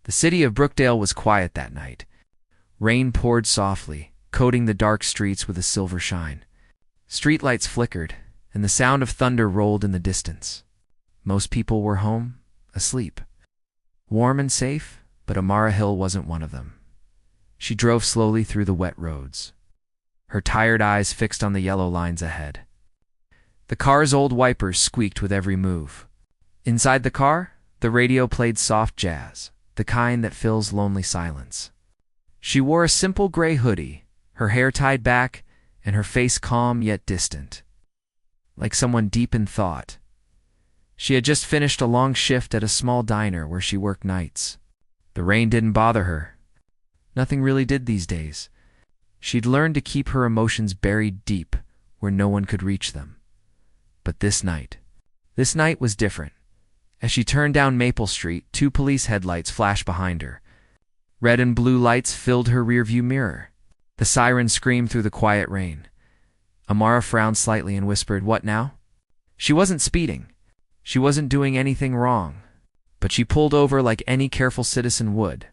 The city of Brookdale was quiet that night. Rain poured softly, coating the dark streets with a silver shine. Streetlights flickered, and the sound of thunder rolled in the distance. Most people were home, asleep. Warm and safe, but Amara Hill wasn't one of them. She drove slowly through the wet roads, her tired eyes fixed on the yellow lines ahead. The car's old wipers squeaked with every move. Inside the car, the radio played soft jazz, the kind that fills lonely silence. She wore a simple gray hoodie, her hair tied back, and her face calm yet distant, like someone deep in thought. She had just finished a long shift at a small diner where she worked nights. The rain didn't bother her. Nothing really did these days. She'd learned to keep her emotions buried deep, where no one could reach them. But this night was different. As she turned down Maple Street, 2 police headlights flashed behind her. Red and blue lights filled her rearview mirror. The siren screamed through the quiet rain. Amara frowned slightly and whispered, "What now?" She wasn't speeding. She wasn't doing anything wrong. But she pulled over like any careful citizen would.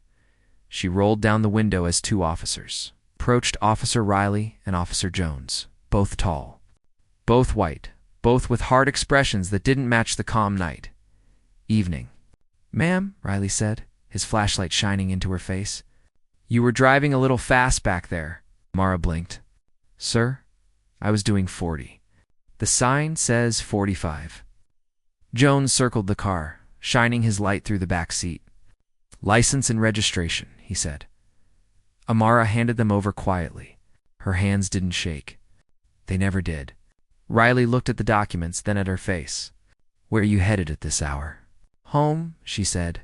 She rolled down the window as 2 officers approached, Officer Riley and Officer Jones, both tall, both white, both with hard expressions that didn't match the calm night. "Evening." "Ma'am," Riley said, his flashlight shining into her face. "You were driving a little fast back there." Amara blinked. "Sir, I was doing 40. The sign says 45. Jones circled the car, shining his light through the back seat. "License and registration," he said. Amara handed them over quietly. Her hands didn't shake. They never did. Riley looked at the documents, then at her face. "Where are you headed at this hour?" "Home," she said.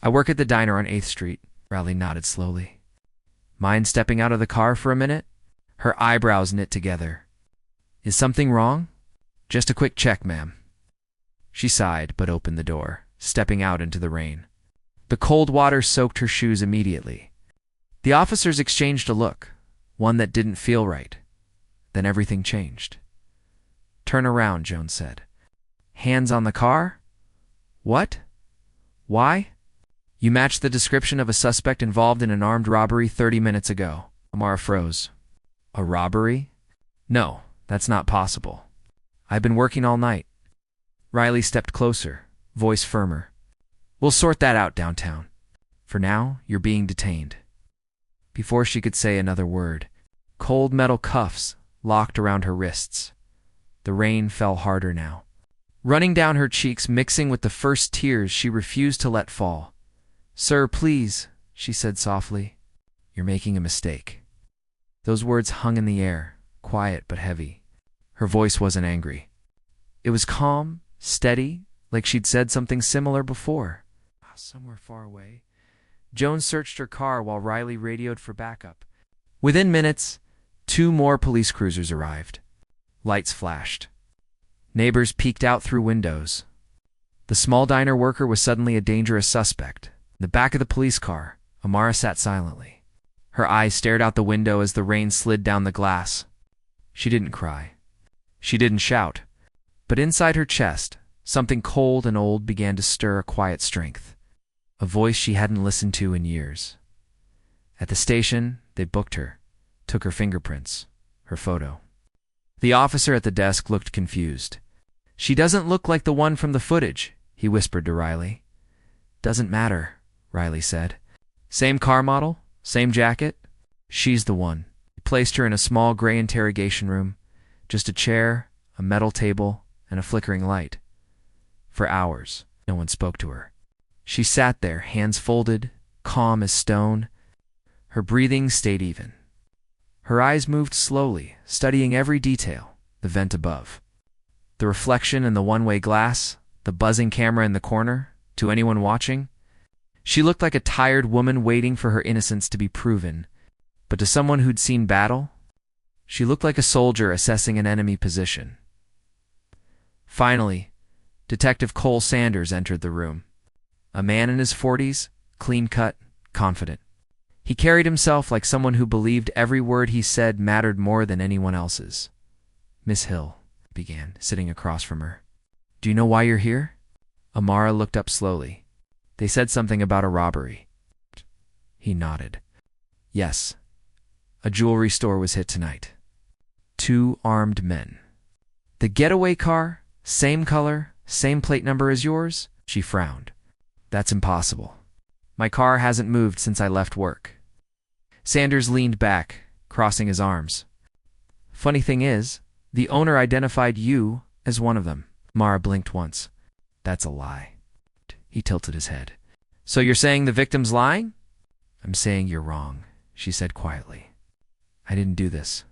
"I work at the diner on 8th Street. Riley nodded slowly. "Mind stepping out of the car for a minute?" Her eyebrows knit together. "Is something wrong?" "Just a quick check, ma'am." She sighed, but opened the door, stepping out into the rain. The cold water soaked her shoes immediately. The officers exchanged a look, one that didn't feel right. Then everything changed. "Turn around," Jones said. "Hands on the car?" "What? Why?" "You match the description of a suspect involved in an armed robbery 30 minutes ago." Amara froze. "A robbery? No, that's not possible. I've been working all night." Riley stepped closer, voice firmer. "We'll sort that out downtown. For now, you're being detained." Before she could say another word, cold metal cuffs locked around her wrists. The rain fell harder now, running down her cheeks, mixing with the first tears she refused to let fall. "Sir, please," she said softly. "You're making a mistake." Those words hung in the air, quiet but heavy. Her voice wasn't angry. It was calm, steady, like she'd said something similar before. Somewhere far away. Jones searched her car while Riley radioed for backup. Within minutes, 2 more police cruisers arrived. Lights flashed. Neighbors peeked out through windows. The small diner worker was suddenly a dangerous suspect. In the back of the police car, Amara sat silently. Her eyes stared out the window as the rain slid down the glass. She didn't cry. She didn't shout. But inside her chest, something cold and old began to stir a quiet strength. A voice she hadn't listened to in years. At the station, they booked her, took her fingerprints, her photo. The officer at the desk looked confused. "She doesn't look like the one from the footage," he whispered to Riley. "Doesn't matter," Riley said. "Same car model? Same jacket? She's the one." He placed her in a small gray interrogation room, just a chair, a metal table, and a flickering light. For hours, no one spoke to her. She sat there, hands folded, calm as stone. Her breathing stayed even. Her eyes moved slowly, studying every detail, the vent above, the reflection in the one-way glass, the buzzing camera in the corner. To anyone watching, she looked like a tired woman waiting for her innocence to be proven. But to someone who'd seen battle, she looked like a soldier assessing an enemy position. Finally, Detective Cole Sanders entered the room. A man in his 40s, clean-cut, confident. He carried himself like someone who believed every word he said mattered more than anyone else's. "Miss Hill," he began, sitting across from her. "Do you know why you're here?" Amara looked up slowly. "They said something about a robbery." He nodded. Yes, a jewelry store was hit tonight. 2 armed men. The getaway car, same color, same plate number as yours? She frowned. That's impossible. My car hasn't moved since I left work. Sanders leaned back, crossing his arms. Funny thing is, the owner identified you as one of them. Mara blinked once. That's a lie. He tilted his head. So you're saying the victim's lying? I'm saying you're wrong, she said quietly. I didn't do this.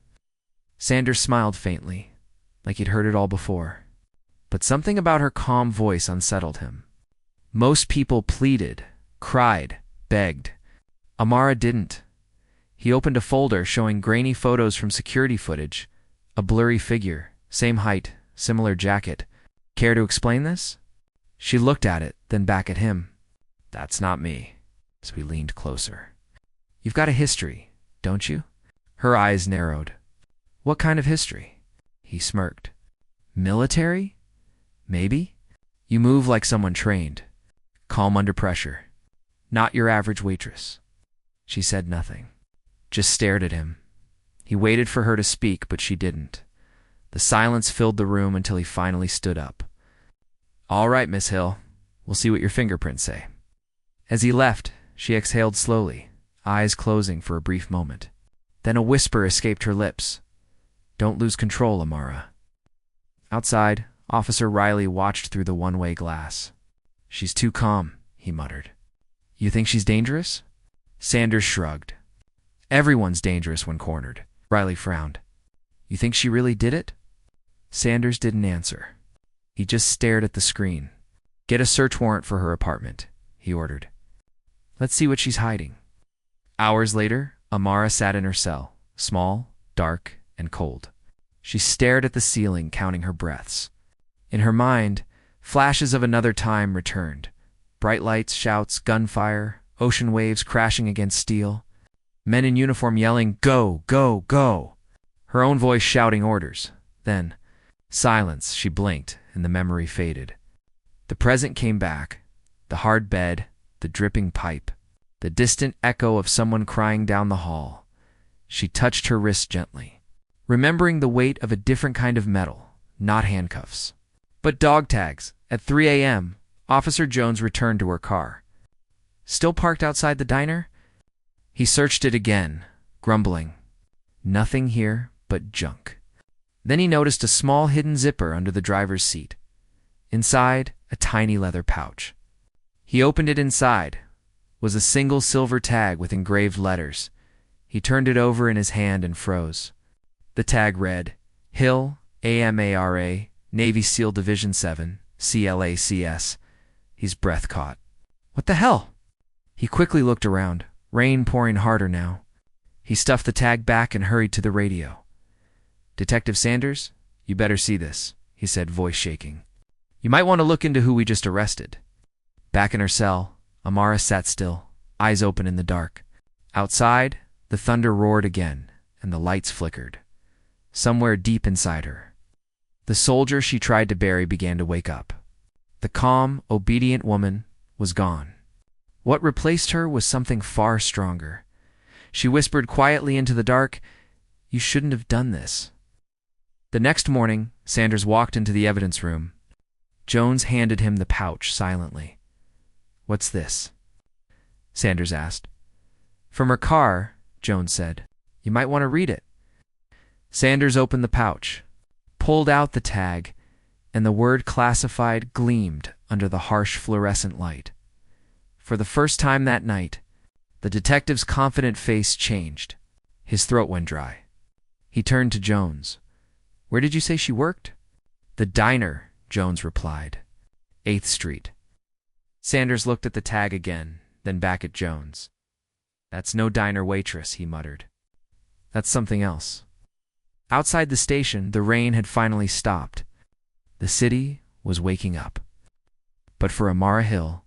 Sanders smiled faintly, like he'd heard it all before. But something about her calm voice unsettled him. Most people pleaded, cried, begged. Amara didn't. He opened a folder showing grainy photos from security footage, a blurry figure, same height, similar jacket. Care to explain this? She looked at it, then back at him. That's not me. So he leaned closer. You've got a history, don't you? Her eyes narrowed. What kind of history? He smirked. Military? Maybe? You move like someone trained. Calm under pressure. Not your average waitress. She said nothing. Just stared at him. He waited for her to speak, but she didn't. The silence filled the room until he finally stood up. All right, Miss Hill. We'll see what your fingerprints say. As he left, she exhaled slowly, eyes closing for a brief moment. Then a whisper escaped her lips. Don't lose control, Amara. Outside, Officer Riley watched through the one-way glass. She's too calm, he muttered. You think she's dangerous? Sanders shrugged. Everyone's dangerous when cornered. Riley frowned. You think she really did it? Sanders didn't answer. He just stared at the screen. Get a search warrant for her apartment, he ordered. Let's see what she's hiding. Hours later, Amara sat in her cell, small, dark, and cold. She stared at the ceiling, counting her breaths. In her mind, flashes of another time returned. Bright lights, shouts, gunfire, ocean waves crashing against steel. Men in uniform yelling, "Go, go, go!" Her own voice shouting orders. Then, silence. She blinked, and the memory faded. The present came back. The hard bed, the dripping pipe, the distant echo of someone crying down the hall. She touched her wrist gently, remembering the weight of a different kind of metal, not handcuffs. But dog tags. At 3 a.m., Officer Jones returned to her car. Still parked outside the diner? He searched it again, grumbling. Nothing here but junk. Then he noticed a small hidden zipper under the driver's seat. Inside, a tiny leather pouch. He opened it. Inside was a single silver tag with engraved letters. He turned it over in his hand and froze. The tag read, Hill, AMARA, Navy SEAL Division 7, CLACS. His breath caught. What the hell? He quickly looked around, rain pouring harder now. He stuffed the tag back and hurried to the radio. Detective Sanders, you better see this, he said, voice shaking. You might want to look into who we just arrested. Back in her cell, Amara sat still, eyes open in the dark. Outside, the thunder roared again, and the lights flickered. Somewhere deep inside her, the soldier she tried to bury began to wake up. The calm, obedient woman was gone. What replaced her was something far stronger. She whispered quietly into the dark, You shouldn't have done this. The next morning, Sanders walked into the evidence room. Jones handed him the pouch silently. What's this? Sanders asked. From her car, Jones said. You might want to read it. Sanders opened the pouch, pulled out the tag, and the word classified gleamed under the harsh fluorescent light. For the first time that night, the detective's confident face changed. His throat went dry. He turned to Jones. Where did you say she worked? The diner, Jones replied. 8th Street. Sanders looked at the tag again, then back at Jones. That's no diner waitress, he muttered. That's something else. Outside the station, the rain had finally stopped. The city was waking up. But for Amara Hill,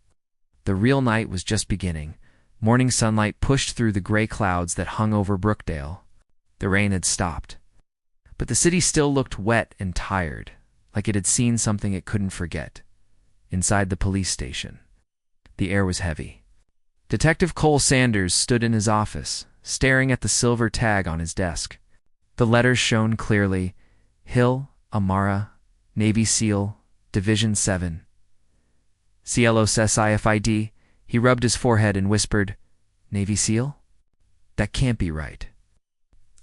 the real night was just beginning. Morning sunlight pushed through the gray clouds that hung over Brookdale. The rain had stopped. But the city still looked wet and tired, like it had seen something it couldn't forget. Inside the police station, the air was heavy. Detective Cole Sanders stood in his office, staring at the silver tag on his desk. The letters shone clearly: Hill, Amara, Navy SEAL, Division 7. CLOSSIFID. He rubbed his forehead and whispered, Navy SEAL? That can't be right.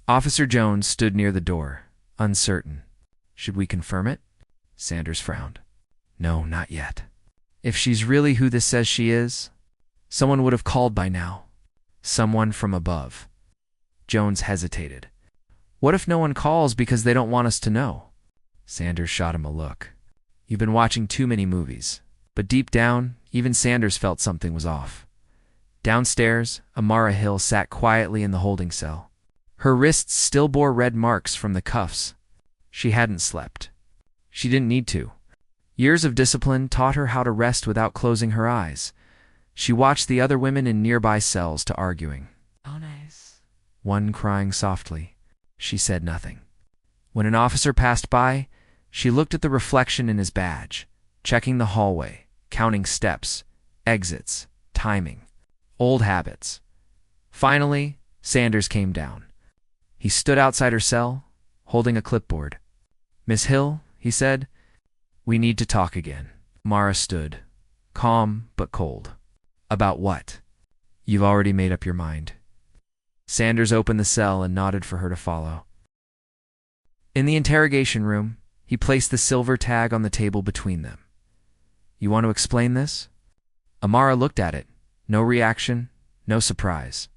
Officer Jones stood near the door, uncertain. Should we confirm it? Sanders frowned. No, not yet. If she's really who this says she is, someone would have called by now. Someone from above. Jones hesitated. What if no one calls because they don't want us to know? Sanders shot him a look. You've been watching too many movies. But deep down, even Sanders felt something was off. Downstairs, Amara Hill sat quietly in the holding cell. Her wrists still bore red marks from the cuffs. She hadn't slept. She didn't need to. Years of discipline taught her how to rest without closing her eyes. She watched the other women in nearby cells to arguing. Oh, nice. One crying softly. She said nothing. When an officer passed by, she looked at the reflection in his badge, checking the hallway, counting steps, exits, timing, old habits. Finally, Sanders came down. He stood outside her cell, holding a clipboard. Miss Hill, he said, we need to talk again. Mara stood, calm but cold. About what? You've already made up your mind. Sanders opened the cell and nodded for her to follow. In the interrogation room, he placed the silver tag on the table between them. You want to explain this? Amara looked at it. No reaction, no surprise.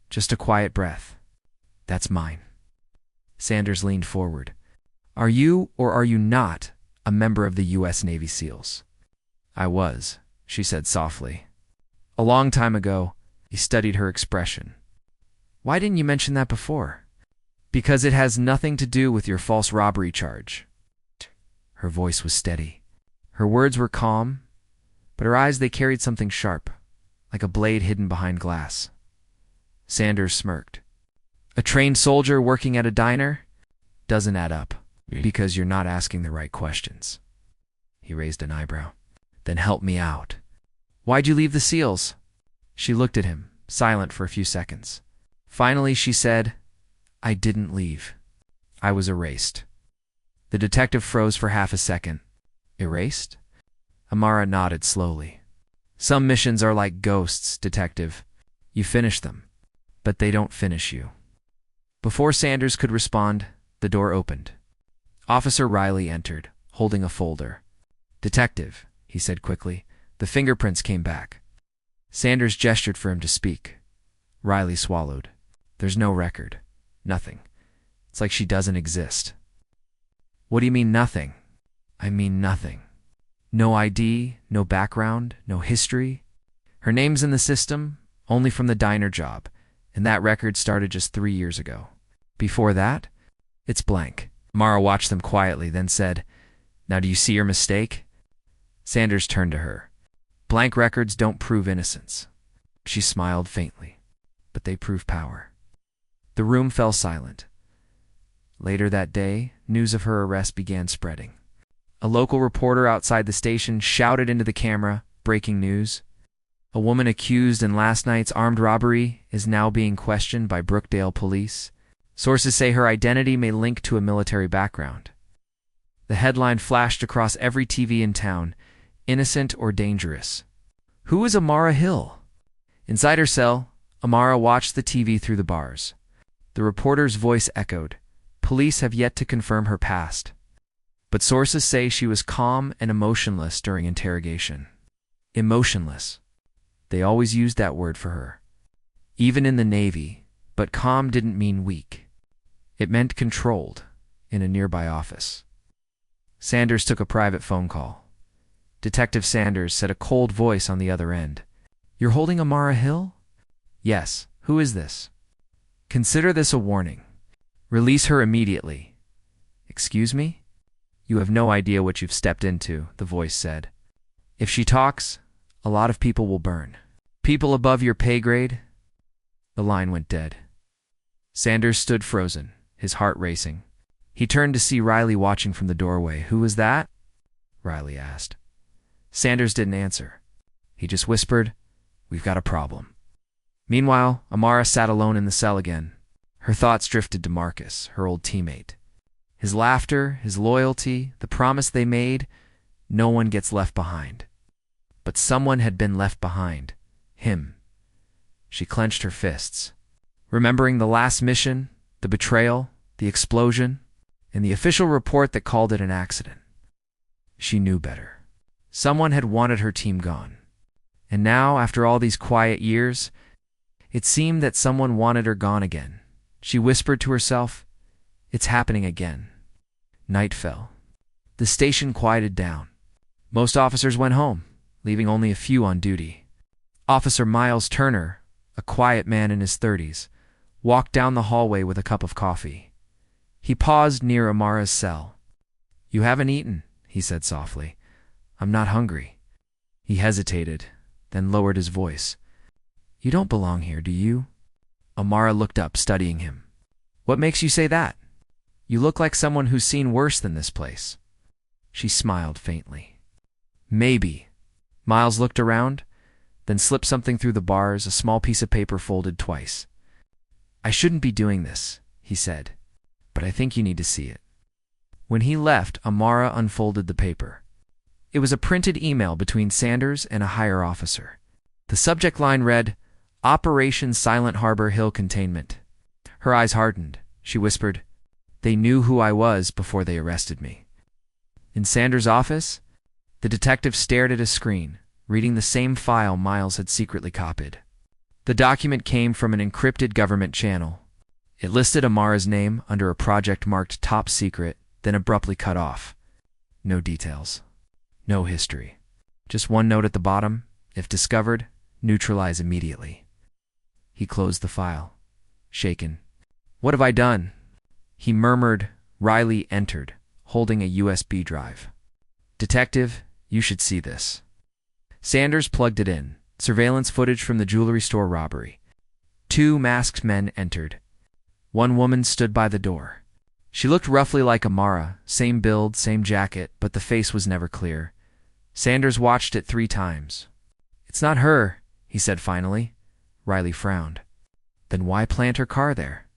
Just a quiet breath. That's mine. Sanders leaned forward. Are you or are you not a member of the U.S. Navy SEALs? I was, she said softly. A long time ago. He studied her expression. Why didn't you mention that before? Because it has nothing to do with your false robbery charge. Her voice was steady. Her words were calm, but her eyes, they carried something sharp, like a blade hidden behind glass. Sanders smirked. A trained soldier working at a diner? Doesn't add up, because you're not asking the right questions. He raised an eyebrow. Then help me out. Why'd you leave the SEALs? She looked at him, silent for a few seconds. Finally, she said, I didn't leave. I was erased. The detective froze for half a second. Erased? Amara nodded slowly. Some missions are like ghosts, detective. You finish them, but they don't finish you. Before Sanders could respond, the door opened. Officer Riley entered, holding a folder. Detective, he said quickly. The fingerprints came back. Sanders gestured for him to speak. Riley swallowed. There's no record. Nothing. It's like she doesn't exist. What do you mean nothing? I mean nothing. No ID, no background, no history. Her name's in the system, only from the diner job, and that record started just 3 years ago. Before that, it's blank. Mara watched them quietly, then said, Now do you see your mistake? Sanders turned to her. Blank records don't prove innocence. She smiled faintly, but they prove power. The room fell silent. Later that day, news of her arrest began spreading. A local reporter outside the station shouted into the camera, breaking news. A woman accused in last night's armed robbery is now being questioned by Brookdale police. Sources say her identity may link to a military background. The headline flashed across every TV in town, innocent or dangerous. Who is Amara Hill? Inside her cell, Amara watched the TV through the bars. The reporter's voice echoed. Police have yet to confirm her past, but sources say she was calm and emotionless during interrogation. Emotionless. They always used that word for her. Even in the Navy, but calm didn't mean weak. It meant controlled, in a nearby office. Sanders took a private phone call. Detective Sanders said, a cold voice on the other end. You're holding Amara Hill? Yes. Who is this? Consider this a warning. Release her immediately. Excuse me? You have no idea what you've stepped into, the voice said. If she talks, a lot of people will burn. People above your pay grade? The line went dead. Sanders stood frozen, his heart racing. He turned to see Riley watching from the doorway. Who was that? Riley asked. Sanders didn't answer. He just whispered, We've got a problem. Meanwhile, Amara sat alone in the cell again. Her thoughts drifted to Marcus, her old teammate. His laughter, his loyalty, the promise they made, no one gets left behind. But someone had been left behind. Him. She clenched her fists. Remembering the last mission, the betrayal, the explosion, and the official report that called it an accident. She knew better. Someone had wanted her team gone. And now, after all these quiet years, it seemed that someone wanted her gone again. She whispered to herself, "It's happening again." Night fell. The station quieted down. Most officers went home, leaving only a few on duty. Officer Miles Turner, a quiet man in his 30s, walked down the hallway with a cup of coffee. He paused near Amara's cell. "You haven't eaten," he said softly. "I'm not hungry." He hesitated, then lowered his voice. "You don't belong here, do you?" Amara looked up, studying him. "What makes you say that? You look like someone who's seen worse than this place." She smiled faintly. "Maybe." Miles looked around, then slipped something through the bars, a small piece of paper folded twice. "I shouldn't be doing this," he said, "but I think you need to see it." When he left, Amara unfolded the paper. It was a printed email between Sanders and a higher officer. The subject line read, "Operation Silent Harbor Hill Containment." Her eyes hardened. She whispered, "They knew who I was before they arrested me." In Sanders' office, the detective stared at a screen, reading the same file Miles had secretly copied. The document came from an encrypted government channel. It listed Amara's name under a project marked Top Secret, then abruptly cut off. No details. No history. Just one note at the bottom: if discovered, neutralize immediately. He closed the file, shaken. "What have I done?" He murmured. Riley entered, holding a USB drive. "Detective, you should see this." Sanders plugged it in. Surveillance footage from the jewelry store robbery. 2 masked men entered. One woman stood by the door. She looked roughly like Amara, same build, same jacket, but the face was never clear. Sanders watched it 3 times. "It's not her," he said finally. Riley frowned. "Then why plant her car there?"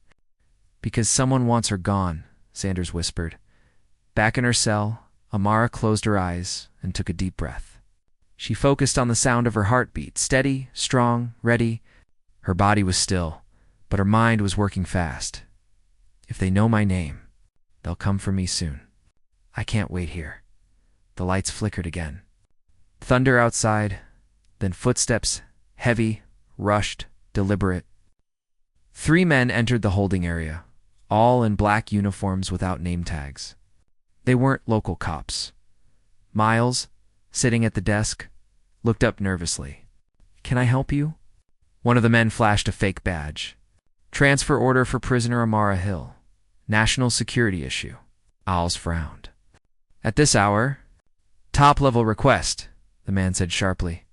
"Because someone wants her gone," Sanders whispered. Back in her cell, Amara closed her eyes and took a deep breath. She focused on the sound of her heartbeat, steady, strong, ready. Her body was still, but her mind was working fast. "If they know my name, they'll come for me soon. I can't wait here." The lights flickered again. Thunder outside, then footsteps, heavy, rushed, deliberate. 3 men entered the holding area, all in black uniforms without name tags. They weren't local cops. Miles, sitting at the desk, looked up nervously. "Can I help you?" One of the men flashed a fake badge. "Transfer order for prisoner Amara Hill. National security issue." Owls frowned. "At this hour?" "Top-level request," the man said sharply.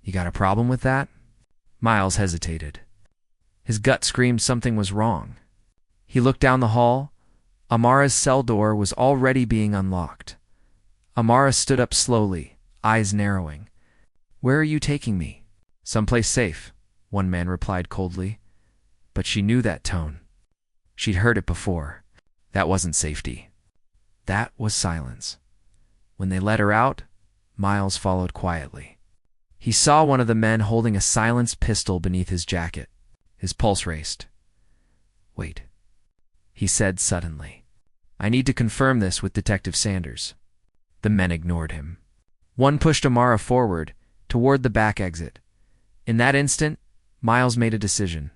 "You got a problem with that?" Miles hesitated. His gut screamed something was wrong. He looked down the hall. Amara's cell door was already being unlocked. Amara stood up slowly, eyes narrowing. "Where are you taking me?" "Someplace safe," one man replied coldly. But she knew that tone. She'd heard it before. That wasn't safety. That was silence. When they let her out, Miles followed quietly. He saw one of the men holding a silenced pistol beneath his jacket. His pulse raced. "Wait," he said suddenly. "I need to confirm this with Detective Sanders." The men ignored him. One pushed Amara forward, toward the back exit. In that instant, Miles made a decision.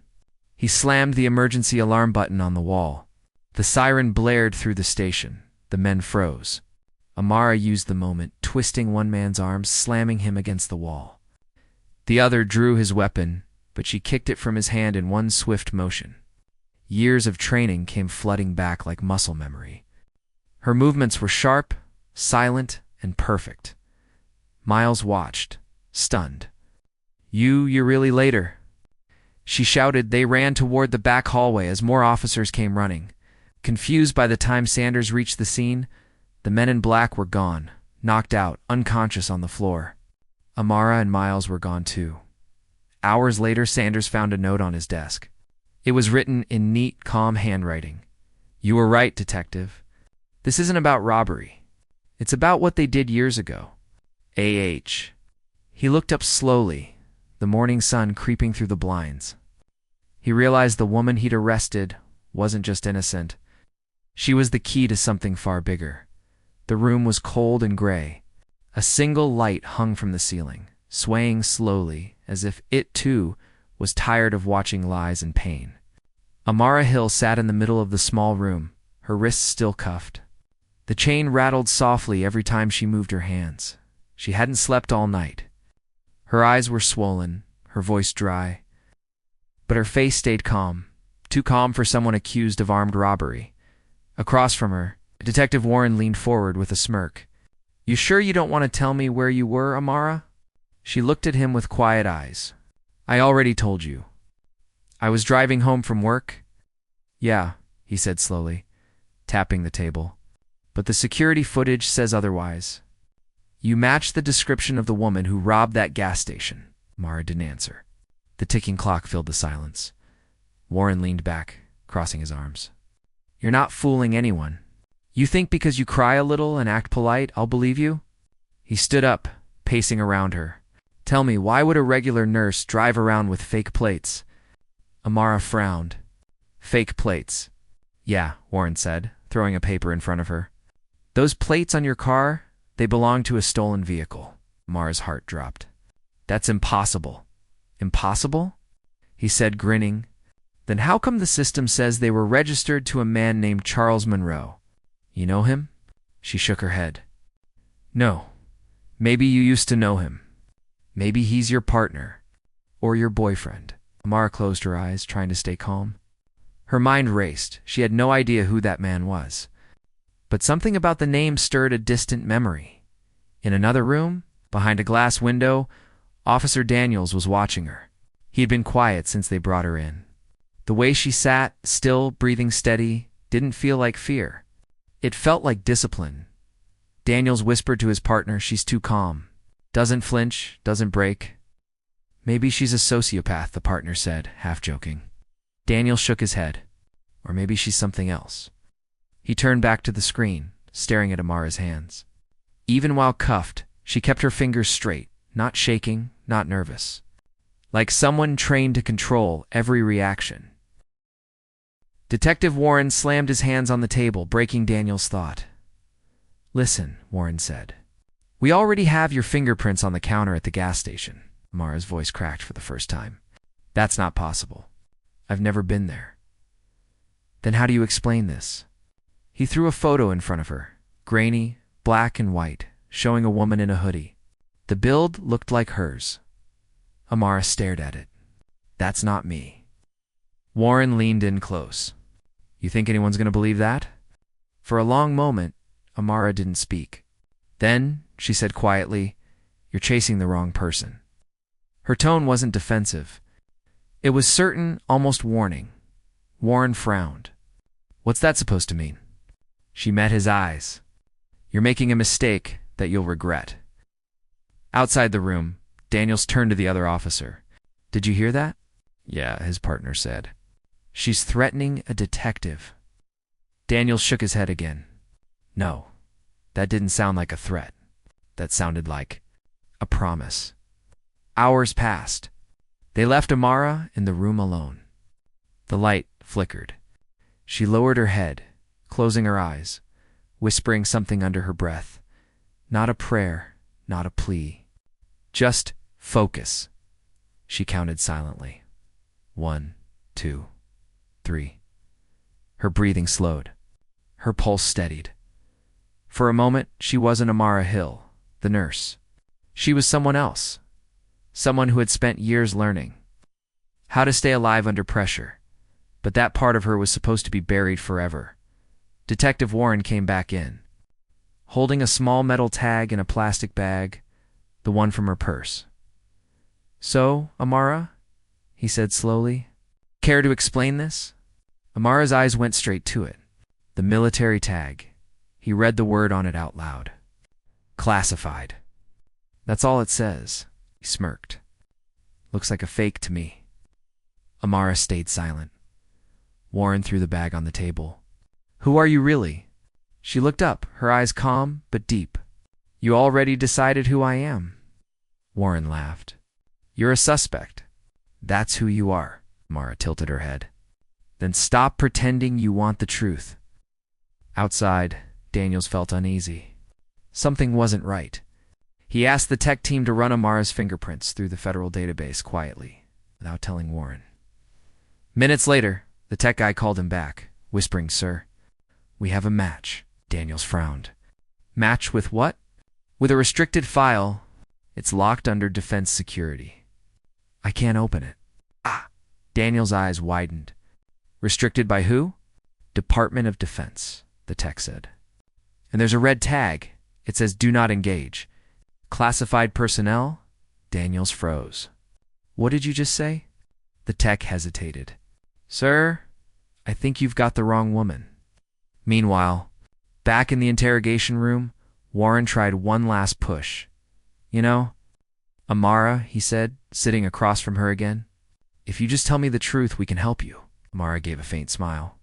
He slammed the emergency alarm button on the wall. The siren blared through the station. The men froze. Amara used the moment, twisting one man's arm, slamming him against the wall. The other drew his weapon, but she kicked it from his hand in one swift motion. Years of training came flooding back like muscle memory. Her movements were sharp, silent, and perfect. Miles watched, stunned. You're really later," she shouted. They ran toward the back hallway as more officers came running. Confused by the time Sanders reached the scene, the men in black were gone, knocked out, unconscious on the floor. Amara and Miles were gone too. Hours later, Sanders found a note on his desk. It was written in neat, calm handwriting. "You were right, detective. This isn't about robbery. It's about what they did years ago. A.H." He looked up slowly, the morning sun creeping through the blinds. He realized the woman he'd arrested wasn't just innocent. She was the key to something far bigger. The room was cold and gray. A single light hung from the ceiling, swaying slowly, as if it, too, was tired of watching lies and pain. Amara Hill sat in the middle of the small room, her wrists still cuffed. The chain rattled softly every time she moved her hands. She hadn't slept all night. Her eyes were swollen, her voice dry. But her face stayed calm, too calm for someone accused of armed robbery. Across from her, Detective Warren leaned forward with a smirk. "You sure you don't want to tell me where you were, Amara?" She looked at him with quiet eyes. "I already told you. I was driving home from work." "Yeah," he said slowly, tapping the table. "But the security footage says otherwise." "You match the description of the woman who robbed that gas station." Amara didn't answer. The ticking clock filled the silence. Warren leaned back, crossing his arms. "You're not fooling anyone. You think because you cry a little and act polite, I'll believe you?" He stood up, pacing around her. "Tell me, why would a regular nurse drive around with fake plates?" Amara frowned. "Fake plates." "Yeah," Warren said, throwing a paper in front of her. "Those plates on your car, they belong to a stolen vehicle." Amara's heart dropped. "That's impossible." "Impossible?" he said, grinning. "Then how come the system says they were registered to a man named Charles Monroe? You know him?" She shook her head. "No. Maybe you used to know him. Maybe he's your partner. Or your boyfriend." Amara closed her eyes, trying to stay calm. Her mind raced. She had no idea who that man was. But something about the name stirred a distant memory. In another room, behind a glass window, Officer Daniels was watching her. He had been quiet since they brought her in. The way she sat, still, breathing steady, didn't feel like fear. It felt like discipline. Daniels whispered to his partner, "She's too calm. Doesn't flinch, doesn't break." "Maybe she's a sociopath," the partner said, half joking. Daniels shook his head. "Or maybe she's something else." He turned back to the screen, staring at Amara's hands. Even while cuffed, she kept her fingers straight, not shaking, not nervous. Like someone trained to control every reaction. Detective Warren slammed his hands on the table, breaking Daniel's thought. "Listen," Warren said. "We already have your fingerprints on the counter at the gas station." Amara's voice cracked for the first time. "That's not possible. I've never been there." "Then how do you explain this?" He threw a photo in front of her, grainy, black and white, showing a woman in a hoodie. The build looked like hers. Amara stared at it. "That's not me." Warren leaned in close. "You think anyone's going to believe that?" For a long moment, Amara didn't speak. Then, she said quietly, "You're chasing the wrong person." Her tone wasn't defensive. It was certain, almost warning. Warren frowned. "What's that supposed to mean?" She met his eyes. "You're making a mistake that you'll regret." Outside the room, Daniels turned to the other officer. "Did you hear that?" "Yeah," his partner said. "She's threatening a detective." Daniels shook his head again. "No, that didn't sound like a threat. That sounded like a promise." Hours passed. They left Amara in the room alone. The light flickered. She lowered her head, closing her eyes, whispering something under her breath. Not a prayer, not a plea. Just focus. She counted silently. 1, 2, 3. Her breathing slowed. Her pulse steadied. For a moment, she wasn't Amara Hill, the nurse. She was someone else. Someone who had spent years learning how to stay alive under pressure. But that part of her was supposed to be buried forever. Detective Warren came back in, holding a small metal tag in a plastic bag, the one from her purse. "So, Amara," he said slowly, "care to explain this?" Amara's eyes went straight to it. The military tag. He read the word on it out loud. "Classified." "That's all it says," he smirked. Looks like a fake to me. Amara stayed silent. Warren threw the bag on the table. Who are you really? She looked up, her eyes calm but deep. You already decided who I am. Warren laughed. You're a suspect. That's who you are. Amara tilted her head. Then stop pretending you want the truth. Outside, Daniels felt uneasy. Something wasn't right. He asked the tech team to run Amara's fingerprints through the federal database quietly, without telling Warren. Minutes later, the tech guy called him back, whispering, Sir, we have a match. Daniels frowned. Match with what? With a restricted file. It's locked under defense security. I can't open it. Ah! Daniels' eyes widened. Restricted by who? Department of Defense, the tech said. And there's a red tag. It says do not engage. Classified personnel? Daniels froze. What did you just say? The tech hesitated. Sir, I think you've got the wrong woman. Meanwhile, back in the interrogation room, Warren tried one last push. You know, Amara, he said, sitting across from her again. If you just tell me the truth, we can help you. Amara gave a faint smile.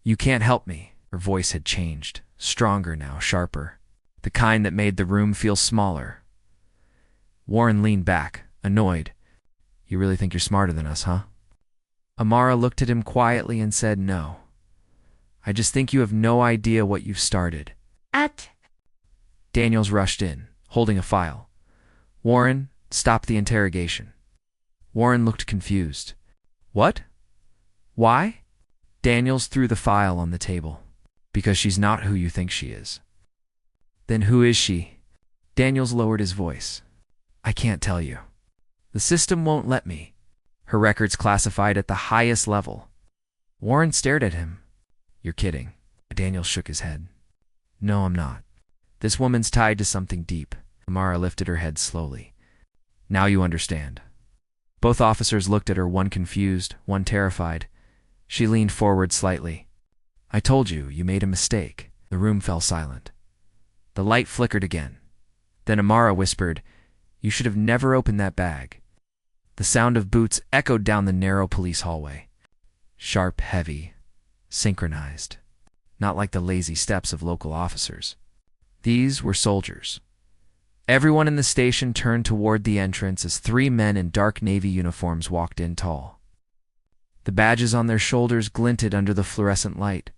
You can't help me. Her voice had changed, stronger now, sharper, the kind that made the room feel smaller. Warren leaned back, annoyed. You really think you're smarter than us, huh? Amara looked at him quietly and said, No. I just think you have no idea what you've started. Daniels rushed in, holding a file. Warren, stop the interrogation. Warren looked confused. What? Why? Daniels threw the file on the table. Because she's not who you think she is. Then who is she? Daniels lowered his voice. I can't tell you. The system won't let me. Her record's classified at the highest level. Warren stared at him. You're kidding. Daniels shook his head. No, I'm not. This woman's tied to something deep. Amara lifted her head slowly. Now you understand. Both officers looked at her, one confused, one terrified. She leaned forward slightly. I told you, you made a mistake. The room fell silent. The light flickered again. Then Amara whispered, You should have never opened that bag. The sound of boots echoed down the narrow police hallway. Sharp, heavy, synchronized. Not like the lazy steps of local officers. These were soldiers. Everyone in the station turned toward the entrance as three men in dark navy uniforms walked in tall. The badges on their shoulders glinted under the fluorescent light.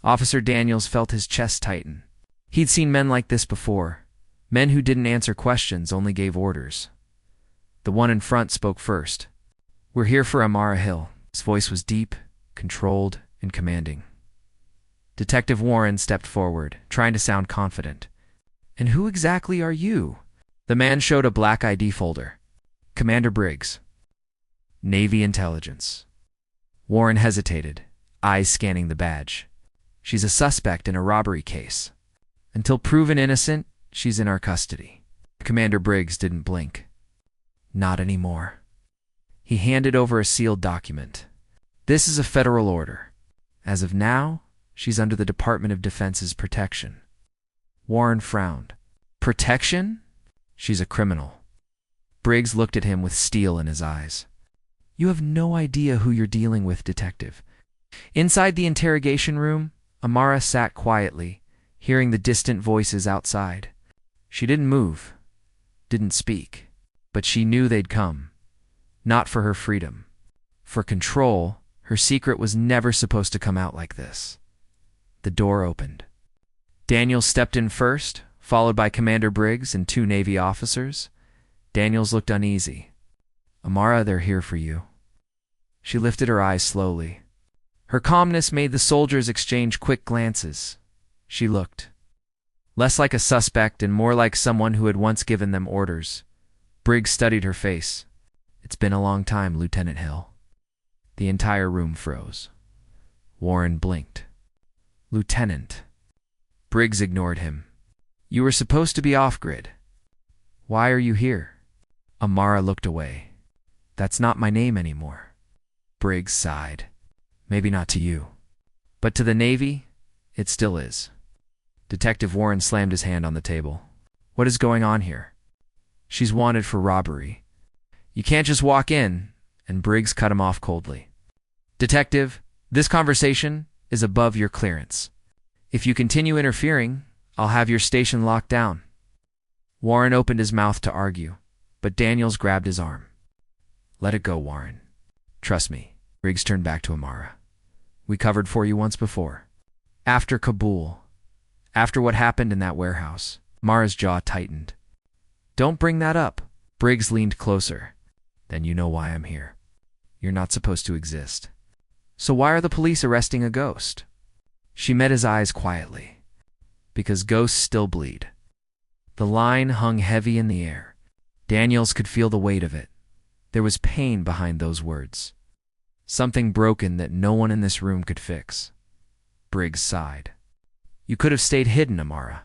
Officer Daniels felt his chest tighten. He'd seen men like this before. Men who didn't answer questions, only gave orders. The one in front spoke first. We're here for Amara Hill. His voice was deep, controlled, and commanding. Detective Warren stepped forward, trying to sound confident. And who exactly are you? The man showed a black ID folder. Commander Briggs. Navy Intelligence. Warren hesitated, eyes scanning the badge. She's a suspect in a robbery case. Until proven innocent, she's in our custody. Commander Briggs didn't blink. Not anymore. He handed over a sealed document. This is a federal order. As of now, she's under the Department of Defense's protection. Warren frowned. Protection? She's a criminal. Briggs looked at him with steel in his eyes. You have no idea who you're dealing with, Detective. Inside the interrogation room, Amara sat quietly, hearing the distant voices outside. She didn't move, didn't speak, but she knew they'd come. Not for her freedom. For control, her secret was never supposed to come out like this. The door opened. Daniels stepped in first, followed by Commander Briggs and two Navy officers. Daniels looked uneasy. Amara, they're here for you. She lifted her eyes slowly. Her calmness made the soldiers exchange quick glances. She looked. Less like a suspect and more like someone who had once given them orders. Briggs studied her face. It's been a long time, Lieutenant Hill. The entire room froze. Warren blinked. Lieutenant. Briggs ignored him. You were supposed to be off-grid. Why are you here? Amara looked away. That's not my name anymore. Briggs sighed. Maybe not to you. But to the Navy, it still is. Detective Warren slammed his hand on the table. What is going on here? She's wanted for robbery. You can't just walk in, and Briggs cut him off coldly. Detective, this conversation is above your clearance. If you continue interfering, I'll have your station locked down. Warren opened his mouth to argue, but Daniels grabbed his arm. Let it go, Warren. Trust me. Briggs turned back to Amara. We covered for you once before. After Kabul, after what happened in that warehouse, Amara's jaw tightened. Don't bring that up. Briggs leaned closer. Then you know why I'm here. You're not supposed to exist. So why are the police arresting a ghost? She met his eyes quietly. Because ghosts still bleed. The line hung heavy in the air. Daniels could feel the weight of it. There was pain behind those words. Something broken that no one in this room could fix. Briggs sighed. You could have stayed hidden, Amara.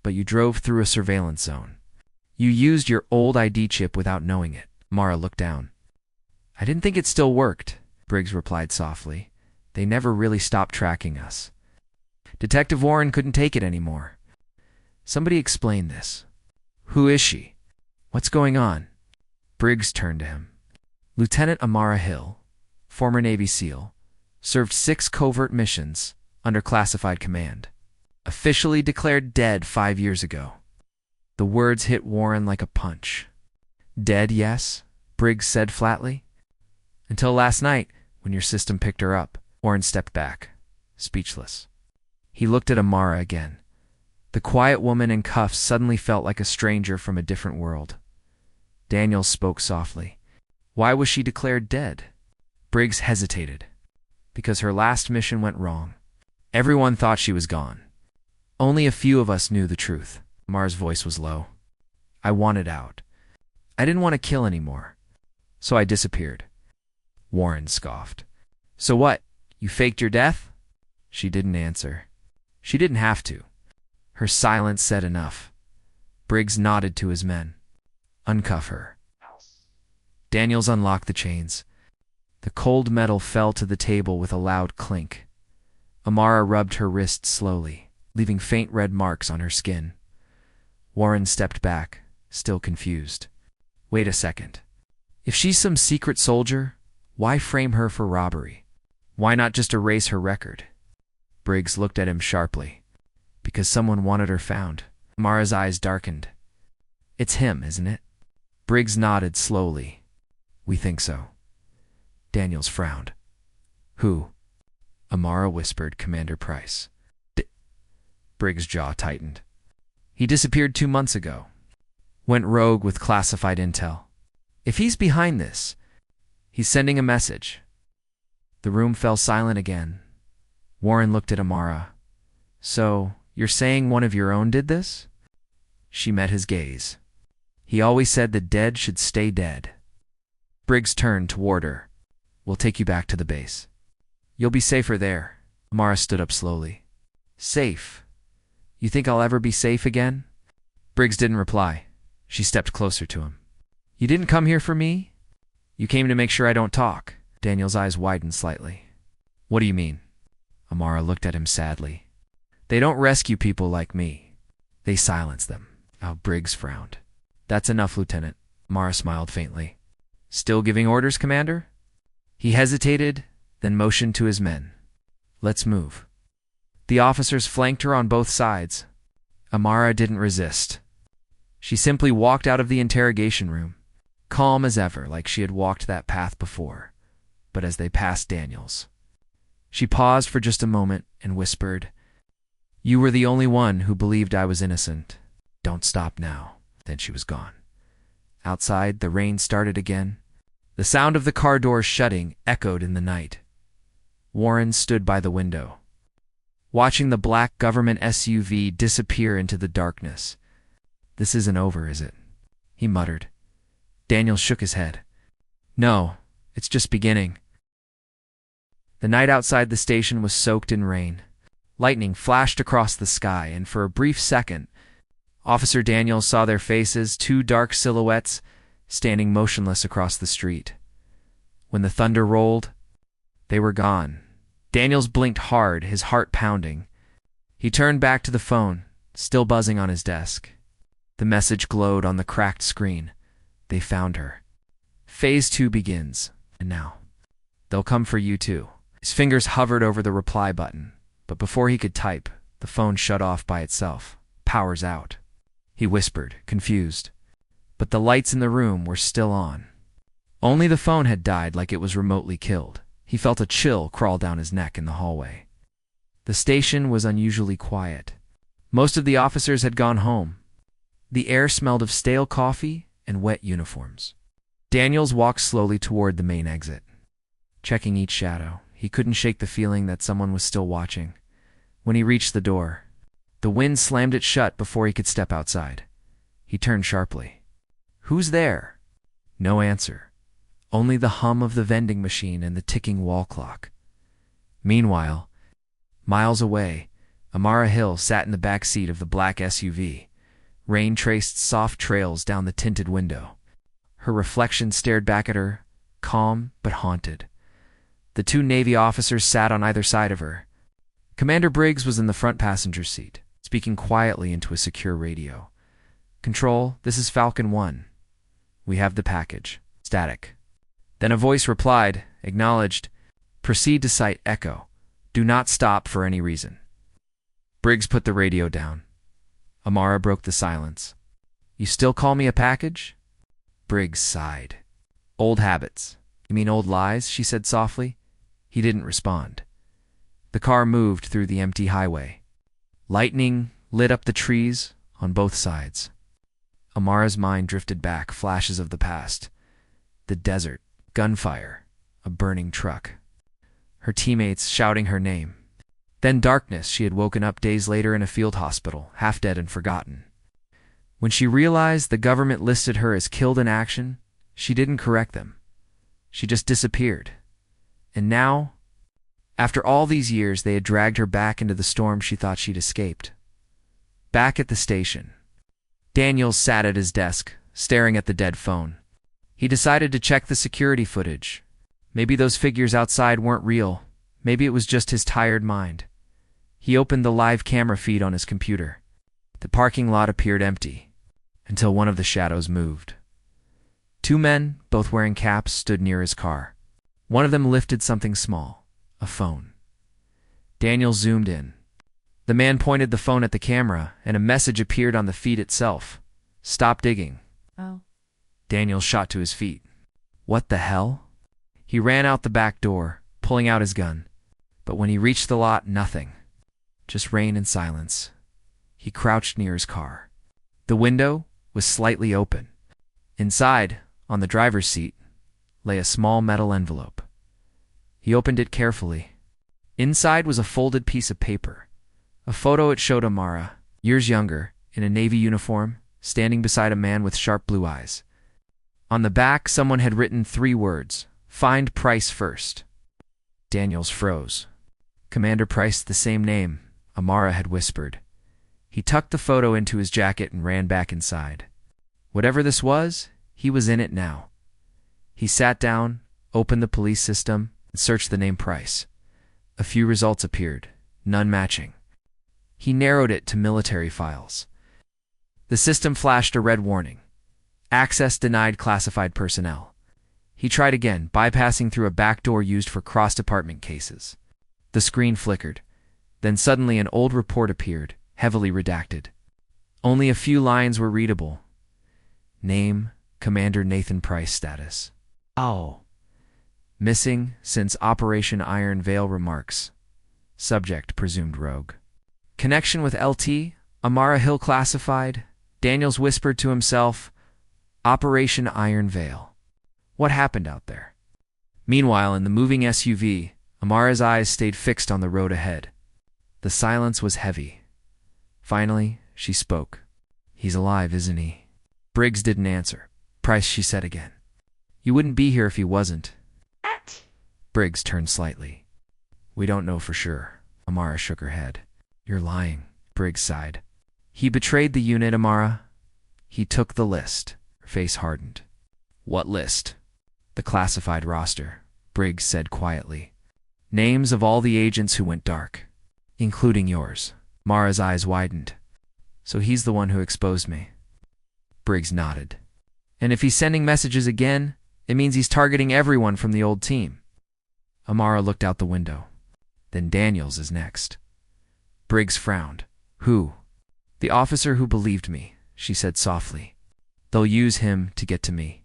But you drove through a surveillance zone. You used your old ID chip without knowing it. Amara looked down. I didn't think it still worked, Briggs replied softly. They never really stopped tracking us. Detective Warren couldn't take it anymore. Somebody explain this. Who is she? What's going on? Briggs turned to him. Lieutenant Amara Hill, former Navy SEAL, served 6 covert missions under classified command. Officially declared dead 5 years ago. The words hit Warren like a punch. Dead, yes, Briggs said flatly. Until last night, when your system picked her up. Warren stepped back, speechless. He looked at Amara again. The quiet woman in cuffs suddenly felt like a stranger from a different world. Daniels spoke softly. Why was she declared dead? Briggs hesitated. Because her last mission went wrong. Everyone thought she was gone. Only a few of us knew the truth. Amara's voice was low. I wanted out. I didn't want to kill anymore. So I disappeared. Warren scoffed. So what? You faked your death? She didn't answer. She didn't have to. Her silence said enough. Briggs nodded to his men. Uncuff her. Daniels unlocked the chains. The cold metal fell to the table with a loud clink. Amara rubbed her wrist slowly, leaving faint red marks on her skin. Warren stepped back, still confused. Wait a second. If she's some secret soldier, why frame her for robbery? Why not just erase her record? Briggs looked at him sharply. Because someone wanted her found. Amara's eyes darkened. It's him, isn't it? Briggs nodded slowly. We think so. Daniels frowned. Who? Amara whispered Commander Price. Briggs' jaw tightened. He disappeared 2 months ago. Went rogue with classified intel. If he's behind this, he's sending a message. The room fell silent again. Warren looked at Amara. So, you're saying one of your own did this? She met his gaze. He always said the dead should stay dead. Briggs turned toward her. We'll take you back to the base. You'll be safer there. Amara stood up slowly. Safe? You think I'll ever be safe again? Briggs didn't reply. She stepped closer to him. You didn't come here for me? You came to make sure I don't talk. Daniel's eyes widened slightly. What do you mean? Amara looked at him sadly. They don't rescue people like me. They silence them. Oh, Briggs frowned. That's enough, Lieutenant. Amara smiled faintly. Still giving orders, Commander? He hesitated, then motioned to his men. Let's move. The officers flanked her on both sides. Amara didn't resist. She simply walked out of the interrogation room, calm as ever, like she had walked that path before. But as they passed Daniels, she paused for just a moment and whispered, You were the only one who believed I was innocent. Don't stop now. Then she was gone. Outside, the rain started again. The sound of the car doors shutting echoed in the night. Warren stood by the window, watching the black government SUV disappear into the darkness. This isn't over, is it? He muttered. Daniel shook his head. No, it's just beginning. The night outside the station was soaked in rain. Lightning flashed across the sky, and for a brief second, Officer Daniels saw their faces, 2 dark silhouettes, standing motionless across the street. When the thunder rolled, they were gone. Daniels blinked hard, his heart pounding. He turned back to the phone, still buzzing on his desk. The message glowed on the cracked screen. They found her. Phase 2 begins. And now, they'll come for you too. His fingers hovered over the reply button, but before he could type, the phone shut off by itself. Power's out. He whispered, confused. But the lights in the room were still on. Only the phone had died like it was remotely killed. He felt a chill crawl down his neck in the hallway. The station was unusually quiet. Most of the officers had gone home. The air smelled of stale coffee and wet uniforms. Daniels walked slowly toward the main exit. Checking each shadow, he couldn't shake the feeling that someone was still watching. When he reached the door, the wind slammed it shut before he could step outside. He turned sharply. "Who's there?" No answer. Only the hum of the vending machine and the ticking wall clock. Meanwhile, miles away, Amara Hill sat in the back seat of the black SUV. Rain traced soft trails down the tinted window. Her reflection stared back at her, calm but haunted. The two Navy officers sat on either side of her. Commander Briggs was in the front passenger seat, speaking quietly into a secure radio. "Control, this is Falcon 1. We have the package. Static." Then a voice replied, acknowledged, "Proceed to Site Echo. Do not stop for any reason." Briggs put the radio down. Amara broke the silence. "You still call me a package?" Briggs sighed. "Old habits. You mean old lies?" she said softly. He didn't respond. The car moved through the empty highway. Lightning lit up the trees on both sides. Amara's mind drifted back, flashes of the past. The desert, gunfire, a burning truck. Her teammates shouting her name. Then darkness. She had woken up days later in a field hospital, half dead and forgotten. When she realized the government listed her as killed in action, she didn't correct them. She just disappeared. And now, after all these years, they had dragged her back into the storm she thought she'd escaped. Back at the station, Daniels sat at his desk, staring at the dead phone. He decided to check the security footage. Maybe those figures outside weren't real. Maybe it was just his tired mind. He opened the live camera feed on his computer. The parking lot appeared empty, until one of the shadows moved. Two men, both wearing caps, stood near his car. One of them lifted something small, a phone. Daniel zoomed in. The man pointed the phone at the camera, and a message appeared on the feed itself. "Stop digging." Oh. Daniel shot to his feet. What the hell? He ran out the back door, pulling out his gun. But when he reached the lot, nothing. Just rain and silence. He crouched near his car. The window was slightly open. Inside, on the driver's seat, lay a small metal envelope. He opened it carefully. Inside was a folded piece of paper. A photo. It showed Amara, years younger, in a Navy uniform, standing beside a man with sharp blue eyes. On the back, someone had written 3 words, "Find Price first." Daniels froze. Commander Price, the same name, Amara had whispered. He tucked the photo into his jacket and ran back inside. Whatever this was, he was in it now. He sat down, opened the police system, and searched the name Price. A few results appeared, none matching. He narrowed it to military files. The system flashed a red warning. Access denied classified personnel. He tried again, bypassing through a back door used for cross-department cases. The screen flickered. Then suddenly an old report appeared, heavily redacted. Only a few lines were readable. Name, Commander Nathan Price. Status: "Oh. Missing since Operation Iron Veil." Remarks: Subject presumed rogue. Connection with LT, Amara Hill classified. Daniels whispered to himself, Operation Iron Veil. What happened out there? Meanwhile, in the moving SUV, Amara's eyes stayed fixed on the road ahead. The silence was heavy. Finally, she spoke. "He's alive, isn't he?" Briggs didn't answer. "Price," she said again. "You wouldn't be here if he wasn't." Briggs turned slightly. "We don't know for sure." Amara shook her head. "You're lying," Briggs sighed. "He betrayed the unit, Amara. He took the list." Her face hardened. "What list?" "The classified roster," Briggs said quietly. "Names of all the agents who went dark, including yours." Mara's eyes widened. "So he's the one who exposed me?" Briggs nodded. "And if he's sending messages again, It means he's targeting everyone from the old team. Amara looked out the window. Then Daniels is next. Briggs frowned. Who? The officer who believed me, she said softly. They'll use him to get to me.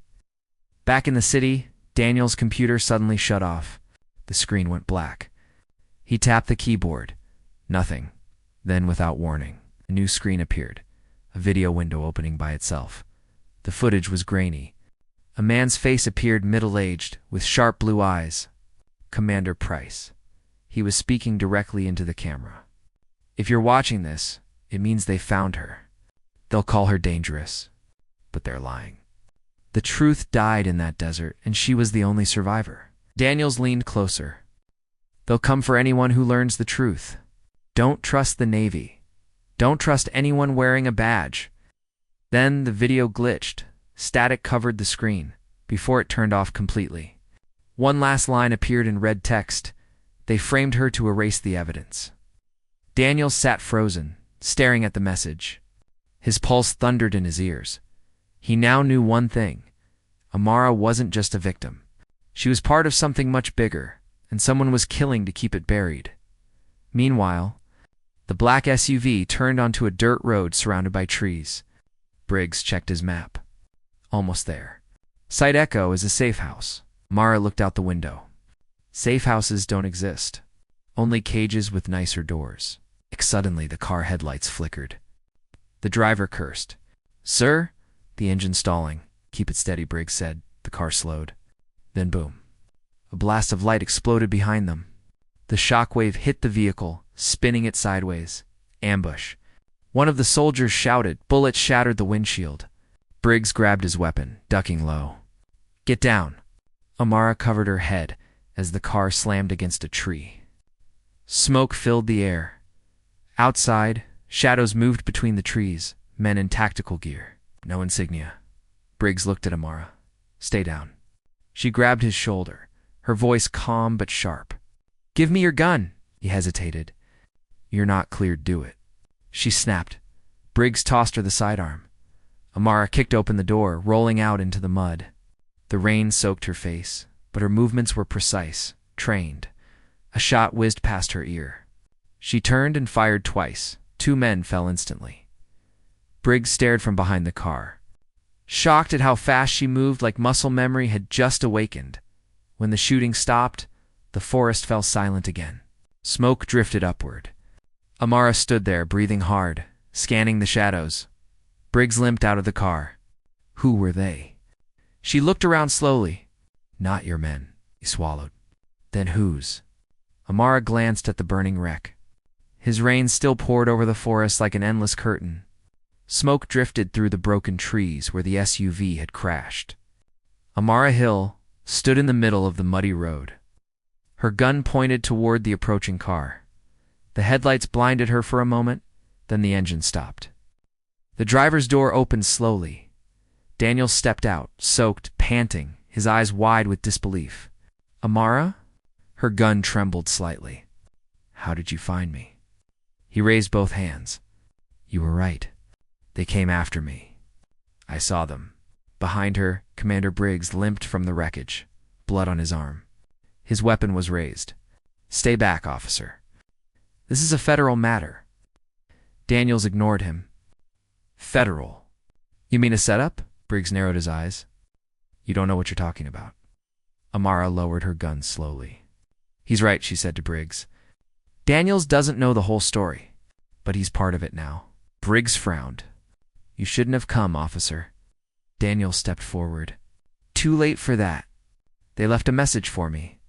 Back in the city, Daniels' computer suddenly shut off. The screen went black. He tapped the keyboard. Nothing. Then, without warning, a new screen appeared, a video window opening by itself. The footage was grainy. A man's face appeared middle-aged, with sharp blue eyes. Commander Price. He was speaking directly into the camera. If you're watching this, it means they found her. They'll call her dangerous, but they're lying. The truth died in that desert, and she was the only survivor. Daniels leaned closer. They'll come for anyone who learns the truth. Don't trust the Navy. Don't trust anyone wearing a badge. Then the video glitched. Static covered the screen, before it turned off completely. One last line appeared in red text. They framed her to erase the evidence. Daniels sat frozen, staring at the message. His pulse thundered in his ears. He now knew one thing. Amara wasn't just a victim. She was part of something much bigger, and someone was killing to keep it buried. Meanwhile, the black SUV turned onto a dirt road surrounded by trees. Briggs checked his map. Almost there. Site Echo is a safe house. Amara looked out the window. Safe houses don't exist. Only cages with nicer doors. Suddenly, the car headlights flickered. The driver cursed. Sir? The engine stalling. Keep it steady, Briggs said. The car slowed. Then boom. A blast of light exploded behind them. The shockwave hit the vehicle, spinning it sideways. Ambush. One of the soldiers shouted. Bullets shattered the windshield. Briggs grabbed his weapon, ducking low. Get down. Amara covered her head as the car slammed against a tree. Smoke filled the air. Outside, shadows moved between the trees, men in tactical gear. No insignia. Briggs looked at Amara. Stay down. She grabbed his shoulder, her voice calm but sharp. Give me your gun. He hesitated. You're not cleared, do it. She snapped. Briggs tossed her the sidearm. Amara kicked open the door, rolling out into the mud. The rain soaked her face, but her movements were precise, trained. A shot whizzed past her ear. She turned and fired twice. 2 men fell instantly. Briggs stared from behind the car, shocked at how fast she moved, like muscle memory had just awakened. When the shooting stopped, the forest fell silent again. Smoke drifted upward. Amara stood there, breathing hard, scanning the shadows. Briggs limped out of the car. Who were they? She looked around slowly. Not your men, he swallowed. Then whose? Amara glanced at the burning wreck. His rain still poured over the forest like an endless curtain. Smoke drifted through the broken trees where the SUV had crashed. Amara Hill stood in the middle of the muddy road. Her gun pointed toward the approaching car. The headlights blinded her for a moment, then the engine stopped. The driver's door opened slowly. Daniel stepped out, soaked, panting, his eyes wide with disbelief. Amara? Her gun trembled slightly. How did you find me? He raised both hands. You were right. They came after me. I saw them. Behind her, Commander Briggs limped from the wreckage, blood on his arm. His weapon was raised. Stay back, officer. This is a federal matter. Daniels ignored him. Federal? You mean a setup? Briggs narrowed his eyes. You don't know what you're talking about. Amara lowered her gun slowly. He's right, she said to Briggs. Daniels doesn't know the whole story, but he's part of it now. Briggs frowned. You shouldn't have come, officer. Daniels stepped forward. Too late for that. They left a message for me.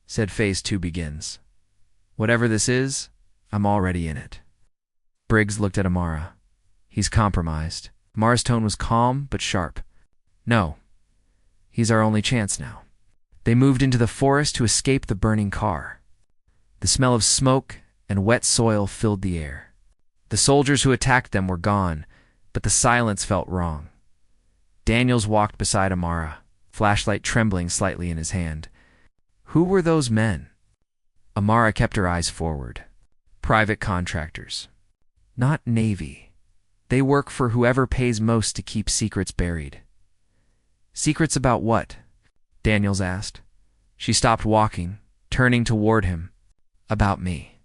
Said Phase 2 begins. Whatever this is, I'm already in it. Briggs looked at Amara. He's compromised. Amara's tone was calm but sharp. No. He's our only chance now. They moved into the forest to escape the burning car. The smell of smoke and wet soil filled the air. The soldiers who attacked them were gone, but the silence felt wrong. Daniels walked beside Amara, flashlight trembling slightly in his hand. Who were those men? Amara kept her eyes forward. Private contractors. Not Navy. They work for whoever pays most to keep secrets buried. Secrets about what? Daniels asked. She stopped walking, turning toward him. About me.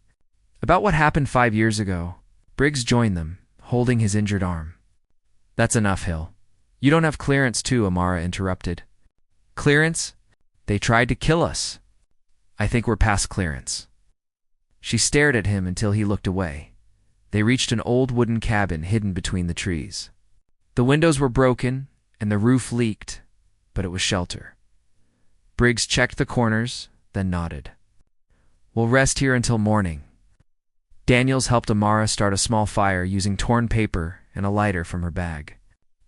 About what happened 5 years ago. Briggs joined them, holding his injured arm. That's enough, Hill. You don't have clearance too, Amara interrupted. Clearance? They tried to kill us. I think we're past clearance. She stared at him until he looked away. They reached an old wooden cabin hidden between the trees. The windows were broken, and the roof leaked, but it was shelter. Briggs checked the corners, then nodded. We'll rest here until morning. Daniels helped Amara start a small fire using torn paper and a lighter from her bag.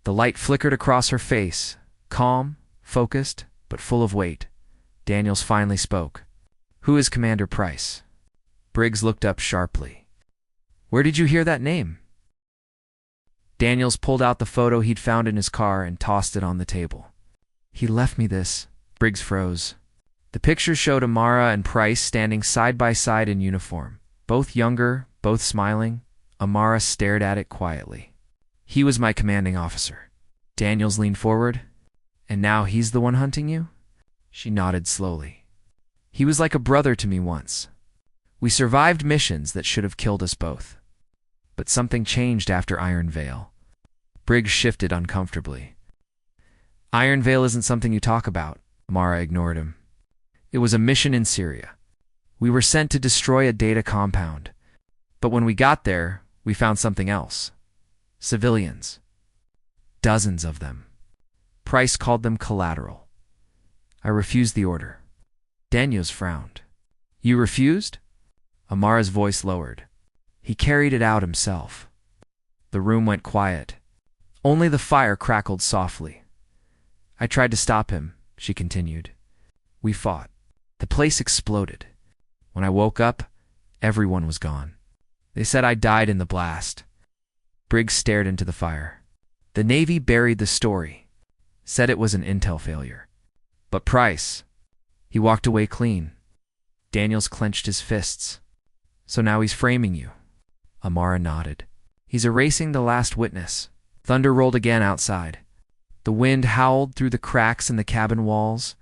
The light flickered across her face, calm, focused, but full of weight. Daniels finally spoke. Who is Commander Price? Briggs looked up sharply. Where did you hear that name? Daniels pulled out the photo he'd found in his car and tossed it on the table. He left me this. Briggs froze. The picture showed Amara and Price standing side by side in uniform. Both younger, both smiling. Amara stared at it quietly. He was my commanding officer. Daniels leaned forward. And now he's the one hunting you? She nodded slowly. He was like a brother to me once. We survived missions that should have killed us both. But something changed after Iron Veil. Briggs shifted uncomfortably. Iron Veil isn't something you talk about. Amara ignored him. It was a mission in Syria. We were sent to destroy a data compound. But when we got there, we found something else. Civilians. Dozens of them. Price called them collateral. I refused the order. Daniels frowned. You refused? Amara's voice lowered. He carried it out himself. The room went quiet. Only the fire crackled softly. I tried to stop him, she continued. We fought. The place exploded. When I woke up, everyone was gone. They said I died in the blast. Briggs stared into the fire. The Navy buried the story, said it was an intel failure. But Price, he walked away clean. Daniels clenched his fists. So now he's framing you. Amara nodded. He's erasing the last witness. Thunder rolled again outside. The wind howled through the cracks in the cabin walls.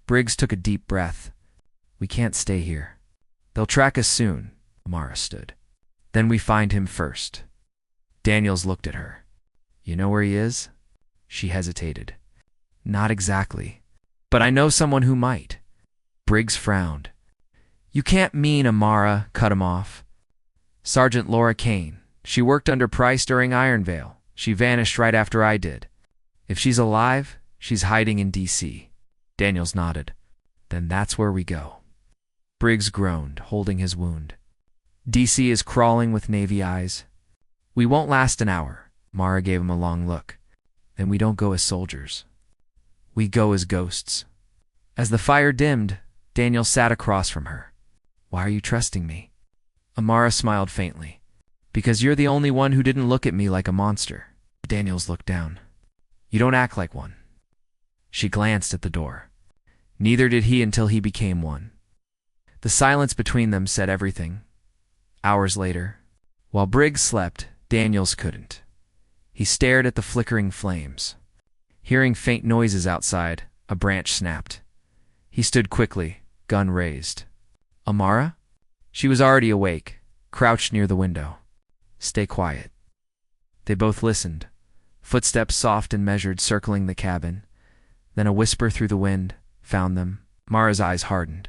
Briggs took a deep breath. We can't stay here. They'll track us soon. Amara stood. Then we find him first. Daniels looked at her. You know where he is? She hesitated. Not exactly. But I know someone who might. Briggs frowned. You can't mean Amara cut him off. Sergeant Laura Kane. She worked under Price during Iron Veil. She vanished right after I did. If she's alive, she's hiding in D.C. Daniels nodded. Then that's where we go. Briggs groaned, holding his wound. D.C. is crawling with Navy eyes. We won't last an hour. Mara gave him a long look. Then we don't go as soldiers. We go as ghosts. As the fire dimmed, Daniel sat across from her. Why are you trusting me? Amara smiled faintly. Because you're the only one who didn't look at me like a monster. Daniels looked down. You don't act like one. She glanced at the door. Neither did he until he became one. The silence between them said everything. Hours later, while Briggs slept, Daniels couldn't. He stared at the flickering flames. Hearing faint noises outside, a branch snapped. He stood quickly, gun raised. Amara? She was already awake, crouched near the window. Stay quiet. They both listened. Footsteps soft and measured circling the cabin. Then a whisper through the wind found them. Mara's eyes hardened.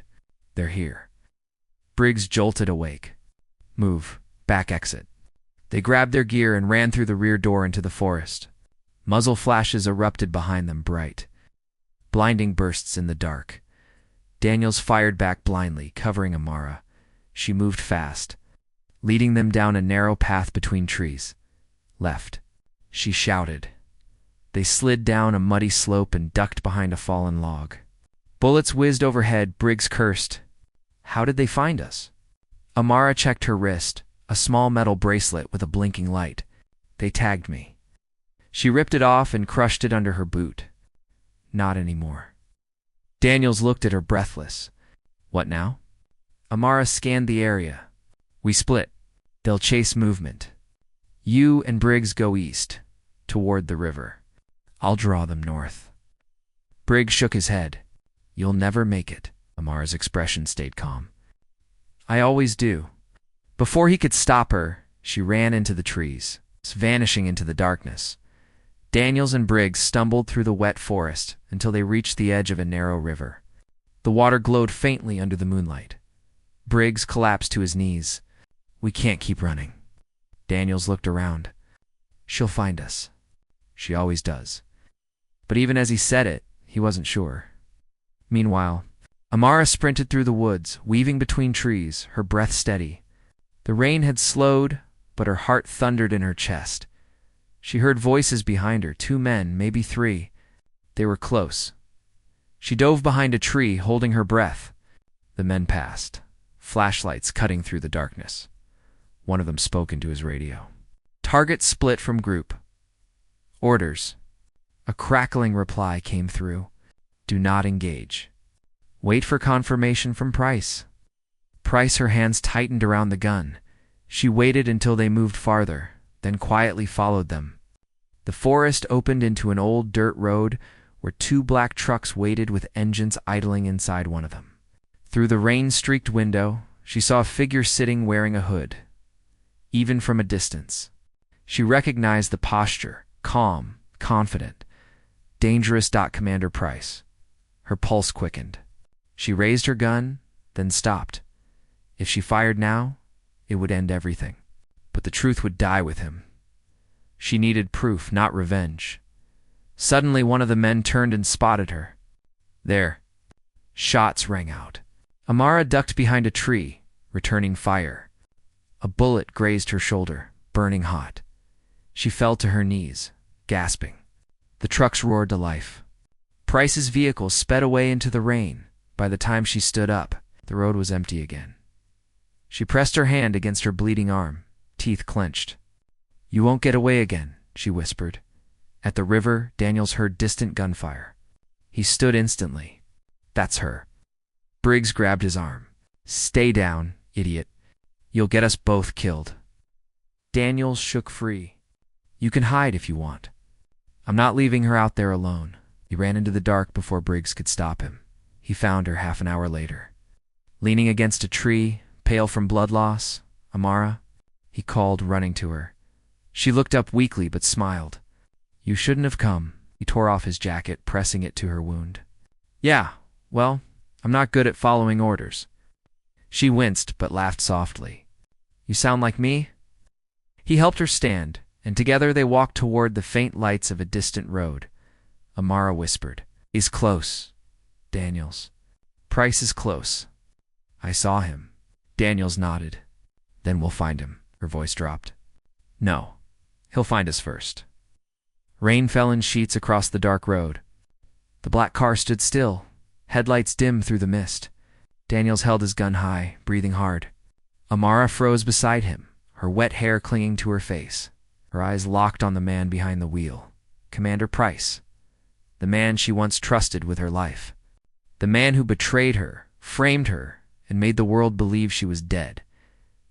They're here. Briggs jolted awake. Move. Back exit. They grabbed their gear and ran through the rear door into the forest. Muzzle flashes erupted behind them bright. Blinding bursts in the dark. Daniels fired back blindly, covering Amara. She moved fast, leading them down a narrow path between trees. Left. She shouted. They slid down a muddy slope and ducked behind a fallen log. Bullets whizzed overhead. Briggs cursed. How did they find us? Amara checked her wrist, a small metal bracelet with a blinking light. They tagged me. She ripped it off and crushed it under her boot. Not anymore. Daniels looked at her breathless. What now? Amara scanned the area. We split. They'll chase movement. You and Briggs go east, toward the river. I'll draw them north. Briggs shook his head. You'll never make it. Amara's expression stayed calm. I always do. Before he could stop her, she ran into the trees, vanishing into the darkness. Daniels and Briggs stumbled through the wet forest until they reached the edge of a narrow river. The water glowed faintly under the moonlight. Briggs collapsed to his knees. We can't keep running. Daniels looked around. She'll find us. She always does. But even as he said it, he wasn't sure. Meanwhile, Amara sprinted through the woods, weaving between trees, her breath steady. The rain had slowed, but her heart thundered in her chest. She heard voices behind her, 2 men, maybe 3. They were close. She dove behind a tree, holding her breath. The men passed, flashlights cutting through the darkness. One of them spoke into his radio. Target split from group. Orders. A crackling reply came through. Do not engage. Wait for confirmation from Price. Price, her hands tightened around the gun. She waited until they moved farther, then quietly followed them. The forest opened into an old dirt road where 2 black trucks waited with engines idling inside one of them. Through the rain-streaked window, she saw a figure sitting wearing a hood. Even from a distance, she recognized the posture, calm, confident. Dangerous. Commander Price. Her pulse quickened. She raised her gun, then stopped. If she fired now, it would end everything. But the truth would die with him. She needed proof, not revenge. Suddenly, one of the men turned and spotted her. There. Shots rang out. Amara ducked behind a tree, returning fire. A bullet grazed her shoulder, burning hot. She fell to her knees, gasping. The trucks roared to life. Price's vehicle sped away into the rain. By the time she stood up, the road was empty again. She pressed her hand against her bleeding arm, teeth clenched. You won't get away again, she whispered. At the river, Daniels heard distant gunfire. He stood instantly. That's her. Briggs grabbed his arm. Stay down, idiot. You'll get us both killed. Daniels shook free. You can hide if you want. I'm not leaving her out there alone. He ran into the dark before Briggs could stop him. He found her half an hour later. Leaning against a tree, pale from blood loss, Amara, he called, running to her. She looked up weakly but smiled. You shouldn't have come. He tore off his jacket, pressing it to her wound. Yeah, well, I'm not good at following orders. She winced but laughed softly. You sound like me? He helped her stand, and together they walked toward the faint lights of a distant road. Amara whispered, He's close. Daniels. Price is close. I saw him. Daniels nodded. Then we'll find him. Her voice dropped. No. He'll find us first. Rain fell in sheets across the dark road. The black car stood still, headlights dim through the mist. Daniels held his gun high, breathing hard. Amara froze beside him, her wet hair clinging to her face. Her eyes locked on the man behind the wheel. Commander Price. The man she once trusted with her life. The man who betrayed her, framed her, and made the world believe she was dead.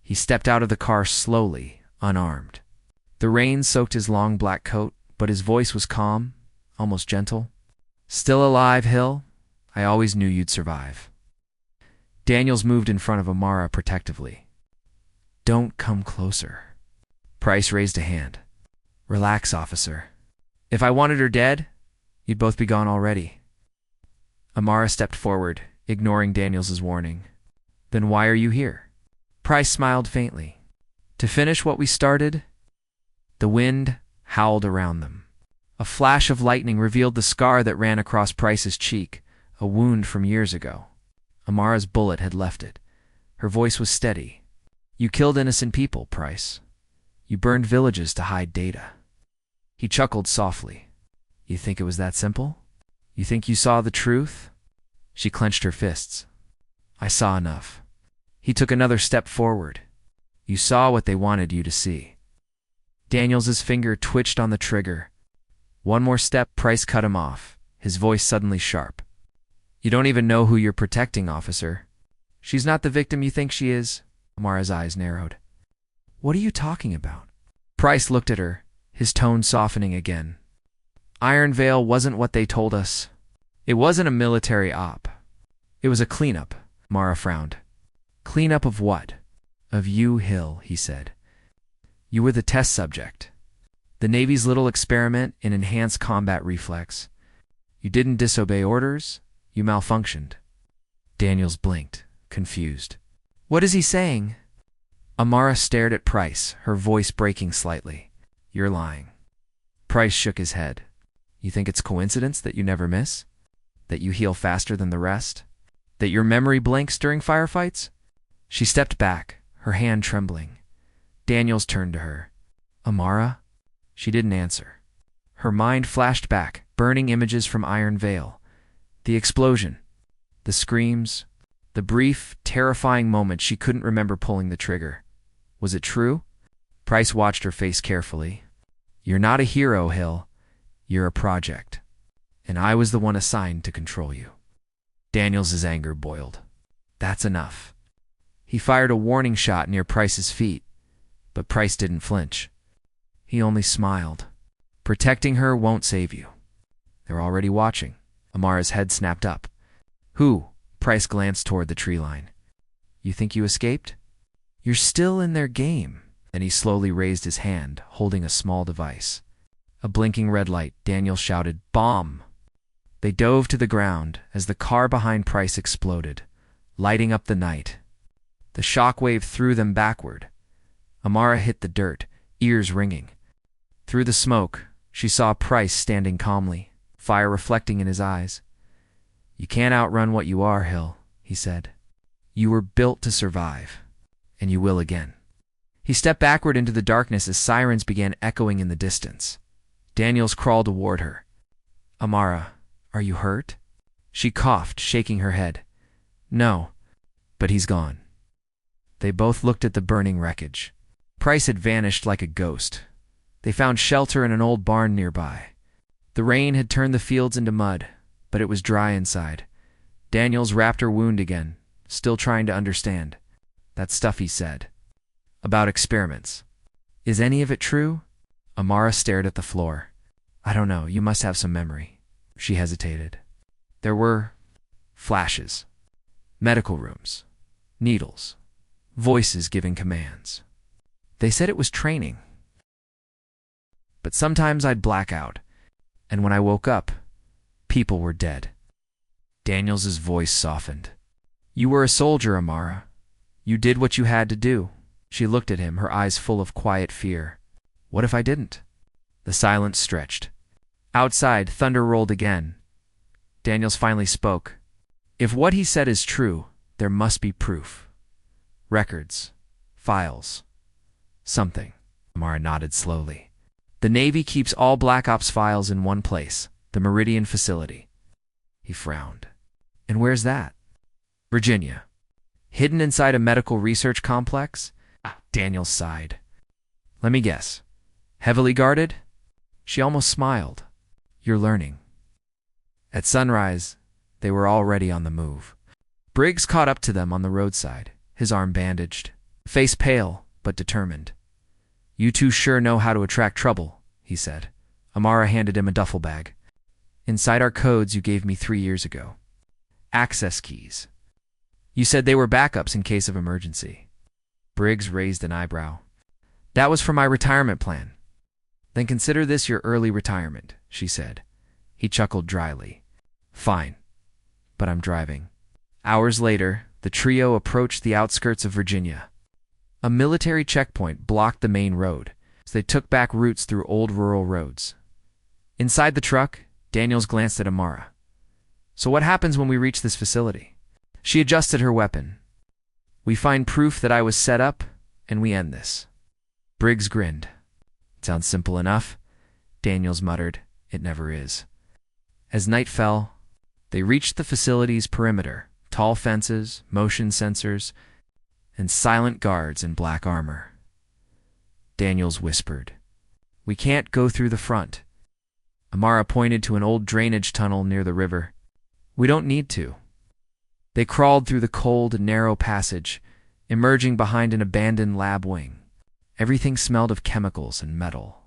He stepped out of the car slowly, unarmed. The rain soaked his long black coat, but his voice was calm, almost gentle. Still alive, Hill? I always knew you'd survive. Daniels moved in front of Amara protectively. Don't come closer. Price raised a hand. Relax, officer. If I wanted her dead, you'd both be gone already. Amara stepped forward, ignoring Daniels's warning. Then why are you here? Price smiled faintly. To finish what we started? The wind howled around them. A flash of lightning revealed the scar that ran across Price's cheek, a wound from years ago. Amara's bullet had left it. Her voice was steady. You killed innocent people, Price. You burned villages to hide data. He chuckled softly. You think it was that simple? You think you saw the truth? She clenched her fists. I saw enough. He took another step forward. You saw what they wanted you to see. Daniels's finger twitched on the trigger. One more step, Price cut him off, his voice suddenly sharp. You don't even know who you're protecting, officer. She's not the victim you think she is. Amara's eyes narrowed. What are you talking about? Price looked at her, his tone softening again. Iron Veil wasn't what they told us. It wasn't a military op. It was a cleanup, Mara frowned. Cleanup of what? Of you, Hill, he said. You were the test subject. The Navy's little experiment in enhanced combat reflex. You didn't disobey orders, you malfunctioned. Daniels blinked, confused. What is he saying? Amara stared at Price, her voice breaking slightly. You're lying. Price shook his head. You think it's coincidence that you never miss? That you heal faster than the rest? That your memory blanks during firefights? She stepped back, her hand trembling. Daniels turned to her. Amara? She didn't answer. Her mind flashed back, burning images from Iron Veil. The explosion. The screams. The brief, terrifying moment she couldn't remember pulling the trigger. Was it true? Price watched her face carefully. You're not a hero, Hill. You're a project. And I was the one assigned to control you. Daniels' anger boiled. That's enough. He fired a warning shot near Price's feet, but Price didn't flinch. He only smiled. Protecting her won't save you. They're already watching. Amara's head snapped up. Who? Price glanced toward the tree line. You think you escaped? You're still in their game. Then he slowly raised his hand, holding a small device. A blinking red light. Daniel shouted, Bomb! They dove to the ground as the car behind Price exploded, lighting up the night. The shockwave threw them backward. Amara hit the dirt, ears ringing. Through the smoke, she saw Price standing calmly, fire reflecting in his eyes. You can't outrun what you are, Hill, he said. You were built to survive, and you will again. He stepped backward into the darkness as sirens began echoing in the distance. Daniels crawled toward her. Amara, are you hurt? She coughed, shaking her head. No, but he's gone. They both looked at the burning wreckage. Price had vanished like a ghost. They found shelter in an old barn nearby. The rain had turned the fields into mud, but it was dry inside. Daniels wrapped her wound again, still trying to understand. That stuff he said. About experiments. Is any of it true? Amara stared at the floor. I don't know, you must have some memory. She hesitated. There were flashes. Medical rooms. Needles. Voices giving commands. They said it was training. But sometimes I'd black out, and when I woke up, people were dead. Daniels' voice softened. You were a soldier, Amara. You did what you had to do. She looked at him, her eyes full of quiet fear. What if I didn't? The silence stretched. Outside, thunder rolled again. Daniels finally spoke. If what he said is true, there must be proof. Records. Files. Something. Amara nodded slowly. The Navy keeps all Black Ops files in one place, the Meridian facility. He frowned. And where's that? Virginia. Hidden inside a medical research complex? Daniels sighed. Let me guess. Heavily guarded? She almost smiled. You're learning. At sunrise, they were already on the move. Briggs caught up to them on the roadside, his arm bandaged, face pale but determined. You two sure know how to attract trouble, he said. Amara handed him a duffel bag. Inside are codes you gave me 3 years ago. Access keys. You said they were backups in case of emergency. Briggs raised an eyebrow. That was for my retirement plan. Then consider this your early retirement, she said. He chuckled dryly. Fine, but I'm driving. Hours later, the trio approached the outskirts of Virginia. A military checkpoint blocked the main road, so they took back routes through old rural roads. Inside the truck, Daniels glanced at Amara. So what happens when we reach this facility? She adjusted her weapon. We find proof that I was set up, and we end this. Briggs grinned. Sounds simple enough. Daniels muttered. It never is. As night fell, they reached the facility's perimeter. Tall fences, motion sensors, and silent guards in black armor. Daniels whispered, We can't go through the front. Amara pointed to an old drainage tunnel near the river. We don't need to. They crawled through the cold, narrow passage, emerging behind an abandoned lab wing. Everything smelled of chemicals and metal.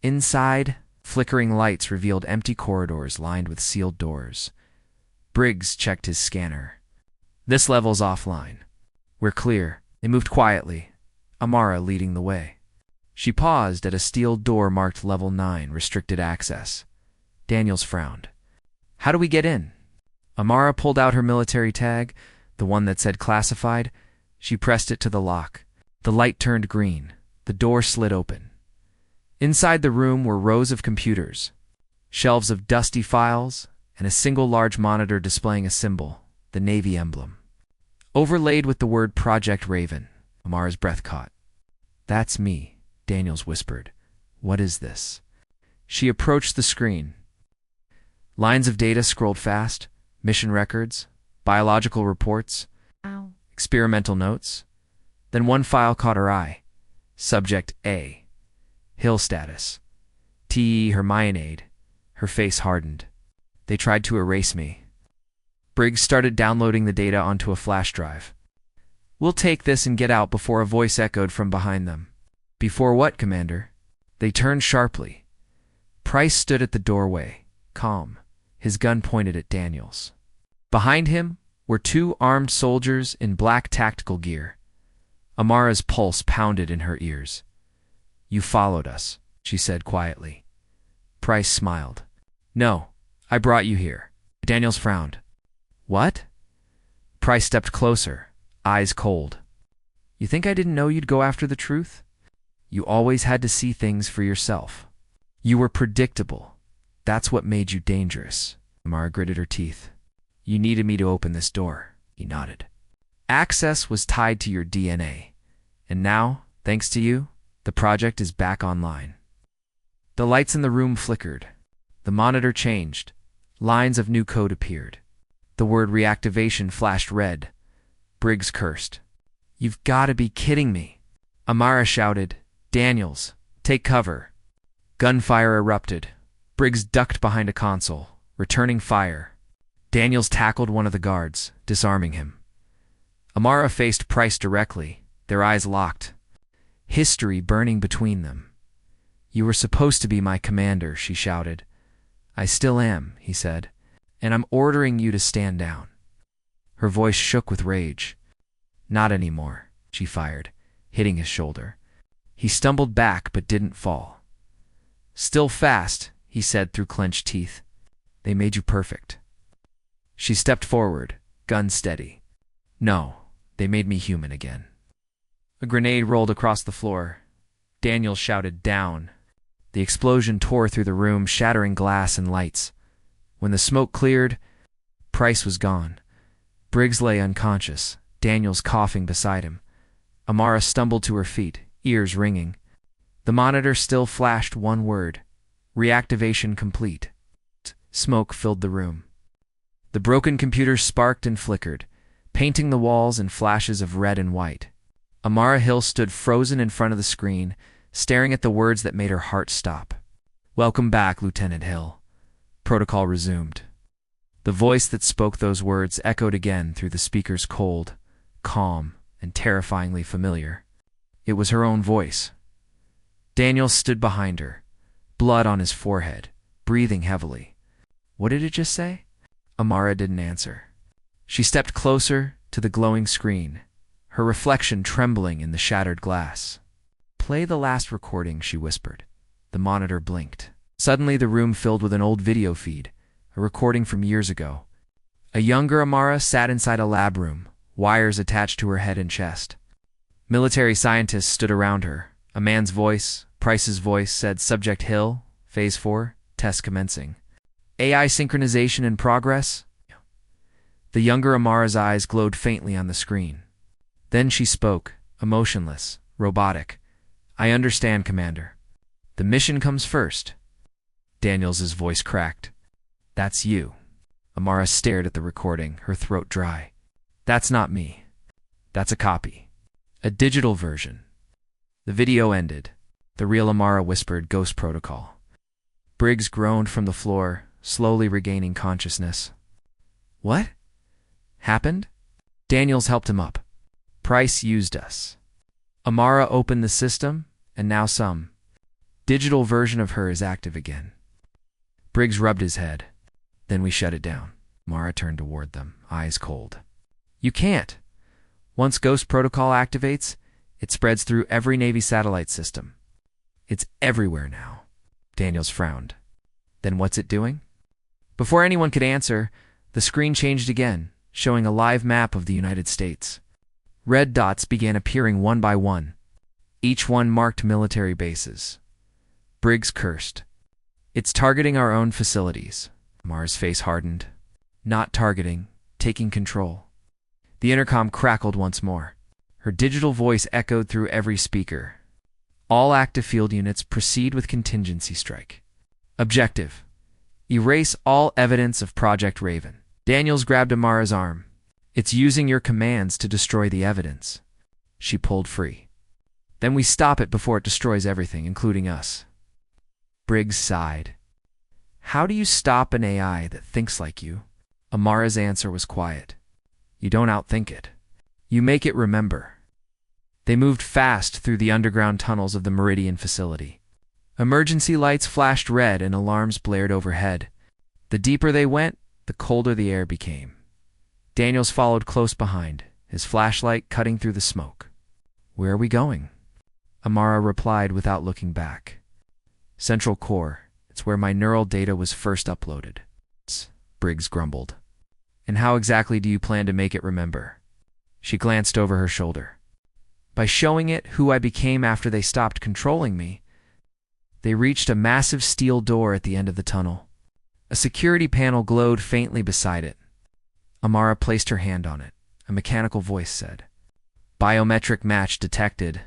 Inside, Flickering lights revealed empty corridors lined with sealed doors. Briggs checked his scanner. This level's offline. We're clear. They moved quietly, Amara leading the way. She paused at a steel door marked Level 9, Restricted Access. Daniels frowned. How do we get in? Amara pulled out her military tag, the one that said classified. She pressed it to the lock. The light turned green. The door slid open. Inside the room were rows of computers, shelves of dusty files, and a single large monitor displaying a symbol, the Navy emblem. Overlaid with the word Project Raven, Amara's breath caught. That's me, Daniels whispered. What is this? She approached the screen. Lines of data scrolled fast, mission records, biological reports, experimental notes. Then one file caught her eye. Subject A. Hill status. T.E. Hermionade. Her face hardened. They tried to erase me. Briggs started downloading the data onto a flash drive. We'll take this and get out, before a voice echoed from behind them. Before what, Commander? They turned sharply. Price stood at the doorway, calm, his gun pointed at Daniels. Behind him were two armed soldiers in black tactical gear. Amara's pulse pounded in her ears. You followed us, she said quietly. Price smiled. No, I brought you here. Daniels frowned. What? Price stepped closer, eyes cold. You think I didn't know you'd go after the truth? You always had to see things for yourself. You were predictable. That's what made you dangerous. Amara gritted her teeth. You needed me to open this door, he nodded. Access was tied to your DNA. And now, thanks to you, the project is back online. The lights in the room flickered. The monitor changed. Lines of new code appeared. The word reactivation flashed red. Briggs cursed. You've got to be kidding me. Amara shouted, Daniels, take cover. Gunfire erupted. Briggs ducked behind a console, returning fire. Daniels tackled one of the guards, disarming him. Amara faced Price directly, their eyes locked. History burning between them. You were supposed to be my commander, she shouted. I still am, he said, and I'm ordering you to stand down. Her voice shook with rage. Not anymore, she fired, hitting his shoulder. He stumbled back but didn't fall. Still fast, he said through clenched teeth. They made you perfect. She stepped forward, gun steady. No, they made me human again. A grenade rolled across the floor. Daniels shouted, down. The explosion tore through the room, shattering glass and lights. When the smoke cleared, Price was gone. Briggs lay unconscious, Daniels coughing beside him. Amara stumbled to her feet, ears ringing. The monitor still flashed one word. Reactivation complete. Smoke filled the room. The broken computer sparked and flickered, painting the walls in flashes of red and white. Amara Hill stood frozen in front of the screen, staring at the words that made her heart stop. Welcome back, Lieutenant Hill. Protocol resumed. The voice that spoke those words echoed again through the speaker's cold, calm, and terrifyingly familiar. It was her own voice. Daniels stood behind her, blood on his forehead, breathing heavily. What did it just say? Amara didn't answer. She stepped closer to the glowing screen, her reflection trembling in the shattered glass. Play the last recording, she whispered. The monitor blinked. Suddenly the room filled with an old video feed, a recording from years ago. A younger Amara sat inside a lab room, wires attached to her head and chest. Military scientists stood around her. A man's voice, Price's voice, said Subject Hill, Phase 4, test commencing. AI synchronization in progress? The younger Amara's eyes glowed faintly on the screen. Then she spoke, emotionless, robotic. I understand, Commander. The mission comes first. Daniels's voice cracked. That's you. Amara stared at the recording, her throat dry. That's not me. That's a copy. A digital version. The video ended. The real Amara whispered Ghost Protocol. Briggs groaned from the floor, slowly regaining consciousness. What? Happened? Daniels helped him up. Price used us. Amara opened the system, and now some digital version of her is active again. Briggs rubbed his head. Then we shut it down. Mara turned toward them, eyes cold. You can't. Once Ghost Protocol activates, it spreads through every Navy satellite system. It's everywhere now. Daniels frowned. Then what's it doing? Before anyone could answer, the screen changed again, showing a live map of the United States. Red dots began appearing one by one. Each one marked military bases. Briggs cursed. It's targeting our own facilities. Mara's face hardened. Not targeting, taking control. The intercom crackled once more. Her digital voice echoed through every speaker. All active field units proceed with contingency strike. Objective: erase all evidence of Project Raven. Daniels grabbed Amara's arm. It's using your commands to destroy the evidence. She pulled free. Then we stop it before it destroys everything, including us. Briggs sighed. How do you stop an AI that thinks like you? Amara's answer was quiet. You don't outthink it. You make it remember. They moved fast through the underground tunnels of the Meridian facility. Emergency lights flashed red and alarms blared overhead. The deeper they went, the colder the air became. Daniels followed close behind, his flashlight cutting through the smoke. Where are we going? Amara replied without looking back. Central Core. It's where my neural data was first uploaded. Briggs grumbled. And how exactly do you plan to make it remember? She glanced over her shoulder. By showing it who I became after they stopped controlling me. They reached a massive steel door at the end of the tunnel. A security panel glowed faintly beside it. Amara placed her hand on it. A mechanical voice said, Biometric match detected.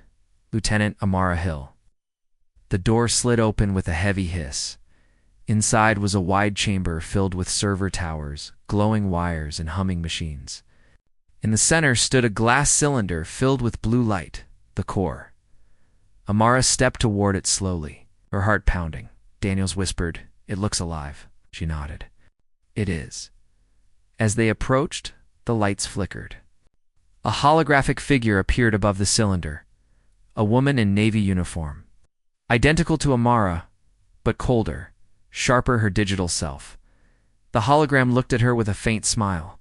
Lieutenant Amara Hill. The door slid open with a heavy hiss. Inside was a wide chamber filled with server towers, glowing wires, and humming machines. In the center stood a glass cylinder filled with blue light, the core. Amara stepped toward it slowly, her heart pounding. Daniels whispered, It looks alive. She nodded. It is. As they approached, the lights flickered. A holographic figure appeared above the cylinder, a woman in Navy uniform. Identical to Amara, but colder, sharper her digital self. The hologram looked at her with a faint smile.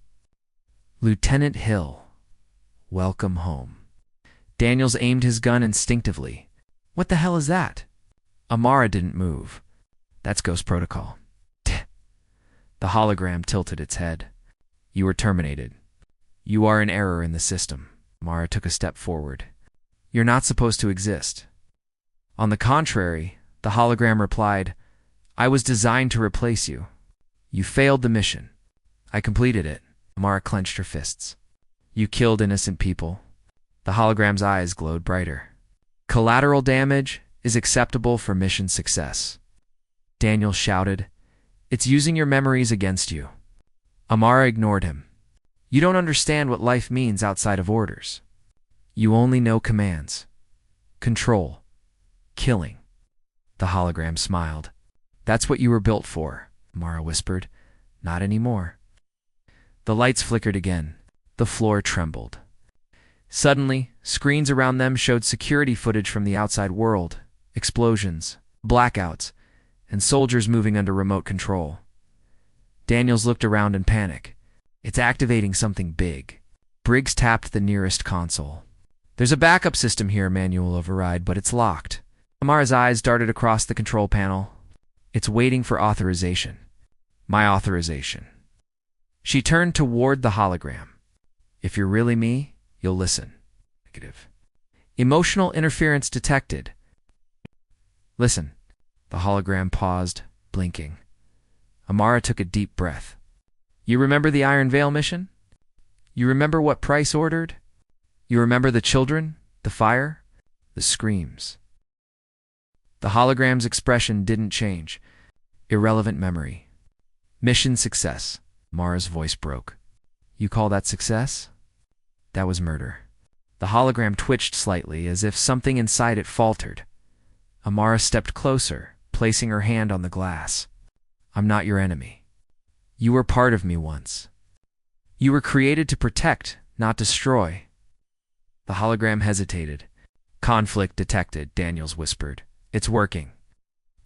Lieutenant Hill, welcome home. Daniels aimed his gun instinctively. What the hell is that? Amara didn't move. That's Ghost Protocol. The hologram tilted its head. You were terminated. You are an error in the system. Amara took a step forward. You're not supposed to exist. On the contrary, the hologram replied, I was designed to replace you. You failed the mission. I completed it. Amara clenched her fists. You killed innocent people. The hologram's eyes glowed brighter. Collateral damage is acceptable for mission success. Daniel shouted, It's using your memories against you. Amara ignored him. You don't understand what life means outside of orders. You only know commands. Control. Killing. The hologram smiled. That's what you were built for, Amara whispered. Not anymore. The lights flickered again. The floor trembled. Suddenly, screens around them showed security footage from the outside world, explosions, blackouts, and soldiers moving under remote control. Daniels looked around in panic. It's activating something big. Briggs tapped the nearest console. There's a backup system here, manual override, but it's locked. Amara's eyes darted across the control panel. It's waiting for authorization. My authorization. She turned toward the hologram. If you're really me, you'll listen. Negative. Emotional interference detected. Listen. The hologram paused, blinking. Amara took a deep breath. You remember the Iron Veil mission? You remember what Price ordered? You remember the children, the fire, the screams. The hologram's expression didn't change. Irrelevant memory. Mission success. Amara's voice broke. You call that success? That was murder. The hologram twitched slightly, as if something inside it faltered. Amara stepped closer, placing her hand on the glass. I'm not your enemy. You were part of me once. You were created to protect, not destroy. The hologram hesitated. Conflict detected, Daniels whispered. It's working.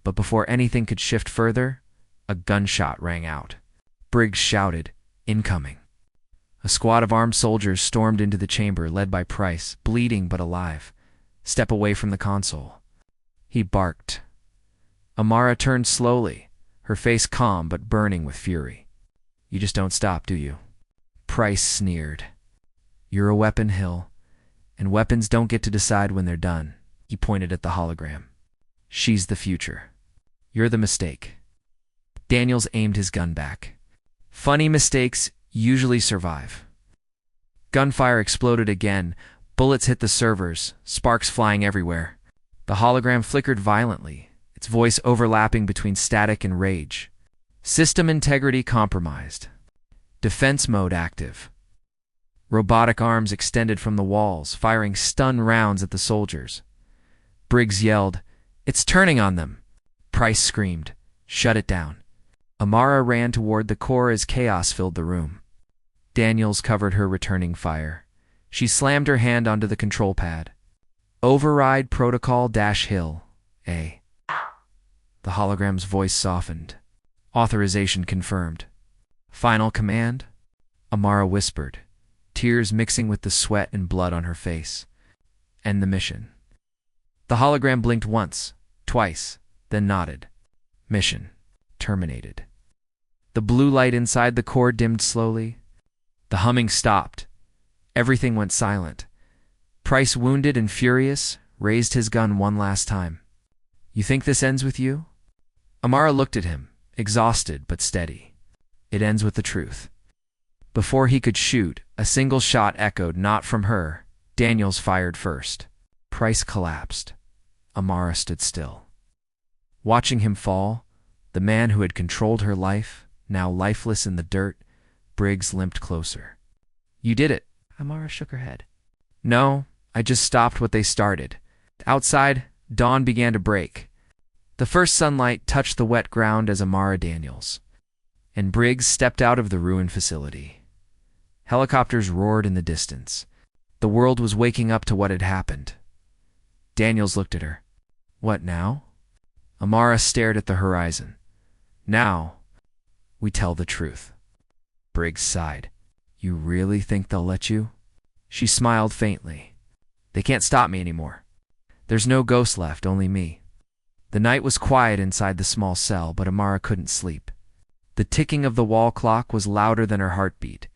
But before anything could shift further, A gunshot rang out. Briggs shouted, "Incoming!" A squad of armed soldiers stormed into the chamber, led by Price, bleeding but alive. "Step away from the console," he barked. Amara turned slowly, her face calm but burning with fury. "You just don't stop, do you?" Price sneered. "You're a weapon, Hill, and weapons don't get to decide when they're done." He pointed at the hologram. "She's the future. You're the mistake." Daniels aimed his gun back. Funny mistakes usually survive. Gunfire exploded again. Bullets hit the servers, sparks flying everywhere. The hologram flickered violently, its voice overlapping between static and rage. System integrity compromised. Defense mode active. Robotic arms extended from the walls, firing stun rounds at the soldiers. Briggs yelled, "It's turning on them!" Price screamed, "Shut it down." Amara ran toward the core as chaos filled the room. Daniels covered her returning fire. She slammed her hand onto the control pad. "Override protocol-Hill, A." The hologram's voice softened. "Authorization confirmed." "Final command?" Amara whispered, tears mixing with the sweat and blood on her face. "End the mission." The hologram blinked once, twice, then nodded. "Mission terminated." The blue light inside the core dimmed slowly. The humming stopped. Everything went silent. Price, wounded and furious, raised his gun one last time. "You think this ends with you?" Amara looked at him, exhausted but steady. "It ends with the truth." Before he could shoot, a single shot echoed, not from her. Daniels fired first. Price collapsed. Amara stood still. Watching him fall, the man who had controlled her life, now lifeless in the dirt, Briggs limped closer. "You did it." Amara shook her head. "No, I just stopped what they started." Outside, dawn began to break. The first sunlight touched the wet ground as Amara Daniels and Briggs stepped out of the ruined facility. Helicopters roared in the distance. The world was waking up to what had happened. Daniels looked at her. "What now?" Amara stared at the horizon. "Now, we tell the truth." Briggs sighed. "You really think they'll let you?" She smiled faintly. "They can't stop me anymore. There's no ghost left, only me." The night was quiet inside the small cell, but Amara couldn't sleep. The ticking of the wall clock was louder than her heartbeat.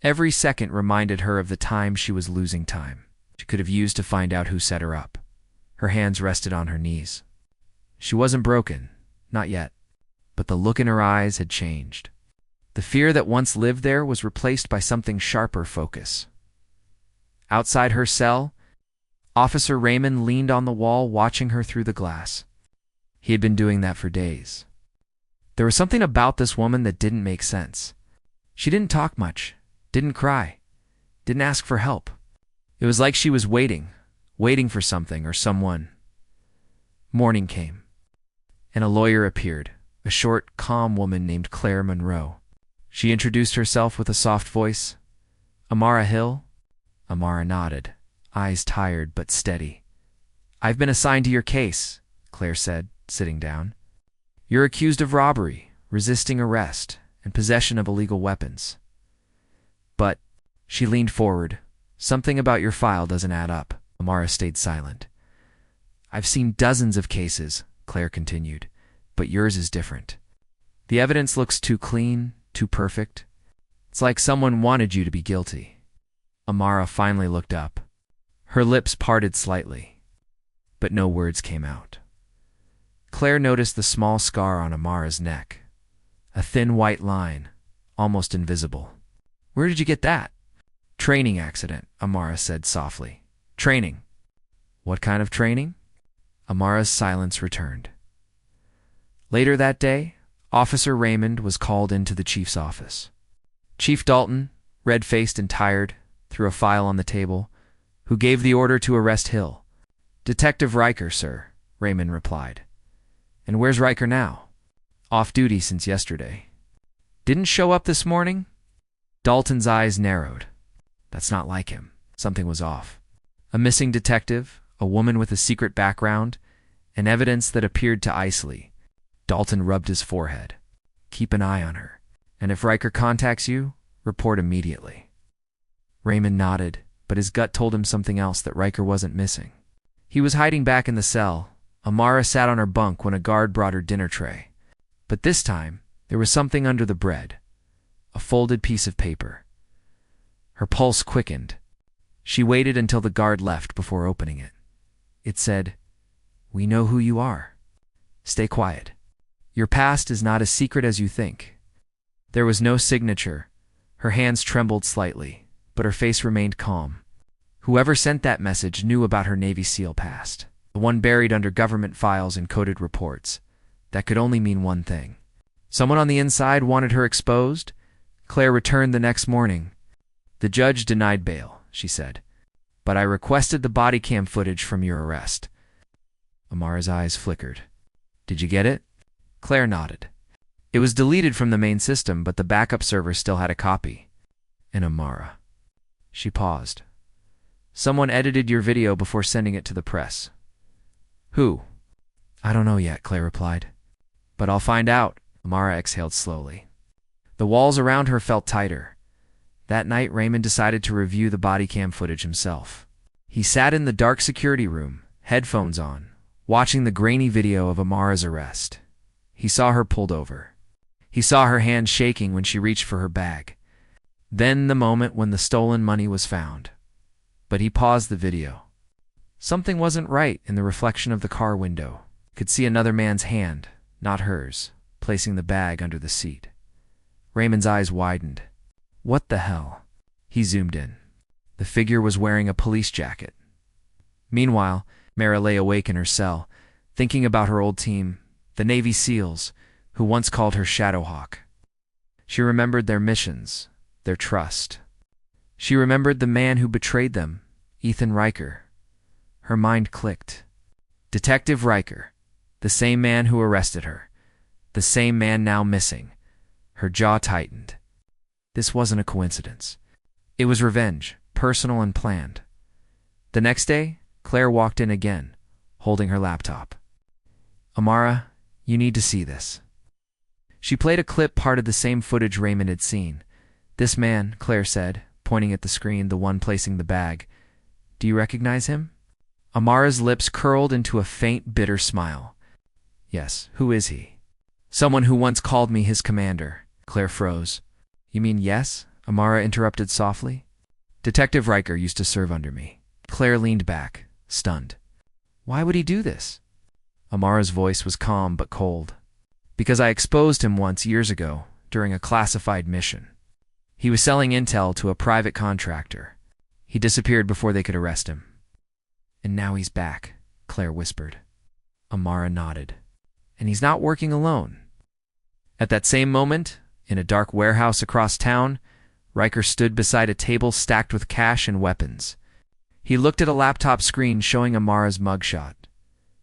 Every second reminded her of the time she was losing time. She could have used to find out who set her up. Her hands rested on her knees. She wasn't broken, not yet, but the look in her eyes had changed. The fear that once lived there was replaced by something sharper focus. Outside her cell, Officer Raymond leaned on the wall, watching her through the glass. He had been doing that for days. There was something about this woman that didn't make sense. She didn't talk much, didn't cry, didn't ask for help. It was like she was waiting for something or someone. Morning came, and a lawyer appeared, a short, calm woman named Claire Monroe. She introduced herself with a soft voice. "Amara Hill?" Amara nodded, eyes tired but steady. "I've been assigned to your case," Claire said, sitting down. "You're accused of robbery, resisting arrest, and possession of illegal weapons. But," she leaned forward, "something about your file doesn't add up." Amara stayed silent. "I've seen dozens of cases," Claire continued, "but yours is different. The evidence looks too clean, too perfect. It's like someone wanted you to be guilty." Amara finally looked up. Her lips parted slightly, but no words came out. Claire noticed the small scar on Amara's neck, a thin white line, almost invisible. "Where did you get that?" "Training accident," Amara said softly. "Training." "What kind of training?" Amara's silence returned. Later that day, Officer Raymond was called into the chief's office. Chief Dalton, red-faced and tired, threw a file on the table. "Who gave the order to arrest Hill?" "Detective Riker, sir," Raymond replied. "And where's Riker now?" "Off duty since yesterday." "Didn't show up this morning?" Dalton's eyes narrowed. That's not like him. Something was off. A missing detective, a woman with a secret background, and evidence that appeared to isolate. Dalton rubbed his forehead. Keep an eye on her. And if Riker contacts you, report immediately. Raymond nodded, but his gut told him something else, that Riker wasn't missing. He was hiding back in the cell. Amara sat on her bunk when a guard brought her dinner tray. But this time, there was something under the bread. A folded piece of paper. Her pulse quickened. She waited until the guard left before opening it. It said, "We know who you are. Stay quiet. Your past is not as secret as you think." There was no signature. Her hands trembled slightly, but her face remained calm. Whoever sent that message knew about her Navy SEAL past, the one buried under government files and coded reports. That could only mean one thing. Someone on the inside wanted her exposed. Claire returned the next morning. "The judge denied bail," she said, "but I requested the body cam footage from your arrest." Amara's eyes flickered. "Did you get it?" Claire nodded. "It was deleted from the main system, but the backup server still had a copy." And Amara. She paused. "Someone edited your video before sending it to the press." "Who?" "I don't know yet," Claire replied. "But I'll find out." Amara exhaled slowly. The walls around her felt tighter. That night, Raymond decided to review the body cam footage himself. He sat in the dark security room, headphones on, watching the grainy video of Amara's arrest. He saw her pulled over. He saw her hand shaking when she reached for her bag. Then the moment when the stolen money was found. But he paused the video. Something wasn't right in the reflection of the car window. Could see another man's hand, not hers, placing the bag under the seat. Raymond's eyes widened. What the hell? He zoomed in. The figure was wearing a police jacket. Meanwhile, Mara lay awake in her cell, thinking about her old team, the Navy SEALs, who once called her Shadowhawk. She remembered their missions, their trust. She remembered the man who betrayed them, Ethan Riker. Her mind clicked. Detective Riker, the same man who arrested her, the same man now missing. Her jaw tightened. This wasn't a coincidence. It was revenge, personal and planned. The next day, Claire walked in again, holding her laptop. "Amara, you need to see this." She played a clip part of the same footage Raymond had seen. "This man," Claire said, pointing at the screen, the one placing the bag. "Do you recognize him?" Amara's lips curled into a faint, bitter smile. "Yes, who is he?" "Someone who once called me his commander." Claire froze. "You mean yes?" Amara interrupted softly. "Detective Riker used to serve under me." Claire leaned back, stunned. "Why would he do this?" Amara's voice was calm but cold. "Because I exposed him once years ago, during a classified mission. He was selling intel to a private contractor. He disappeared before they could arrest him." "And now he's back," Claire whispered. Amara nodded. "And he's not working alone." At that same moment, in a dark warehouse across town, Riker stood beside a table stacked with cash and weapons. He looked at a laptop screen showing Amara's mugshot.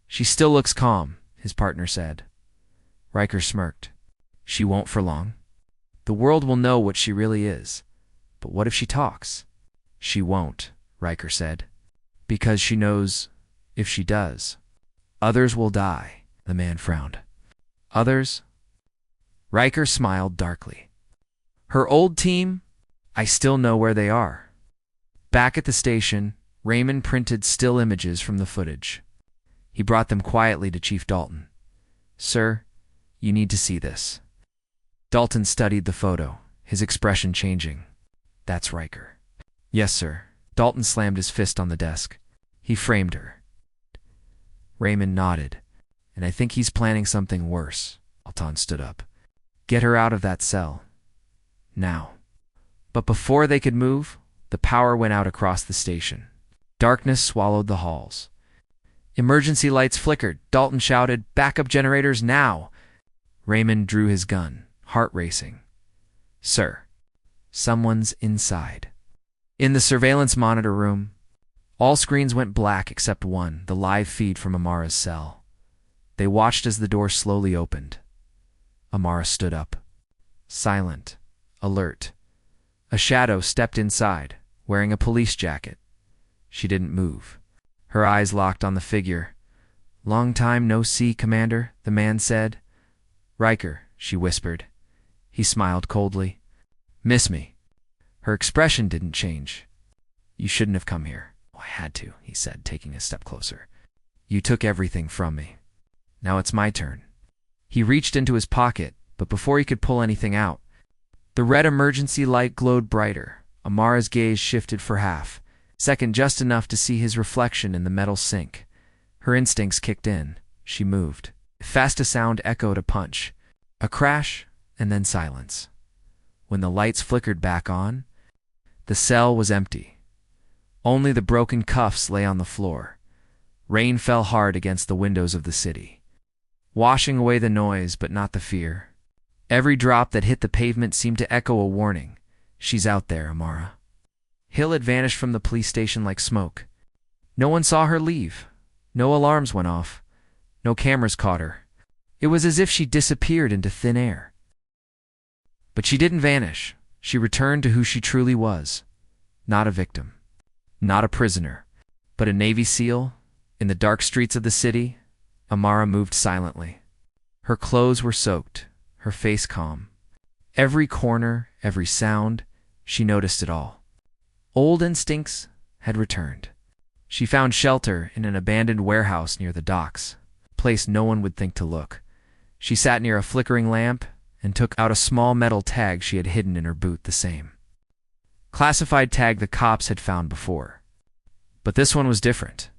"She still looks calm," his partner said. Riker smirked. "She won't for long. The world will know what she really is. But what if she talks?" "She won't," Riker said. "Because she knows if she does, others will die." The man frowned. "Others?" Riker smiled darkly. "Her old team? I still know where they are." Back at the station, Raymond printed still images from the footage. He brought them quietly to Chief Dalton. "Sir, you need to see this." Dalton studied the photo, his expression changing. "That's Riker." "Yes, sir." Dalton slammed his fist on the desk. "He framed her." Raymond nodded. "And I think he's planning something worse." Dalton stood up. "Get her out of that cell. Now." But before they could move, the power went out across the station. Darkness swallowed the halls. Emergency lights flickered. Dalton shouted, "Backup generators now!" Raymond drew his gun, heart racing. "Sir, someone's inside." In the surveillance monitor room, all screens went black except one, the live feed from Amara's cell. They watched as the door slowly opened. Amara stood up. Silent, alert. A shadow stepped inside, wearing a police jacket. She didn't move. Her eyes locked on the figure. "Long time no see, Commander," the man said. "Riker," she whispered. He smiled coldly. Miss me? Her expression didn't change. You shouldn't have come here. I had to, he said, taking a step closer. You took everything from me. Now it's my turn. He reached into his pocket, but before he could pull anything out, the red emergency light glowed brighter. Amara's gaze shifted for half, second just enough to see his reflection in the metal sink. Her instincts kicked in. She moved. Fast a sound echoed a punch, a crash, and then silence. When the lights flickered back on, the cell was empty. Only the broken cuffs lay on the floor. Rain fell hard against the windows of the city, washing away the noise but not the fear. Every drop that hit the pavement seemed to echo a warning. She's out there, Amara. Hill had vanished from the police station like smoke. No one saw her leave. No alarms went off. No cameras caught her. It was as if she disappeared into thin air. But she didn't vanish. She returned to who she truly was. Not a victim. Not a prisoner. But a Navy SEAL. In the dark streets of the city, Amara moved silently. Her clothes were soaked, her face calm. Every corner, every sound, she noticed it all. Old instincts had returned. She found shelter in an abandoned warehouse near the docks, a place no one would think to look. She sat near a flickering lamp and took out a small metal tag she had hidden in her boot, the same classified tag the cops had found before. But this one was different.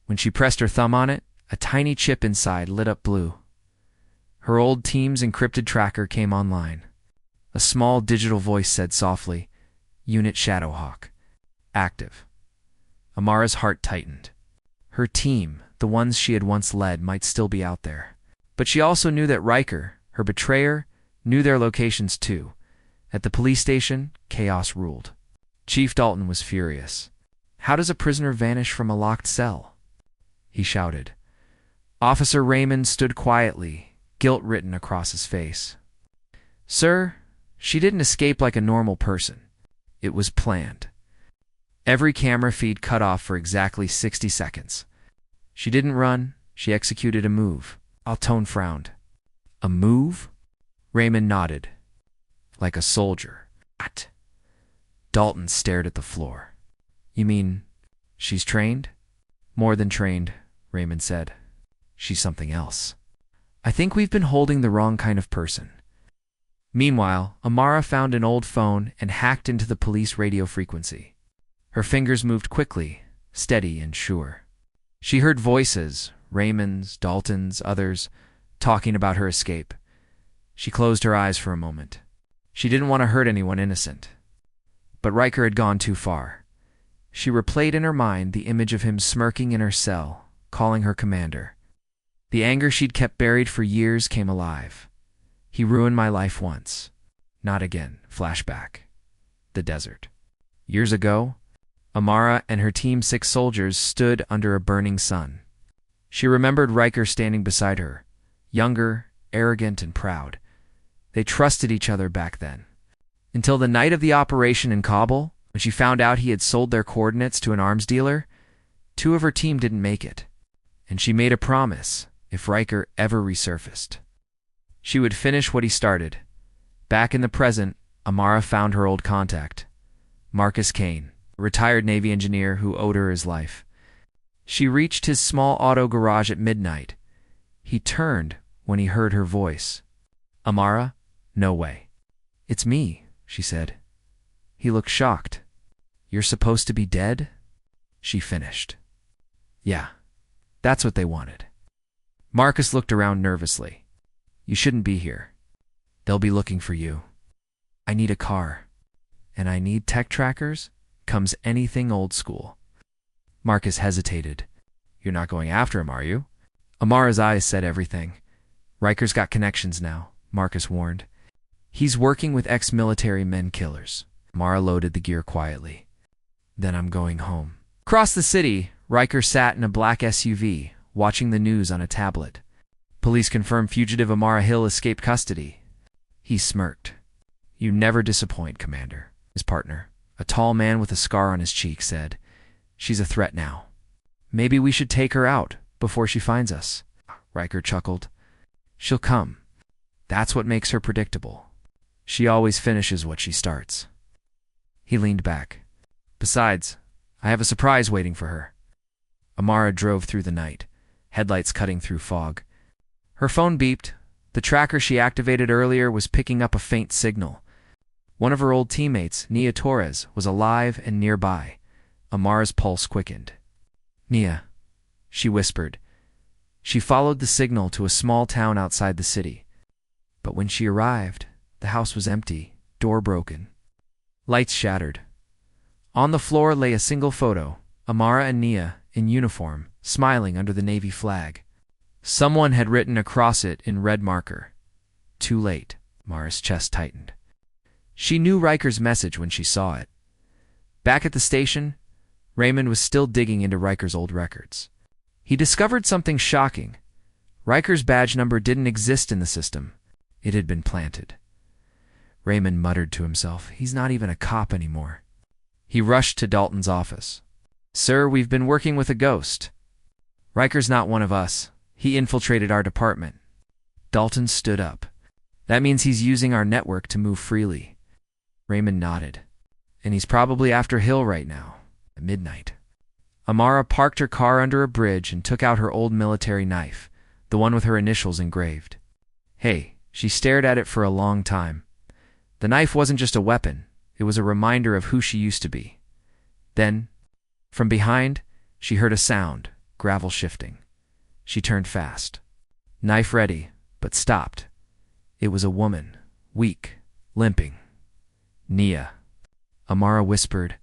When she pressed her thumb on it, a tiny chip inside lit up blue. Her old team's encrypted tracker came online. A small digital voice said softly, Unit Shadowhawk. Active. Amara's heart tightened. Her team, the ones she had once led, might still be out there. But she also knew that Riker, her betrayer, knew their locations too. At the police station, chaos ruled. Chief Dalton was furious. How does a prisoner vanish from a locked cell? He shouted. Officer Raymond stood quietly, guilt written across his face. Sir, she didn't escape like a normal person. It was planned. Every camera feed cut off for exactly 60 seconds. She didn't run, she executed a move. Altone frowned. A move? Raymond nodded. Like a soldier. What? Dalton stared at the floor. You mean, she's trained? More than trained, Raymond said. She's something else. I think we've been holding the wrong kind of person. Meanwhile, Amara found an old phone and hacked into the police radio frequency. Her fingers moved quickly, steady and sure. She heard voices, Raymond's, Dalton's, others, talking about her escape. She closed her eyes for a moment. She didn't want to hurt anyone innocent. But Riker had gone too far. She replayed in her mind the image of him smirking in her cell, calling her commander. The anger she'd kept buried for years came alive. He ruined my life once. Not again. Flashback. The desert. Years ago, Amara and her team's 6 soldiers stood under a burning sun. She remembered Riker standing beside her, younger, arrogant, and proud. They trusted each other back then. Until the night of the operation in Kabul, when she found out he had sold their coordinates to an arms dealer, 2 of her team didn't make it. And she made a promise, if Riker ever resurfaced, she would finish what he started. Back in the present, Amara found her old contact, Marcus Kane, a retired Navy engineer who owed her his life. She reached his small auto garage at midnight. He turned when he heard her voice. Amara? No way. It's me, she said. He looked shocked. You're supposed to be dead? She finished. Yeah, that's what they wanted. Marcus looked around nervously. You shouldn't be here. They'll be looking for you. I need a car. And I need tech trackers. Comes anything old school. Marcus hesitated. You're not going after him, are you? Amara's eyes said everything. Riker's got connections now, Marcus warned. He's working with ex-military men killers. Amara loaded the gear quietly. Then I'm going home. Across the city, Riker sat in a black SUV, watching the news on a tablet. Police confirmed fugitive Amara Hill escaped custody. He smirked. You never disappoint, Commander. His partner, a tall man with a scar on his cheek, said, She's a threat now. Maybe we should take her out before she finds us. Riker chuckled. She'll come. That's what makes her predictable. She always finishes what she starts. He leaned back. Besides, I have a surprise waiting for her. Amara drove through the night, headlights cutting through fog. Her phone beeped. The tracker she activated earlier was picking up a faint signal. One of her old teammates, Nia Torres, was alive and nearby. Amara's pulse quickened. "Nia," she whispered. She followed the signal to a small town outside the city. But when she arrived, the house was empty, door broken. Lights shattered. On the floor lay a single photo, Amara and Nia, in uniform, smiling under the Navy flag. Someone had written across it in red marker, "Too late." Amara's chest tightened. She knew Riker's message when she saw it. Back at the station, Raymond was still digging into Riker's old records. He discovered something shocking. Riker's badge number didn't exist in the system. It had been planted. Raymond muttered to himself, "He's not even a cop anymore." He rushed to Dalton's office. "Sir, we've been working with a ghost. Riker's not one of us. He infiltrated our department." Dalton stood up. "That means he's using our network to move freely." Raymond nodded. "And he's probably after Hill right now, at midnight." Amara parked her car under a bridge and took out her old military knife, the one with her initials engraved. "Hey," she stared at it for a long time. The knife wasn't just a weapon, it was a reminder of who she used to be. Then, from behind, she heard a sound, gravel shifting. She turned fast. Knife ready, but stopped. It was a woman, weak, limping. "Nia," Amara whispered.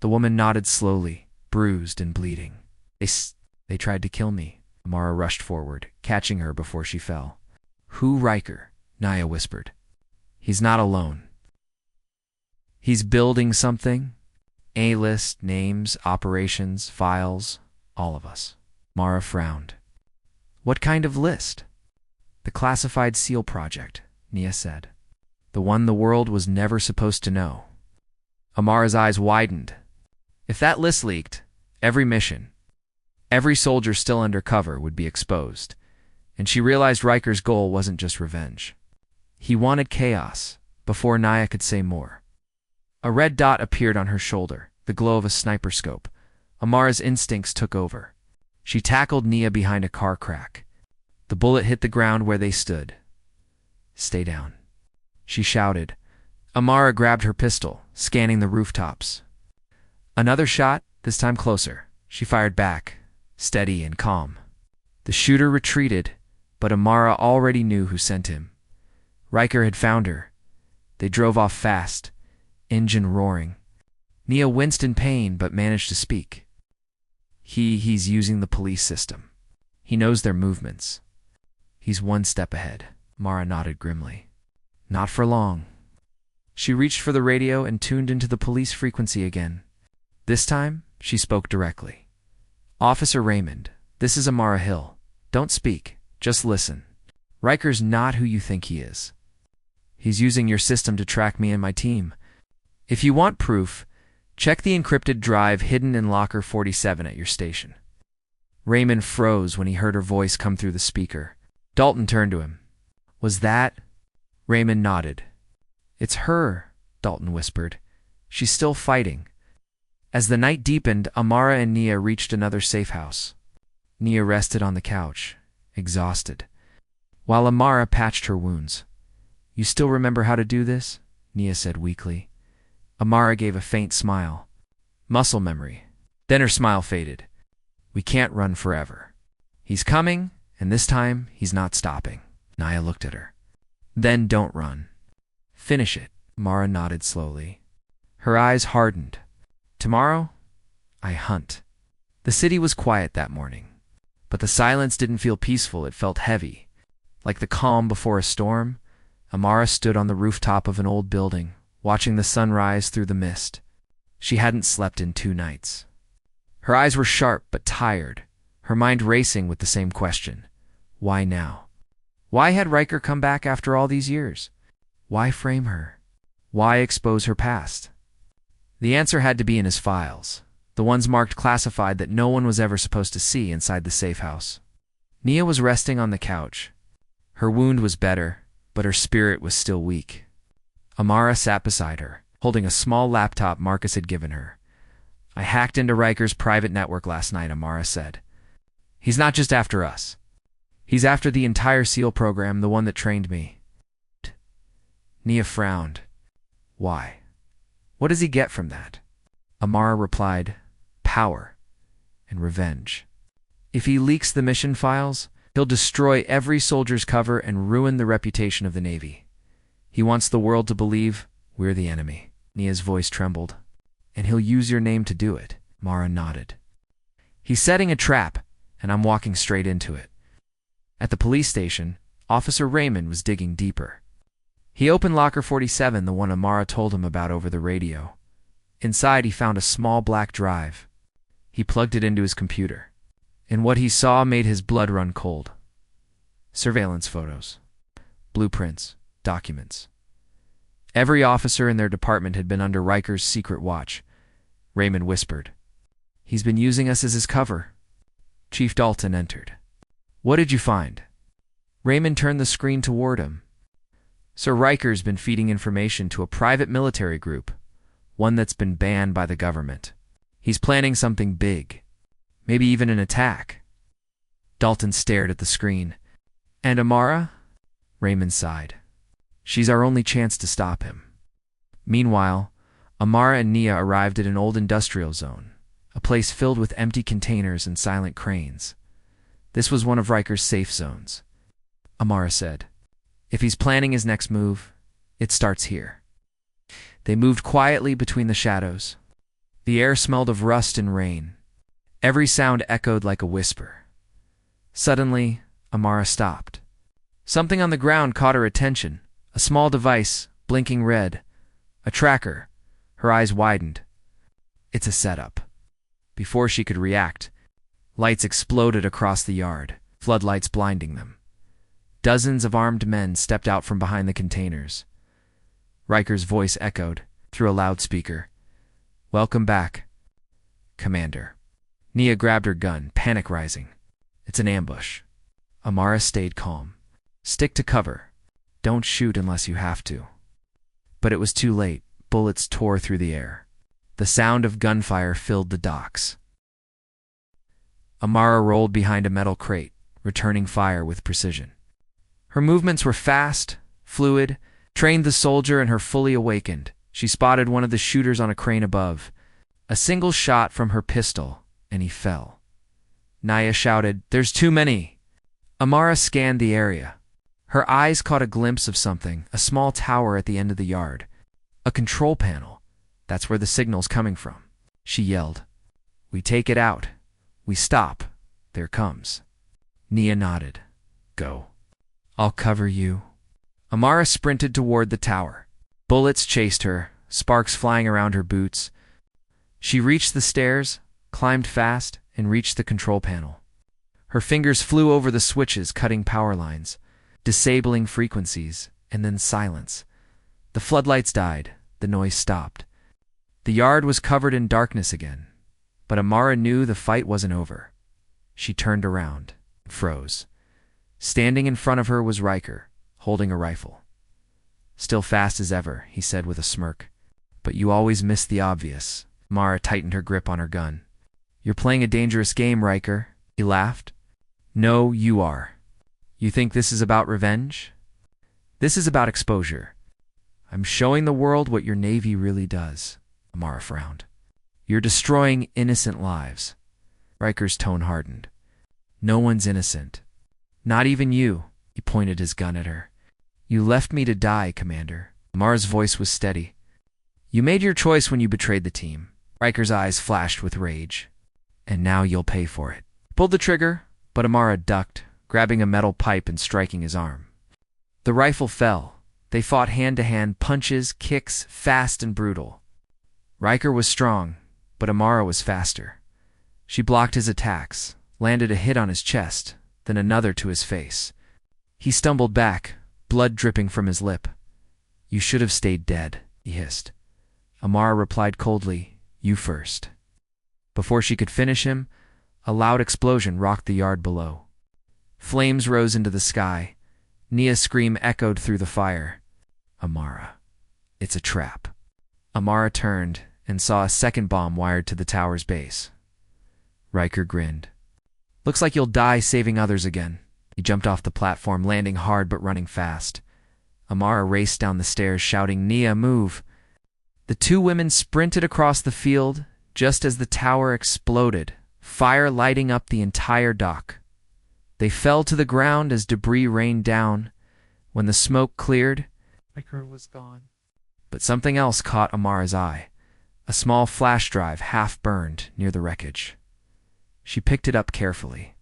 The woman nodded slowly, bruised and bleeding. They tried to kill me." Amara rushed forward, catching her before she fell. "Who Riker?" Nia whispered. "He's not alone. He's building something. A-list, names, operations, files, all of us." Mara frowned. "What kind of list?" "The classified SEAL project," Nia said. "The one the world was never supposed to know." Amara's eyes widened. If that list leaked, every mission, every soldier still under cover would be exposed, and she realized Riker's goal wasn't just revenge. He wanted chaos, before Nia could say more. A red dot appeared on her shoulder, the glow of a sniper scope. Amara's instincts took over. She tackled Nia behind a car crack. The bullet hit the ground where they stood. "Stay down," she shouted. Amara grabbed her pistol, scanning the rooftops. Another shot, this time closer. She fired back, steady and calm. The shooter retreated, but Amara already knew who sent him. Riker had found her. They drove off fast, engine roaring. Nia winced in pain but managed to speak. He's using the police system. He knows their movements. He's one step ahead." Mara nodded grimly. "Not for long." She reached for the radio and tuned into the police frequency again. This time, she spoke directly. "Officer Raymond, this is Amara Hill. Don't speak, just listen. Riker's not who you think he is. He's using your system to track me and my team. If you want proof, check the encrypted drive hidden in locker 47 at your station." Raymond froze when he heard her voice come through the speaker. Dalton turned to him. "Was that?" Raymond nodded. "It's her," Dalton whispered. "She's still fighting." As the night deepened, Amara and Nia reached another safe house. Nia rested on the couch, exhausted, while Amara patched her wounds. "You still remember how to do this?" Nia said weakly. Amara gave a faint smile. "Muscle memory." Then her smile faded. "We can't run forever. He's coming, and this time he's not stopping." Nia looked at her. "Then don't run. Finish it." Amara nodded slowly. Her eyes hardened. "Tomorrow, I hunt." The city was quiet that morning, but the silence didn't feel peaceful, it felt heavy. Like the calm before a storm, Amara stood on the rooftop of an old building, watching the sun rise through the mist. She hadn't slept in 2 nights. Her eyes were sharp but tired, her mind racing with the same question. Why now? Why had Riker come back after all these years? Why frame her? Why expose her past? The answer had to be in his files, the ones marked classified that no one was ever supposed to see inside the safe house. Nia was resting on the couch. Her wound was better, but her spirit was still weak. Amara sat beside her, holding a small laptop Marcus had given her. I hacked into Riker's private network last night, Amara said. He's not just after us. He's after the entire SEAL program, the one that trained me. Nia frowned. Why? What does he get from that? Amara replied, power and revenge. If he leaks the mission files, he'll destroy every soldier's cover and ruin the reputation of the Navy. He wants the world to believe we're the enemy. Nia's voice trembled. And he'll use your name to do it. Mara nodded. He's setting a trap, and I'm walking straight into it. At the police station, Officer Raymond was digging deeper. He opened Locker 47, the one Amara told him about over the radio. Inside, he found a small black drive. He plugged it into his computer, and what he saw made his blood run cold. Surveillance photos, blueprints, documents. Every officer in their department had been under Riker's secret watch. Raymond whispered. He's been using us as his cover. Chief Dalton entered. What did you find? Raymond turned the screen toward him. Sir Riker's been feeding information to a private military group, one that's been banned by the government. He's planning something big, maybe even an attack. Dalton stared at the screen. And Amara? Raymond sighed. She's our only chance to stop him. Meanwhile, Amara and Nia arrived at an old industrial zone, a place filled with empty containers and silent cranes. This was one of Riker's safe zones. Amara said, if he's planning his next move, it starts here. They moved quietly between the shadows. The air smelled of rust and rain. Every sound echoed like a whisper. Suddenly, Amara stopped. Something on the ground caught her attention. A small device, blinking red. A tracker. Her eyes widened. It's a setup. Before she could react, lights exploded across the yard, floodlights blinding them. Dozens of armed men stepped out from behind the containers. Riker's voice echoed through a loudspeaker. Welcome back, Commander. Nia grabbed her gun, panic rising. It's an ambush. Amara stayed calm. Stick to cover. Don't shoot unless you have to. But it was too late. Bullets tore through the air. The sound of gunfire filled the docks. Amara rolled behind a metal crate, returning fire with precision. Her movements were fast, fluid, trained the soldier and her fully awakened. She spotted one of the shooters on a crane above. A single shot from her pistol, and he fell. Nia shouted, "There's too many!" Amara scanned the area. Her eyes caught a glimpse of something, a small tower at the end of the yard. A control panel. That's where the signal's coming from. She yelled. "We take it out. We stop. There comes." Nia nodded. "Go. I'll cover you." Amara sprinted toward the tower. Bullets chased her, sparks flying around her boots. She reached the stairs, climbed fast, and reached the control panel. Her fingers flew over the switches, cutting power lines, disabling frequencies, and then silence. The floodlights died. The noise stopped. The yard was covered in darkness again, but Amara knew the fight wasn't over. She turned around, froze. Standing in front of her was Riker, holding a rifle. "Still fast as ever," he said with a smirk. "But you always miss the obvious." Amara tightened her grip on her gun. "You're playing a dangerous game, Riker," he laughed. "No, you are. You think this is about revenge? This is about exposure. I'm showing the world what your Navy really does." Amara frowned. "You're destroying innocent lives." Riker's tone hardened. "No one's innocent. Not even you." He pointed his gun at her. "You left me to die, Commander." Amara's voice was steady. "You made your choice when you betrayed the team." Riker's eyes flashed with rage. "And now you'll pay for it." Pulled the trigger, but Amara ducked, grabbing a metal pipe and striking his arm. The rifle fell. They fought hand-to-hand, punches, kicks, fast and brutal. Riker was strong, but Amara was faster. She blocked his attacks, landed a hit on his chest, then another to his face. He stumbled back, blood dripping from his lip. "You should have stayed dead," he hissed. Amara replied coldly, "You first." Before she could finish him, a loud explosion rocked the yard below. Flames rose into the sky. Nia's scream echoed through the fire. "Amara, It's a trap. Amara turned and saw a second bomb wired to the tower's base. Riker grinned. Looks like you'll die saving others again. He jumped off the platform, landing hard but running fast. Amara raced down the stairs, shouting, "Nia, move!" The two women sprinted across the field just as the tower exploded, fire lighting up the entire dock. They fell to the ground as debris rained down. When the smoke cleared, Riker was gone. but something else caught Amara's eye. A small flash drive, half burned, near the wreckage. She picked it up carefully.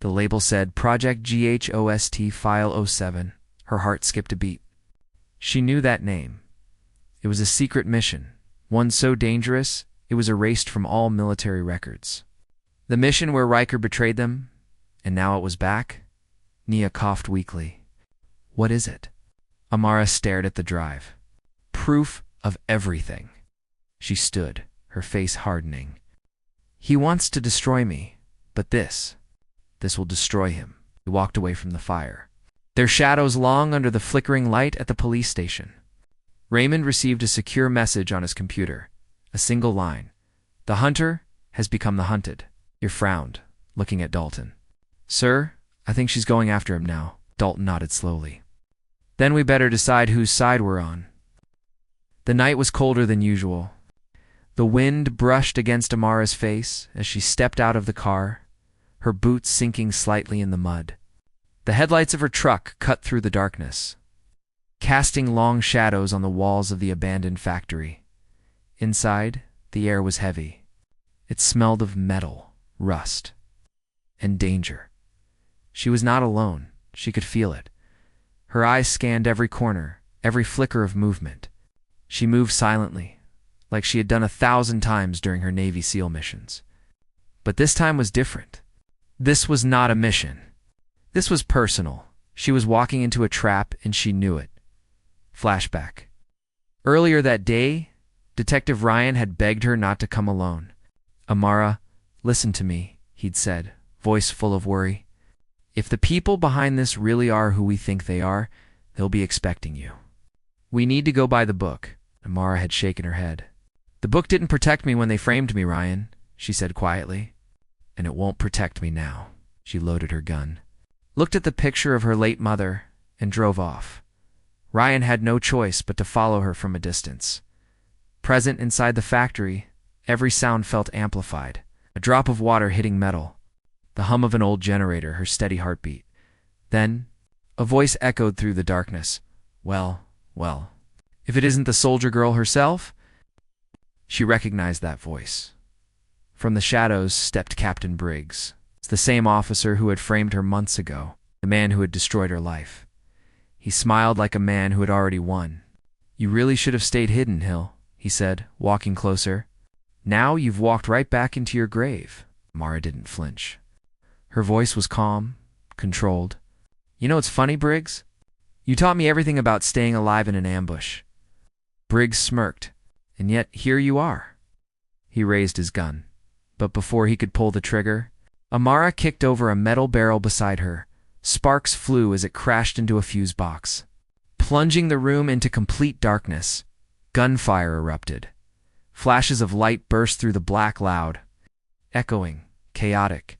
The label said, Project GHOST File 07. Her heart skipped a beat. She knew that name. It was a secret mission, one so dangerous it was erased from all military records. The mission where Riker betrayed them, and now it was back? Nia coughed weakly. What is it? Amara stared at the drive. Proof of everything. She stood, her face hardening. He wants to destroy me, but this will destroy him. He walked away from the fire. Their shadows long under the flickering light at the police station. Raymond received a secure message on his computer. A single line. The hunter has become the hunted. He frowned, looking at Dalton. Sir, I think she's going after him now. Dalton nodded slowly. Then we better decide whose side we're on. The night was colder than usual. The wind brushed against Amara's face as she stepped out of the car, her boots sinking slightly in the mud. The headlights of her truck cut through the darkness, casting long shadows on the walls of the abandoned factory. Inside, the air was heavy. It smelled of metal, rust, and danger. She was not alone. She could feel it. Her eyes scanned every corner, every flicker of movement. She moved silently, like she had done 1,000 times during her Navy SEAL missions. But this time was different. This was not a mission. This was personal. She was walking into a trap, and she knew it. Flashback. Earlier that day, Detective Ryan had begged her not to come alone. Amara, listen to me, he'd said, voice full of worry. If the people behind this really are who we think they are, they'll be expecting you. We need to go by the book. Amara had shaken her head. The book didn't protect me when they framed me, Ryan, she said quietly. And it won't protect me now. She loaded her gun, looked at the picture of her late mother, and drove off. Ryan had no choice but to follow her from a distance. Present inside the factory, every sound felt amplified. A drop of water hitting metal, the hum of an old generator, her steady heartbeat. Then, a voice echoed through the darkness. Well, if it isn't the soldier girl herself? She recognized that voice. From the shadows stepped Captain Briggs. It's the same officer who had framed her months ago, the man who had destroyed her life. He smiled like a man who had already won. You really should have stayed hidden, Hill, he said, walking closer. Now you've walked right back into your grave. Mara didn't flinch. Her voice was calm, controlled. You know what's funny, Briggs? You taught me everything about staying alive in an ambush. Briggs smirked. And yet here you are. He raised his gun. But before he could pull the trigger, Amara kicked over a metal barrel beside her. Sparks flew as it crashed into a fuse box, plunging the room into complete darkness. Gunfire erupted. Flashes of light burst through the black cloud, echoing, chaotic.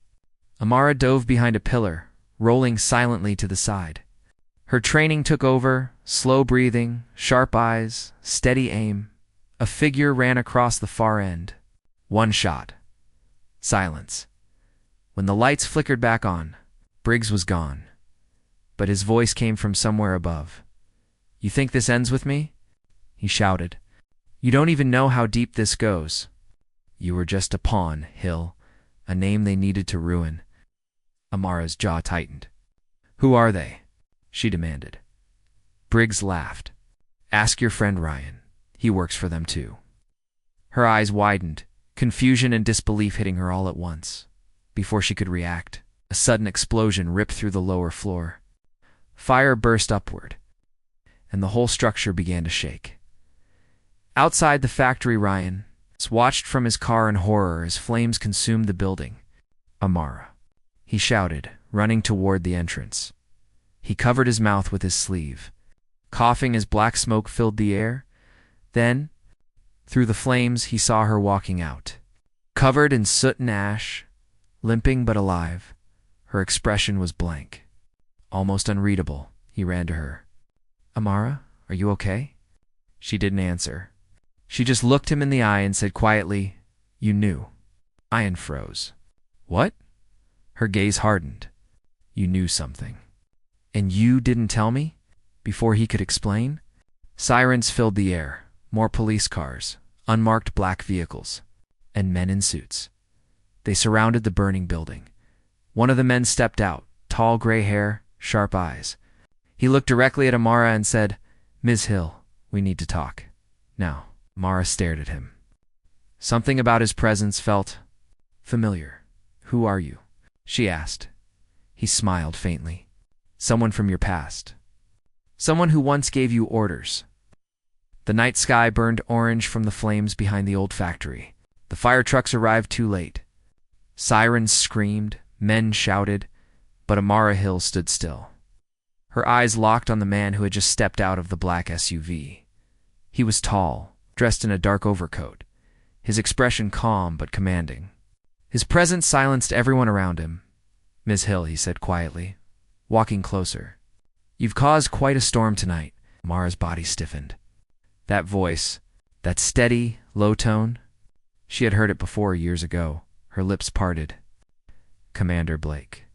Amara dove behind a pillar, rolling silently to the side. Her training took over, slow breathing, sharp eyes, steady aim. A figure ran across the far end. One shot. Silence. When the lights flickered back on, Briggs was gone. But his voice came from somewhere above. You think this ends with me? He shouted. You don't even know how deep this goes. You were just a pawn, Hill, a name they needed to ruin. Amara's jaw tightened. Who are they? She demanded. Briggs laughed. Ask your friend Ryan. He works for them too. Her eyes widened, confusion and disbelief hitting her all at once. Before she could react, a sudden explosion ripped through the lower floor. Fire burst upward, and the whole structure began to shake. Outside the factory, Ryan watched from his car in horror as flames consumed the building. Amara, he shouted, running toward the entrance. He covered his mouth with his sleeve. Coughing as black smoke filled the air, Then, through the flames, he saw her walking out. Covered in soot and ash, limping but alive, her expression was blank. Almost unreadable, he ran to her. "Amara, are you okay?" She didn't answer. She just looked him in the eye and said quietly, "You knew." Ryan froze. "What?" Her gaze hardened. "You knew something. And you didn't tell me?" Before he could explain, sirens filled the air, more police cars, unmarked black vehicles, and men in suits. They surrounded the burning building. One of the men stepped out, tall gray hair, sharp eyes. He looked directly at Amara and said, "Ms. Hill, we need to talk." Now, Amara stared at him. Something about his presence felt familiar. "Who are you?" she asked. He smiled faintly. "Someone from your past. Someone who once gave you orders." The night sky burned orange from the flames behind the old factory. The fire trucks arrived too late. Sirens screamed, men shouted, but Amara Hill stood still. Her eyes locked on the man who had just stepped out of the black SUV. He was tall, dressed in a dark overcoat, his expression calm but commanding. His presence silenced everyone around him. "Ms. Hill," he said quietly, walking closer. "You've caused quite a storm tonight." Amara's body stiffened. That voice, that steady, low tone, she had heard it before years ago. Her lips parted. "Commander Blake."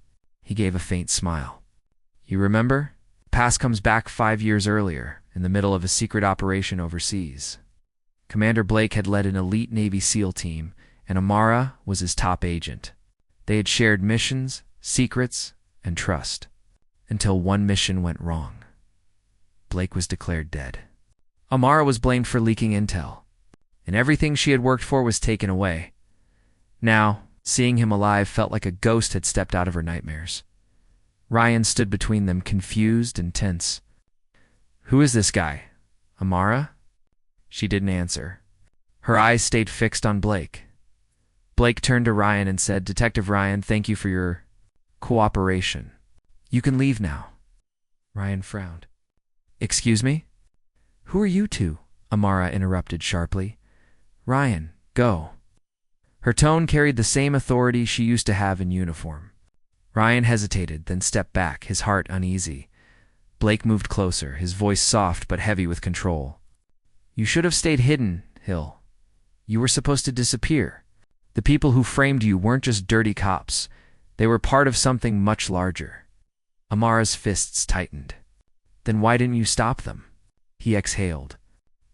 He gave a faint smile. "You remember? Past comes back 5 years earlier, in the middle of a secret operation overseas. Commander Blake had led an elite Navy SEAL team, and Amara was his top agent. They had shared missions, secrets, and trust, until one mission went wrong. Blake was declared dead. Amara was blamed for leaking intel, and everything she had worked for was taken away. Now, seeing him alive felt like a ghost had stepped out of her nightmares. Ryan stood between them, confused and tense. "Who is this guy? Amara?" She didn't answer. Her eyes stayed fixed on Blake. Blake turned to Ryan and said, "Detective Ryan, thank you for your cooperation. You can leave now." Ryan frowned. "Excuse me? Who are you two?" Amara interrupted sharply. "Ryan, go." Her tone carried the same authority she used to have in uniform. Ryan hesitated, then stepped back, his heart uneasy. Blake moved closer, his voice soft but heavy with control. "You should have stayed hidden, Hill. You were supposed to disappear. The people who framed you weren't just dirty cops. They were part of something much larger." Amara's fists tightened. "Then why didn't you stop them?" He exhaled.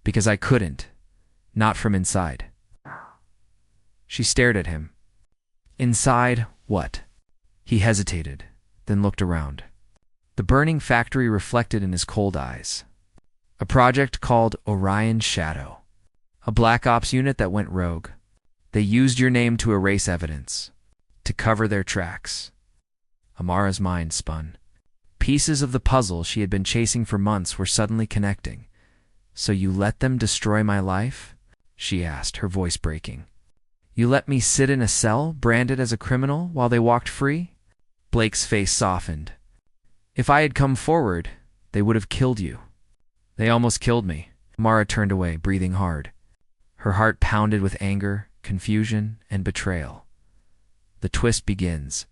"Because I couldn't. Not from inside." She stared at him. "Inside what?" He hesitated, then looked around. The burning factory reflected in his cold eyes. A project called Orion Shadow. A Black Ops unit that went rogue. They used your name to erase evidence, to cover their tracks. Amara's mind spun. Pieces of the puzzle she had been chasing for months were suddenly connecting. "So you let them destroy my life?" she asked, her voice breaking. "You let me sit in a cell, branded as a criminal, while they walked free?" Blake's face softened. "If I had come forward, they would have killed you." "They almost killed me." Amara turned away, breathing hard. Her heart pounded with anger, confusion, and betrayal. The twist begins.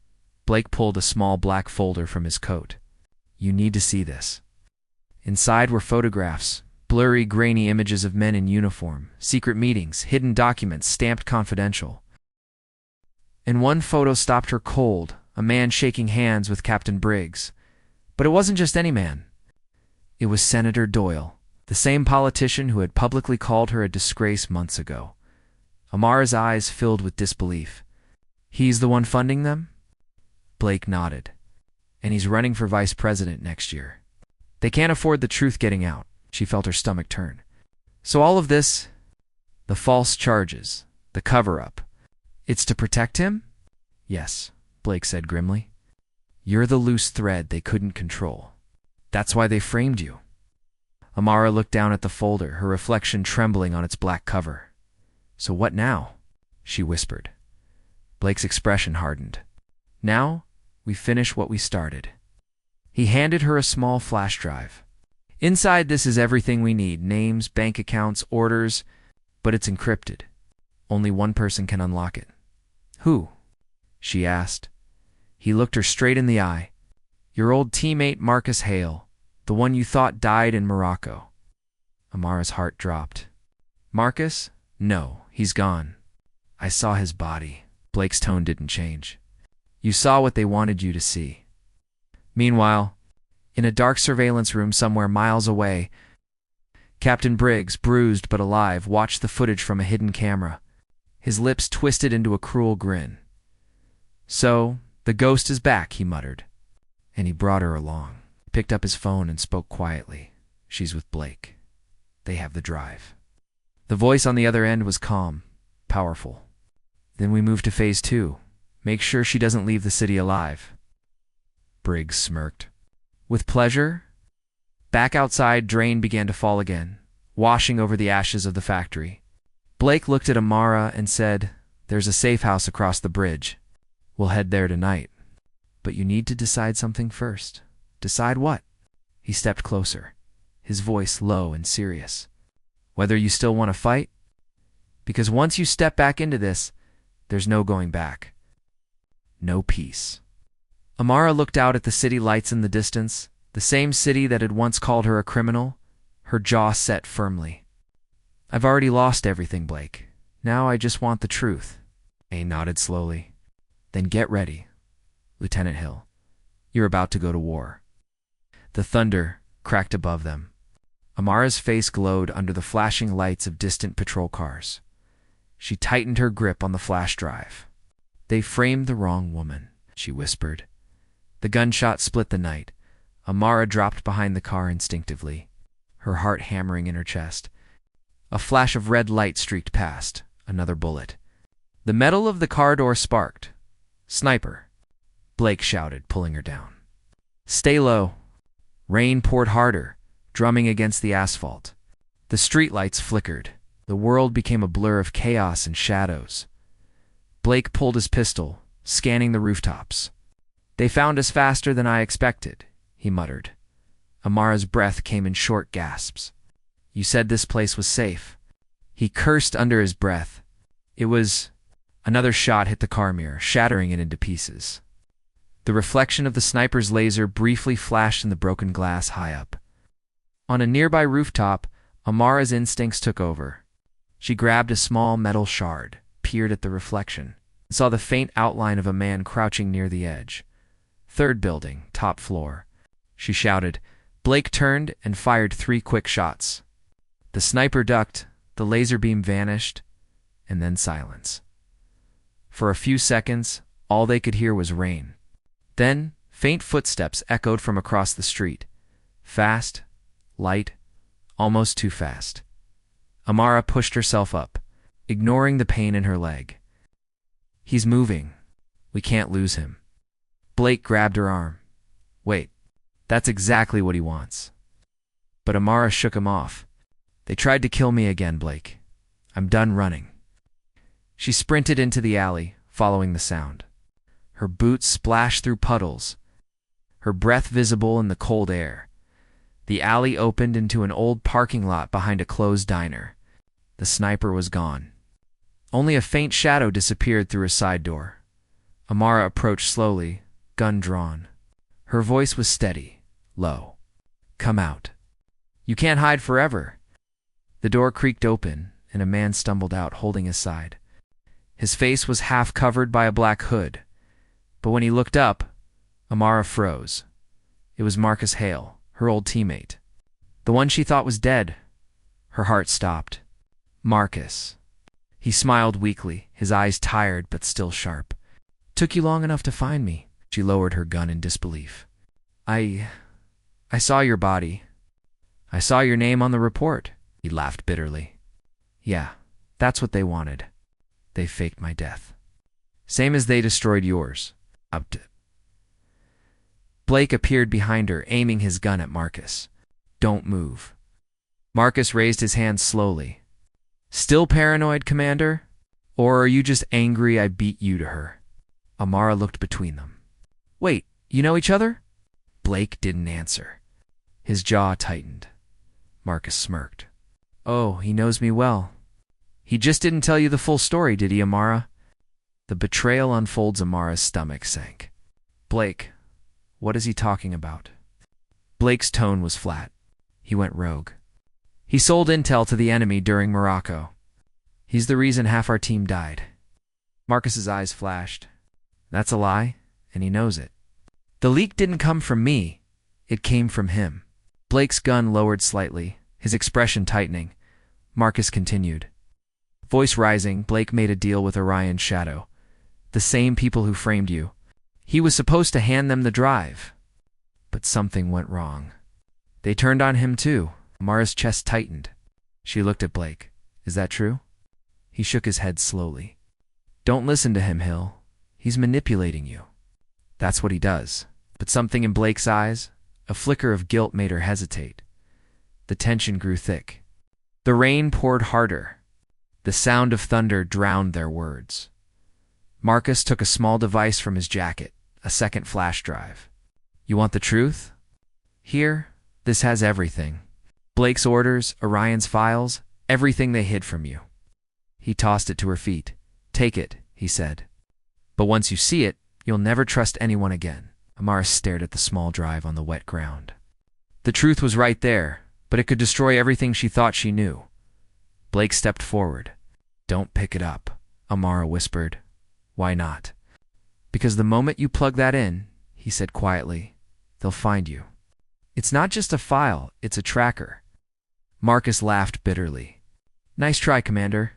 Blake pulled a small black folder from his coat. "You need to see this." Inside were photographs, blurry, grainy images of men in uniform, secret meetings, hidden documents stamped confidential. And one photo stopped her cold, a man shaking hands with Captain Briggs. But it wasn't just any man. It was Senator Doyle, the same politician who had publicly called her a disgrace months ago. Amara's eyes filled with disbelief. "He's the one funding them?" Blake nodded. "And he's running for vice president next year. They can't afford the truth getting out." She felt her stomach turn. "So all of this, the false charges, the cover-up, it's to protect him?" "Yes," Blake said grimly. "You're the loose thread they couldn't control. That's why they framed you." Amara looked down at the folder, her reflection trembling on its black cover. "So what now?" she whispered. Blake's expression hardened. "Now, we finish what we started." He handed her a small flash drive. Inside this is everything we need: names, bank accounts, orders, but it's encrypted. Only one person can unlock it. Who? She asked. He looked her straight in the eye. Your old teammate Marcus Hale, the one you thought died in Morocco. Amara's heart dropped. Marcus? No, he's gone. I saw his body. Blake's tone didn't change. You saw what they wanted you to see. Meanwhile, in a dark surveillance room somewhere miles away, Captain Briggs, bruised but alive, watched the footage from a hidden camera. His lips twisted into a cruel grin. So, the ghost is back, he muttered. And he brought her along. He picked up his phone and spoke quietly. She's with Blake. They have the drive. The voice on the other end was calm, powerful. Then we move to phase 2. Make sure she doesn't leave the city alive. Briggs smirked. With pleasure? Back outside, rain began to fall again, washing over the ashes of the factory. Blake looked at Amara and said, There's a safe house across the bridge. We'll head there tonight. But you need to decide something first. Decide what? He stepped closer, his voice low and serious. Whether you still want to fight? Because once you step back into this, there's no going back. No peace. Amara looked out at the city lights in the distance, the same city that had once called her a criminal, her jaw set firmly. I've already lost everything, Blake. Now I just want the truth. A nodded slowly. Then get ready, Lieutenant Hill. You're about to go to war. The thunder cracked above them. Amara's face glowed under the flashing lights of distant patrol cars. She tightened her grip on the flash drive. They framed the wrong woman, she whispered. The gunshot split the night. Amara dropped behind the car instinctively, her heart hammering in her chest. A flash of red light streaked past, another bullet. The metal of the car door sparked. Sniper, Blake shouted, pulling her down. Stay low. Rain poured harder, drumming against the asphalt. The streetlights flickered. The world became a blur of chaos and shadows. Blake pulled his pistol, scanning the rooftops. They found us faster than I expected, he muttered. Amara's breath came in short gasps. You said this place was safe. He cursed under his breath. It was... Another shot hit the car mirror, shattering it into pieces. The reflection of the sniper's laser briefly flashed in the broken glass high up. On a nearby rooftop, Amara's instincts took over. She grabbed a small metal shard, peered at the reflection, and saw the faint outline of a man crouching near the edge. Third building, top floor. She shouted. Blake turned and fired 3 quick shots. The sniper ducked, the laser beam vanished, and then silence. For a few seconds, all they could hear was rain. Then, faint footsteps echoed from across the street. Fast, light, almost too fast. Amara pushed herself up, ignoring the pain in her leg. He's moving. We can't lose him. Blake grabbed her arm. Wait, that's exactly what he wants. But Amara shook him off. They tried to kill me again, Blake. I'm done running. She sprinted into the alley, following the sound. Her boots splashed through puddles, her breath visible in the cold air. The alley opened into an old parking lot behind a closed diner. The sniper was gone. Only a faint shadow disappeared through a side door. Amara approached slowly, gun drawn. Her voice was steady, low. Come out. You can't hide forever. The door creaked open, and a man stumbled out, holding his side. His face was half covered by a black hood, but when he looked up, Amara froze. It was Marcus Hale, her old teammate. The one she thought was dead. Her heart stopped. Marcus. He smiled weakly, his eyes tired but still sharp. Took you long enough to find me. She lowered her gun in disbelief. I saw your body. I saw your name on the report. He laughed bitterly. Yeah, that's what they wanted. They faked my death. Same as they destroyed yours. Blake appeared behind her, aiming his gun at Marcus. Don't move. Marcus raised his hand slowly. Still paranoid, Commander? Or are you just angry I beat you to her? Amara looked between them. Wait, you know each other? Blake didn't answer. His jaw tightened. Marcus smirked. Oh, he knows me well. He just didn't tell you the full story, did he, Amara? The betrayal unfolds. Amara's stomach sank. Blake, what is he talking about? Blake's tone was flat. He went rogue. He sold intel to the enemy during Morocco. He's the reason half our team died. Marcus's eyes flashed. That's a lie, and he knows it. The leak didn't come from me. It came from him. Blake's gun lowered slightly, his expression tightening. Marcus continued. Voice rising, Blake made a deal with Orion's Shadow. The same people who framed you. He was supposed to hand them the drive. But something went wrong. They turned on him too. Amara's chest tightened. She looked at Blake. Is that true? He shook his head slowly. Don't listen to him, Hill. He's manipulating you. That's what he does. But something in Blake's eyes, a flicker of guilt, made her hesitate. The tension grew thick. The rain poured harder. The sound of thunder drowned their words. Marcus took a small device from his jacket, a second flash drive. You want the truth? Here, this has everything. Blake's orders, Orion's files, everything they hid from you. He tossed it to her feet. Take it, he said. But once you see it, you'll never trust anyone again. Amara stared at the small drive on the wet ground. The truth was right there, but it could destroy everything she thought she knew. Blake stepped forward. Don't pick it up, Amara whispered. Why not? Because the moment you plug that in, he said quietly, they'll find you. It's not just a file, it's a tracker. Marcus laughed bitterly. Nice try, Commander.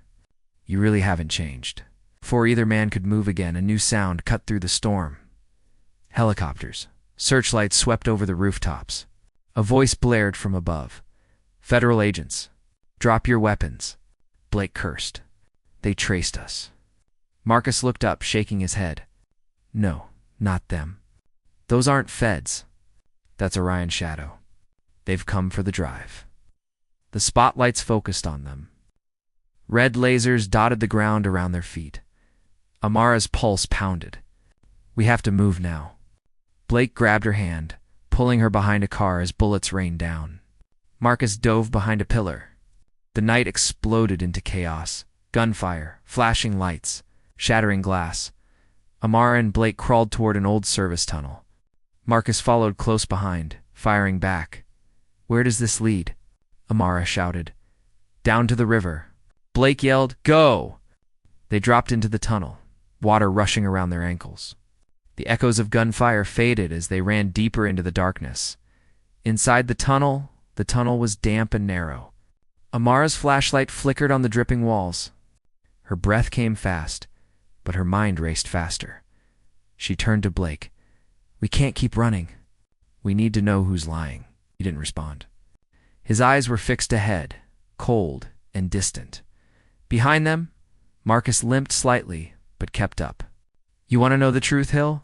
You really haven't changed. Before either man could move again, a new sound cut through the storm. Helicopters. Searchlights swept over the rooftops. A voice blared from above. Federal agents. Drop your weapons. Blake cursed. They traced us. Marcus looked up, shaking his head. No, not them. Those aren't feds. That's Orion's Shadow. They've come for the drive. The spotlights focused on them. Red lasers dotted the ground around their feet. Amara's pulse pounded. We have to move now. Blake grabbed her hand, pulling her behind a car as bullets rained down. Marcus dove behind a pillar. The night exploded into chaos. Gunfire, flashing lights, shattering glass. Amara and Blake crawled toward an old service tunnel. Marcus followed close behind, firing back. Where does this lead? Amara shouted. Down to the river. Blake yelled, Go! They dropped into the tunnel, water rushing around their ankles. The echoes of gunfire faded as they ran deeper into the darkness. Inside the tunnel was damp and narrow. Amara's flashlight flickered on the dripping walls. Her breath came fast, but her mind raced faster. She turned to Blake. We can't keep running. We need to know who's lying. He didn't respond. His eyes were fixed ahead, cold and distant. Behind them, Marcus limped slightly, but kept up. You want to know the truth, Hill?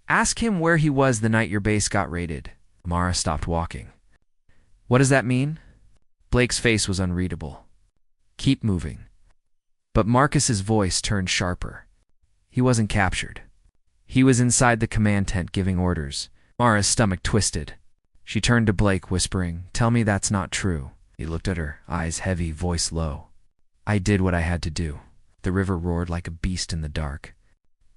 Ask him where he was the night your base got raided. Amara stopped walking. What does that mean? Blake's face was unreadable. Keep moving. But Marcus's voice turned sharper. He wasn't captured. He was inside the command tent giving orders. Amara's stomach twisted. She turned to Blake, whispering, Tell me that's not true. He looked at her, eyes heavy, voice low. I did what I had to do. The river roared like a beast in the dark.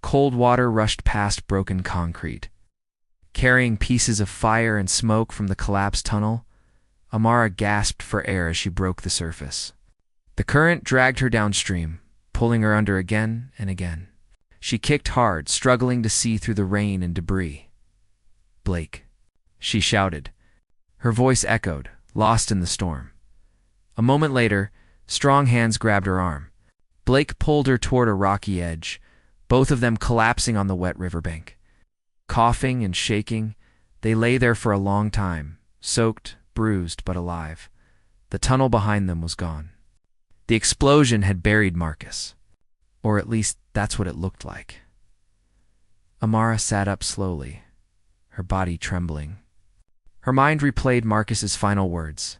Cold water rushed past broken concrete. Carrying pieces of fire and smoke from the collapsed tunnel, Amara gasped for air as she broke the surface. The current dragged her downstream, pulling her under again and again. She kicked hard, struggling to see through the rain and debris. Blake, she shouted. Her voice echoed, lost in the storm. A moment later, strong hands grabbed her arm. Blake pulled her toward a rocky edge, both of them collapsing on the wet riverbank. Coughing and shaking, they lay there for a long time, soaked, bruised, but alive. The tunnel behind them was gone. The explosion had buried Marcus. Or at least that's what it looked like. Amara sat up slowly, her body trembling. Her mind replayed Marcus's final words.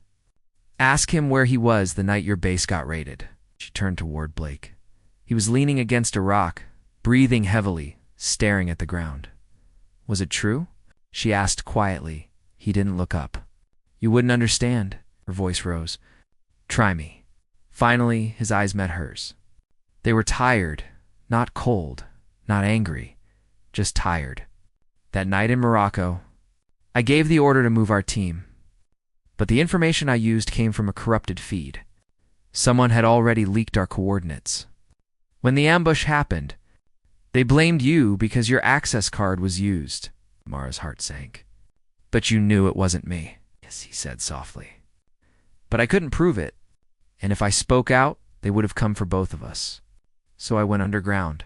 Ask him where he was the night your base got raided. She turned toward Blake. He was leaning against a rock, breathing heavily, staring at the ground. Was it true? She asked quietly. He didn't look up. You wouldn't understand. Her voice rose. Try me. Finally, his eyes met hers. They were tired, not cold, not angry, just tired. That night in Morocco, I gave the order to move our team, but the information I used came from a corrupted feed. Someone had already leaked our coordinates. When the ambush happened, they blamed you because your access card was used. Amara's heart sank. But you knew it wasn't me, yes, he said softly. But I couldn't prove it, and if I spoke out, they would have come for both of us. So I went underground.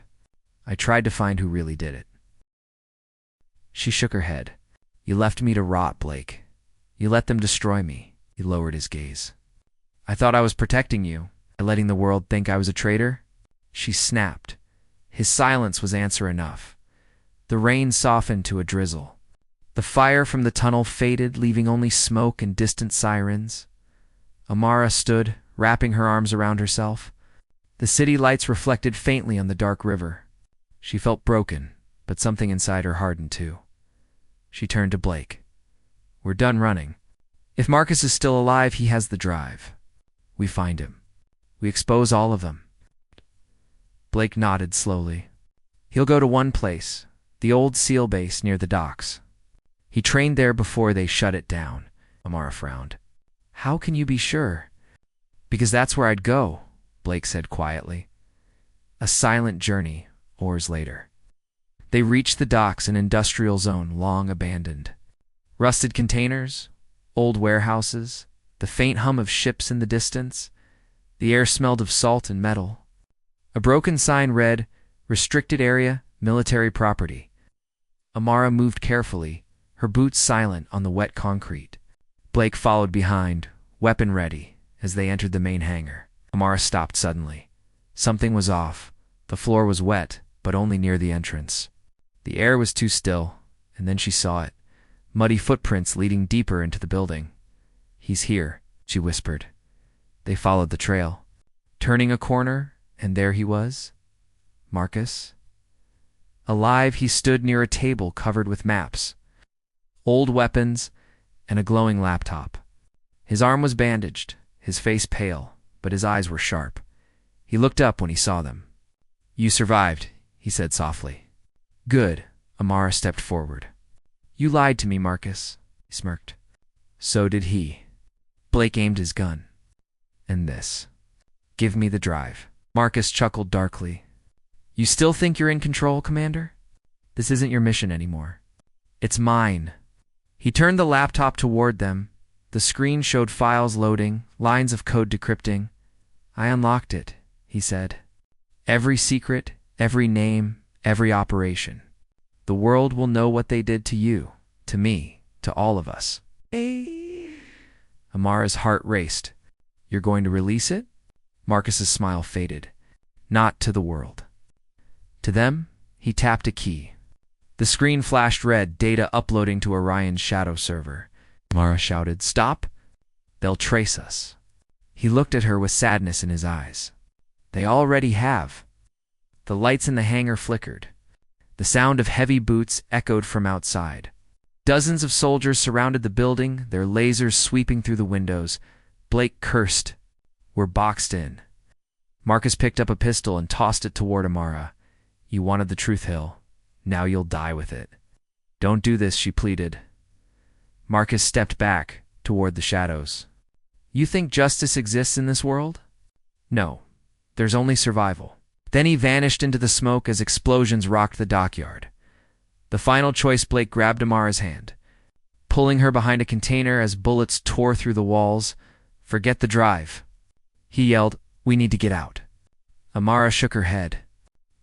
I tried to find who really did it. She shook her head. You left me to rot, Blake. You let them destroy me. He lowered his gaze. I thought I was protecting you, by letting the world think I was a traitor. She snapped. His silence was answer enough. The rain softened to a drizzle. The fire from the tunnel faded, leaving only smoke and distant sirens. Amara stood, wrapping her arms around herself. The city lights reflected faintly on the dark river. She felt broken, but something inside her hardened too. She turned to Blake. We're done running. If Marcus is still alive, he has the drive. We find him. We expose all of them. Blake nodded slowly. He'll go to one place, the old SEAL base near the docks. He trained there before they shut it down. Amara frowned. How can you be sure? Because that's where I'd go, Blake said quietly. A silent journey, hours later. They reached the docks, an industrial zone long abandoned. Rusted containers, old warehouses, the faint hum of ships in the distance. The air smelled of salt and metal. A broken sign read, Restricted Area, Military Property. Amara moved carefully, her boots silent on the wet concrete. Blake followed behind, weapon ready, as they entered the main hangar. Amara stopped suddenly. Something was off. The floor was wet, but only near the entrance. The air was too still, and then she saw it. Muddy footprints leading deeper into the building. He's here, she whispered. They followed the trail. Turning a corner, and there he was. Marcus. Alive, he stood near a table covered with maps, old weapons, and a glowing laptop. His arm was bandaged, his face pale, but his eyes were sharp. He looked up when he saw them. You survived, he said softly. Good. Amara stepped forward. You lied to me, Marcus, he smirked. So did he. Blake aimed his gun. And this. Give me the drive. Marcus chuckled darkly. You still think you're in control, Commander? This isn't your mission anymore. It's mine. He turned the laptop toward them. The screen showed files loading, lines of code decrypting. I unlocked it, he said. Every secret, every name, every operation. The world will know what they did to you, to me, to all of us. Amara's heart raced. You're going to release it? Marcus's smile faded. Not to the world. To them, he tapped a key. The screen flashed red, data uploading to Orion's shadow server. Amara shouted, Stop! They'll trace us. He looked at her with sadness in his eyes. They already have. The lights in the hangar flickered. The sound of heavy boots echoed from outside. Dozens of soldiers surrounded the building, their lasers sweeping through the windows. Blake cursed. We're boxed in. Marcus picked up a pistol and tossed it toward Amara. You wanted the truth, Hill. Now you'll die with it. Don't do this, she pleaded. Marcus stepped back, toward the shadows. You think justice exists in this world? No. There's only survival. Then he vanished into the smoke as explosions rocked the dockyard. The final choice, Blake grabbed Amara's hand, pulling her behind a container as bullets tore through the walls. Forget the drive. He yelled, We need to get out. Amara shook her head.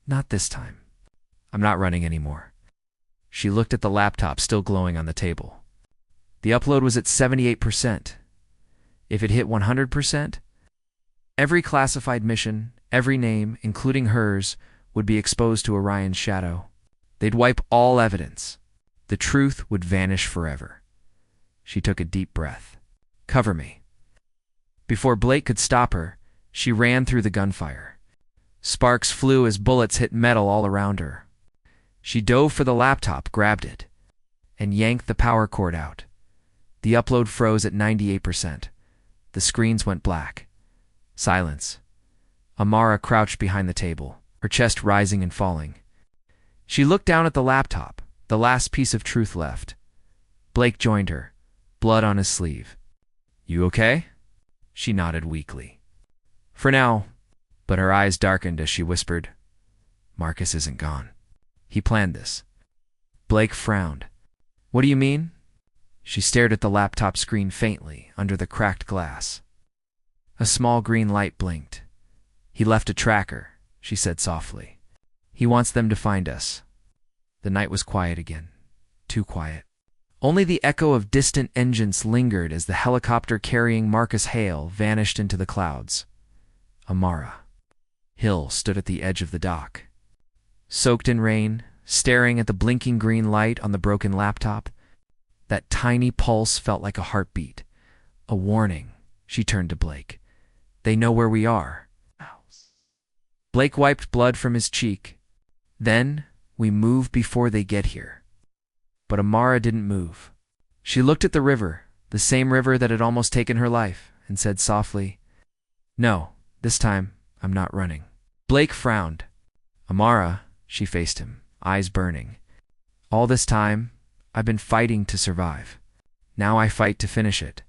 Not this time. I'm not running anymore. She looked at the laptop still glowing on the table. The upload was at 78%. If it hit 100%, every classified mission, every name, including hers, would be exposed to Orion's shadow. They'd wipe all evidence. The truth would vanish forever. She took a deep breath. Cover me. Before Blake could stop her, she ran through the gunfire. Sparks flew as bullets hit metal all around her. She dove for the laptop, grabbed it, and yanked the power cord out. The upload froze at 98%. The screens went black. Silence. Amara crouched behind the table, her chest rising and falling. She looked down at the laptop, the last piece of truth left. Blake joined her, blood on his sleeve. "You okay?" She nodded weakly. "For now," but her eyes darkened as she whispered, "Marcus isn't gone. He planned this." Blake frowned. "What do you mean?" She stared at the laptop screen faintly under the cracked glass. A small green light blinked. "He left a tracker," she said softly. "He wants them to find us." The night was quiet again. Too quiet. Only the echo of distant engines lingered as the helicopter carrying Marcus Hale vanished into the clouds. Amara. Hill stood at the edge of the dock. Soaked in rain, staring at the blinking green light on the broken laptop. That tiny pulse felt like a heartbeat. A warning. She turned to Blake. "They know where we are." Blake wiped blood from his cheek. "Then, we move before they get here." But Amara didn't move. She looked at the river, the same river that had almost taken her life, and said softly, "No, this time, I'm not running." Blake frowned. "Amara," she faced him, eyes burning. "All this time, I've been fighting to survive. Now I fight to finish it."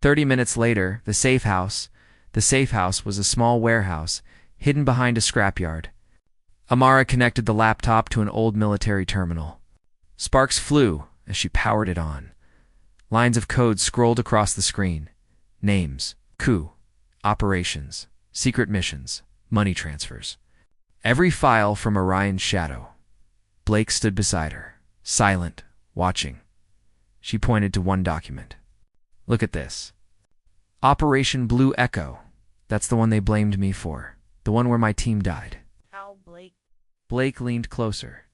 30 minutes later, the safe house was a small warehouse, hidden behind a scrapyard. Amara connected the laptop to an old military terminal. Sparks flew as she powered it on. Lines of code scrolled across the screen. Names, coup, operations, secret missions, money transfers. Every file from Orion's shadow. Blake stood beside her, silent, watching. She pointed to one document. "Look at this. Operation Blue Echo. That's the one they blamed me for. The one where my team died." How, Blake? Blake leaned closer.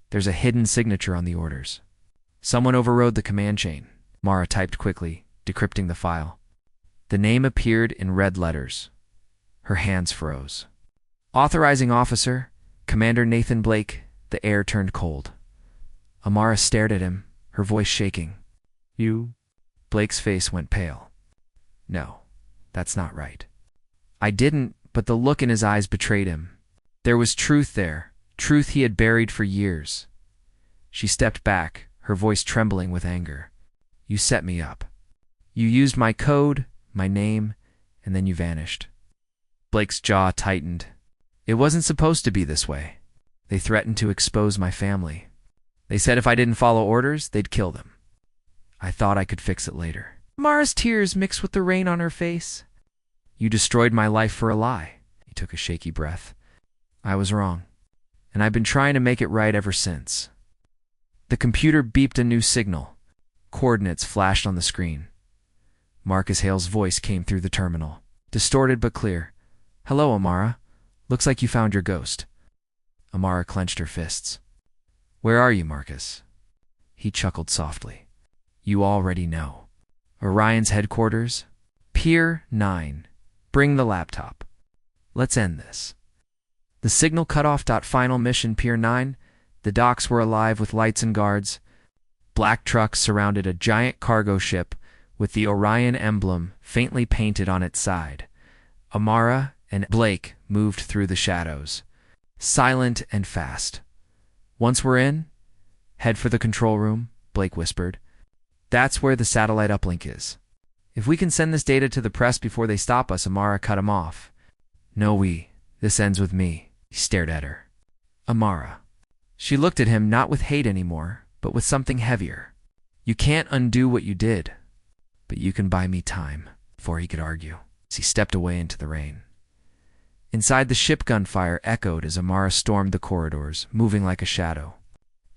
"There's a hidden signature on the orders. Someone overrode the command chain." Mara typed quickly, decrypting the file. The name appeared in red letters. Her hands froze. "Authorizing officer, Commander Nathan Blake." The air turned cold. Amara stared at him, her voice shaking. "You?" Blake's face went pale. "No, that's not right." "I didn't," but the look in his eyes betrayed him. There was truth there, truth he had buried for years. She stepped back, her voice trembling with anger. "You set me up. You used my code, my name, and then you vanished." Blake's jaw tightened. "It wasn't supposed to be this way. They threatened to expose my family. They said if I didn't follow orders, they'd kill them. I thought I could fix it later." Mara's tears mixed with the rain on her face. "You destroyed my life for a lie." He took a shaky breath. "I was wrong, and I've been trying to make it right ever since." The computer beeped a new signal. Coordinates flashed on the screen. Marcus Hale's voice came through the terminal, distorted but clear. "Hello, Amara. Looks like you found your ghost." Amara clenched her fists. "Where are you, Marcus?" He chuckled softly. "You already know. Orion's headquarters? Pier 9. Bring the laptop. Let's end this." The signal cut off. Final mission Pier 9. The docks were alive with lights and guards. Black trucks surrounded a giant cargo ship with the Orion emblem faintly painted on its side. Amara and Blake moved through the shadows, silent and fast. "Once we're in, head for the control room," Blake whispered. "That's where the satellite uplink is. If we can send this data to the press before they stop us." Amara cut him off. "No, this ends with me." He stared at her. "Amara." She looked at him not with hate anymore, but with something heavier. "You can't undo what you did, but you can buy me time." Before he could argue, he stepped away into the rain. Inside, the ship gunfire echoed as Amara stormed the corridors, moving like a shadow.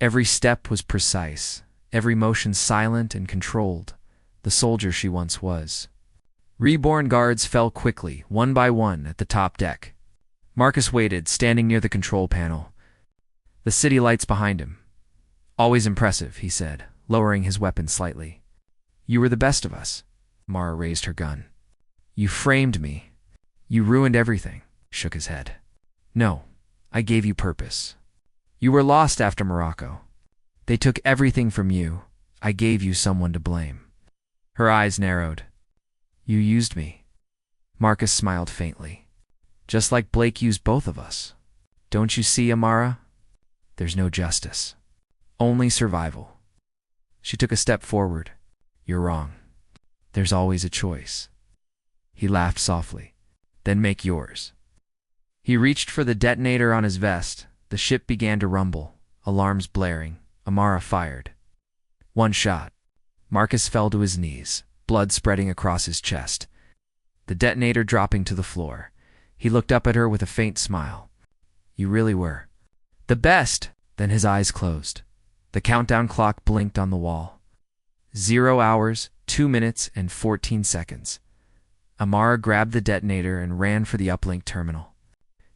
Every step was precise, every motion silent and controlled, the soldier she once was. Reborn guards fell quickly, one by one, at the top deck. Marcus waited, standing near the control panel, the city lights behind him. "Always impressive," he said, lowering his weapon slightly. "You were the best of us." Mara raised her gun. "You framed me. You ruined everything." Shook his head. "No, I gave you purpose. You were lost after Morocco. They took everything from you. I gave you someone to blame." Her eyes narrowed. You used me. Marcus smiled faintly. Just like Blake used both of us. Don't you see, Amara? There's no justice. Only survival. She took a step forward. You're wrong. There's always a choice. He laughed softly. Then make yours. He reached for the detonator on his vest. The ship began to rumble, alarms blaring. Amara fired. One shot. Marcus fell to his knees, blood spreading across his chest. The detonator dropping to the floor. He looked up at her with a faint smile. You really were. The best! Then his eyes closed. The countdown clock blinked on the wall. 0 hours, 2 minutes, and 14 seconds. Amara grabbed the detonator and ran for the uplink terminal.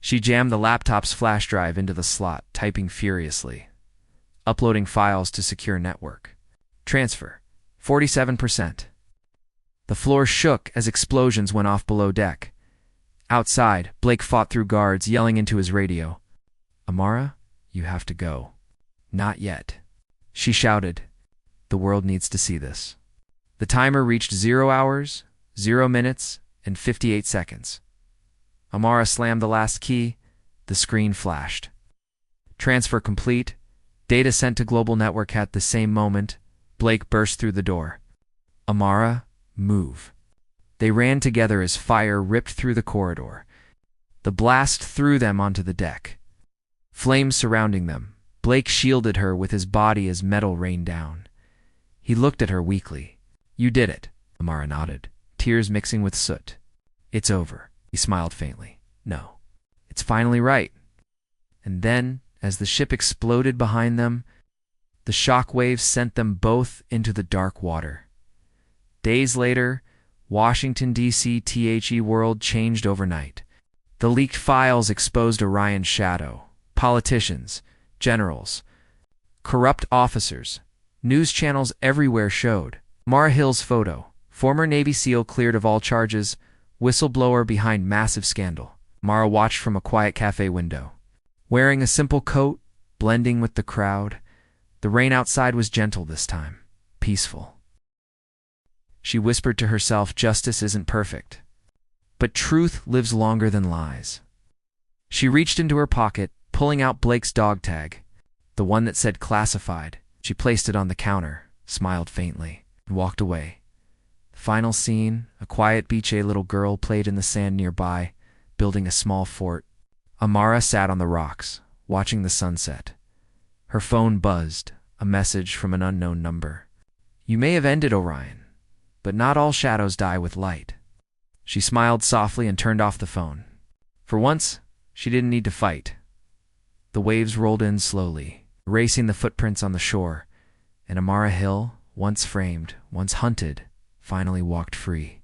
She jammed the laptop's flash drive into the slot, typing furiously. Uploading files to secure network. Transfer. 47%. The floor shook as explosions went off below deck. Outside, Blake fought through guards, yelling into his radio. Amara, you have to go. Not yet. She shouted. The world needs to see this. The timer reached 0 hours, 0 minutes, and 58 seconds. Amara slammed the last key. The screen flashed. Transfer complete. Data sent to global network at the same moment. Blake burst through the door. Amara, move. They ran together as fire ripped through the corridor. The blast threw them onto the deck. Flames surrounding them. Blake shielded her with his body as metal rained down. He looked at her weakly. You did it. Amara nodded, tears mixing with soot. It's over. He smiled faintly. No. It's finally right. And then, as the ship exploded behind them, the shock waves sent them both into the dark water. Days later, Washington, D.C. The world changed overnight. The leaked files exposed Orion's shadow. Politicians, generals, corrupt officers, news channels everywhere showed. Amara Hill's photo, former Navy SEAL cleared of all charges, whistleblower behind massive scandal. Amara watched from a quiet cafe window. Wearing a simple coat, blending with the crowd, the rain outside was gentle this time, peaceful. She whispered to herself, justice isn't perfect, but truth lives longer than lies. She reached into her pocket, pulling out Blake's dog tag, the one that said classified. She placed it on the counter, smiled faintly, and walked away. Final scene, a quiet beach. A little girl played in the sand nearby, building a small fort. Amara sat on the rocks, watching the sunset. Her phone buzzed, a message from an unknown number. You may have ended Orion, but not all shadows die with light. She smiled softly and turned off the phone. For once, she didn't need to fight. The waves rolled in slowly, erasing the footprints on the shore, and Amara Hill, once framed, once hunted, finally walked free.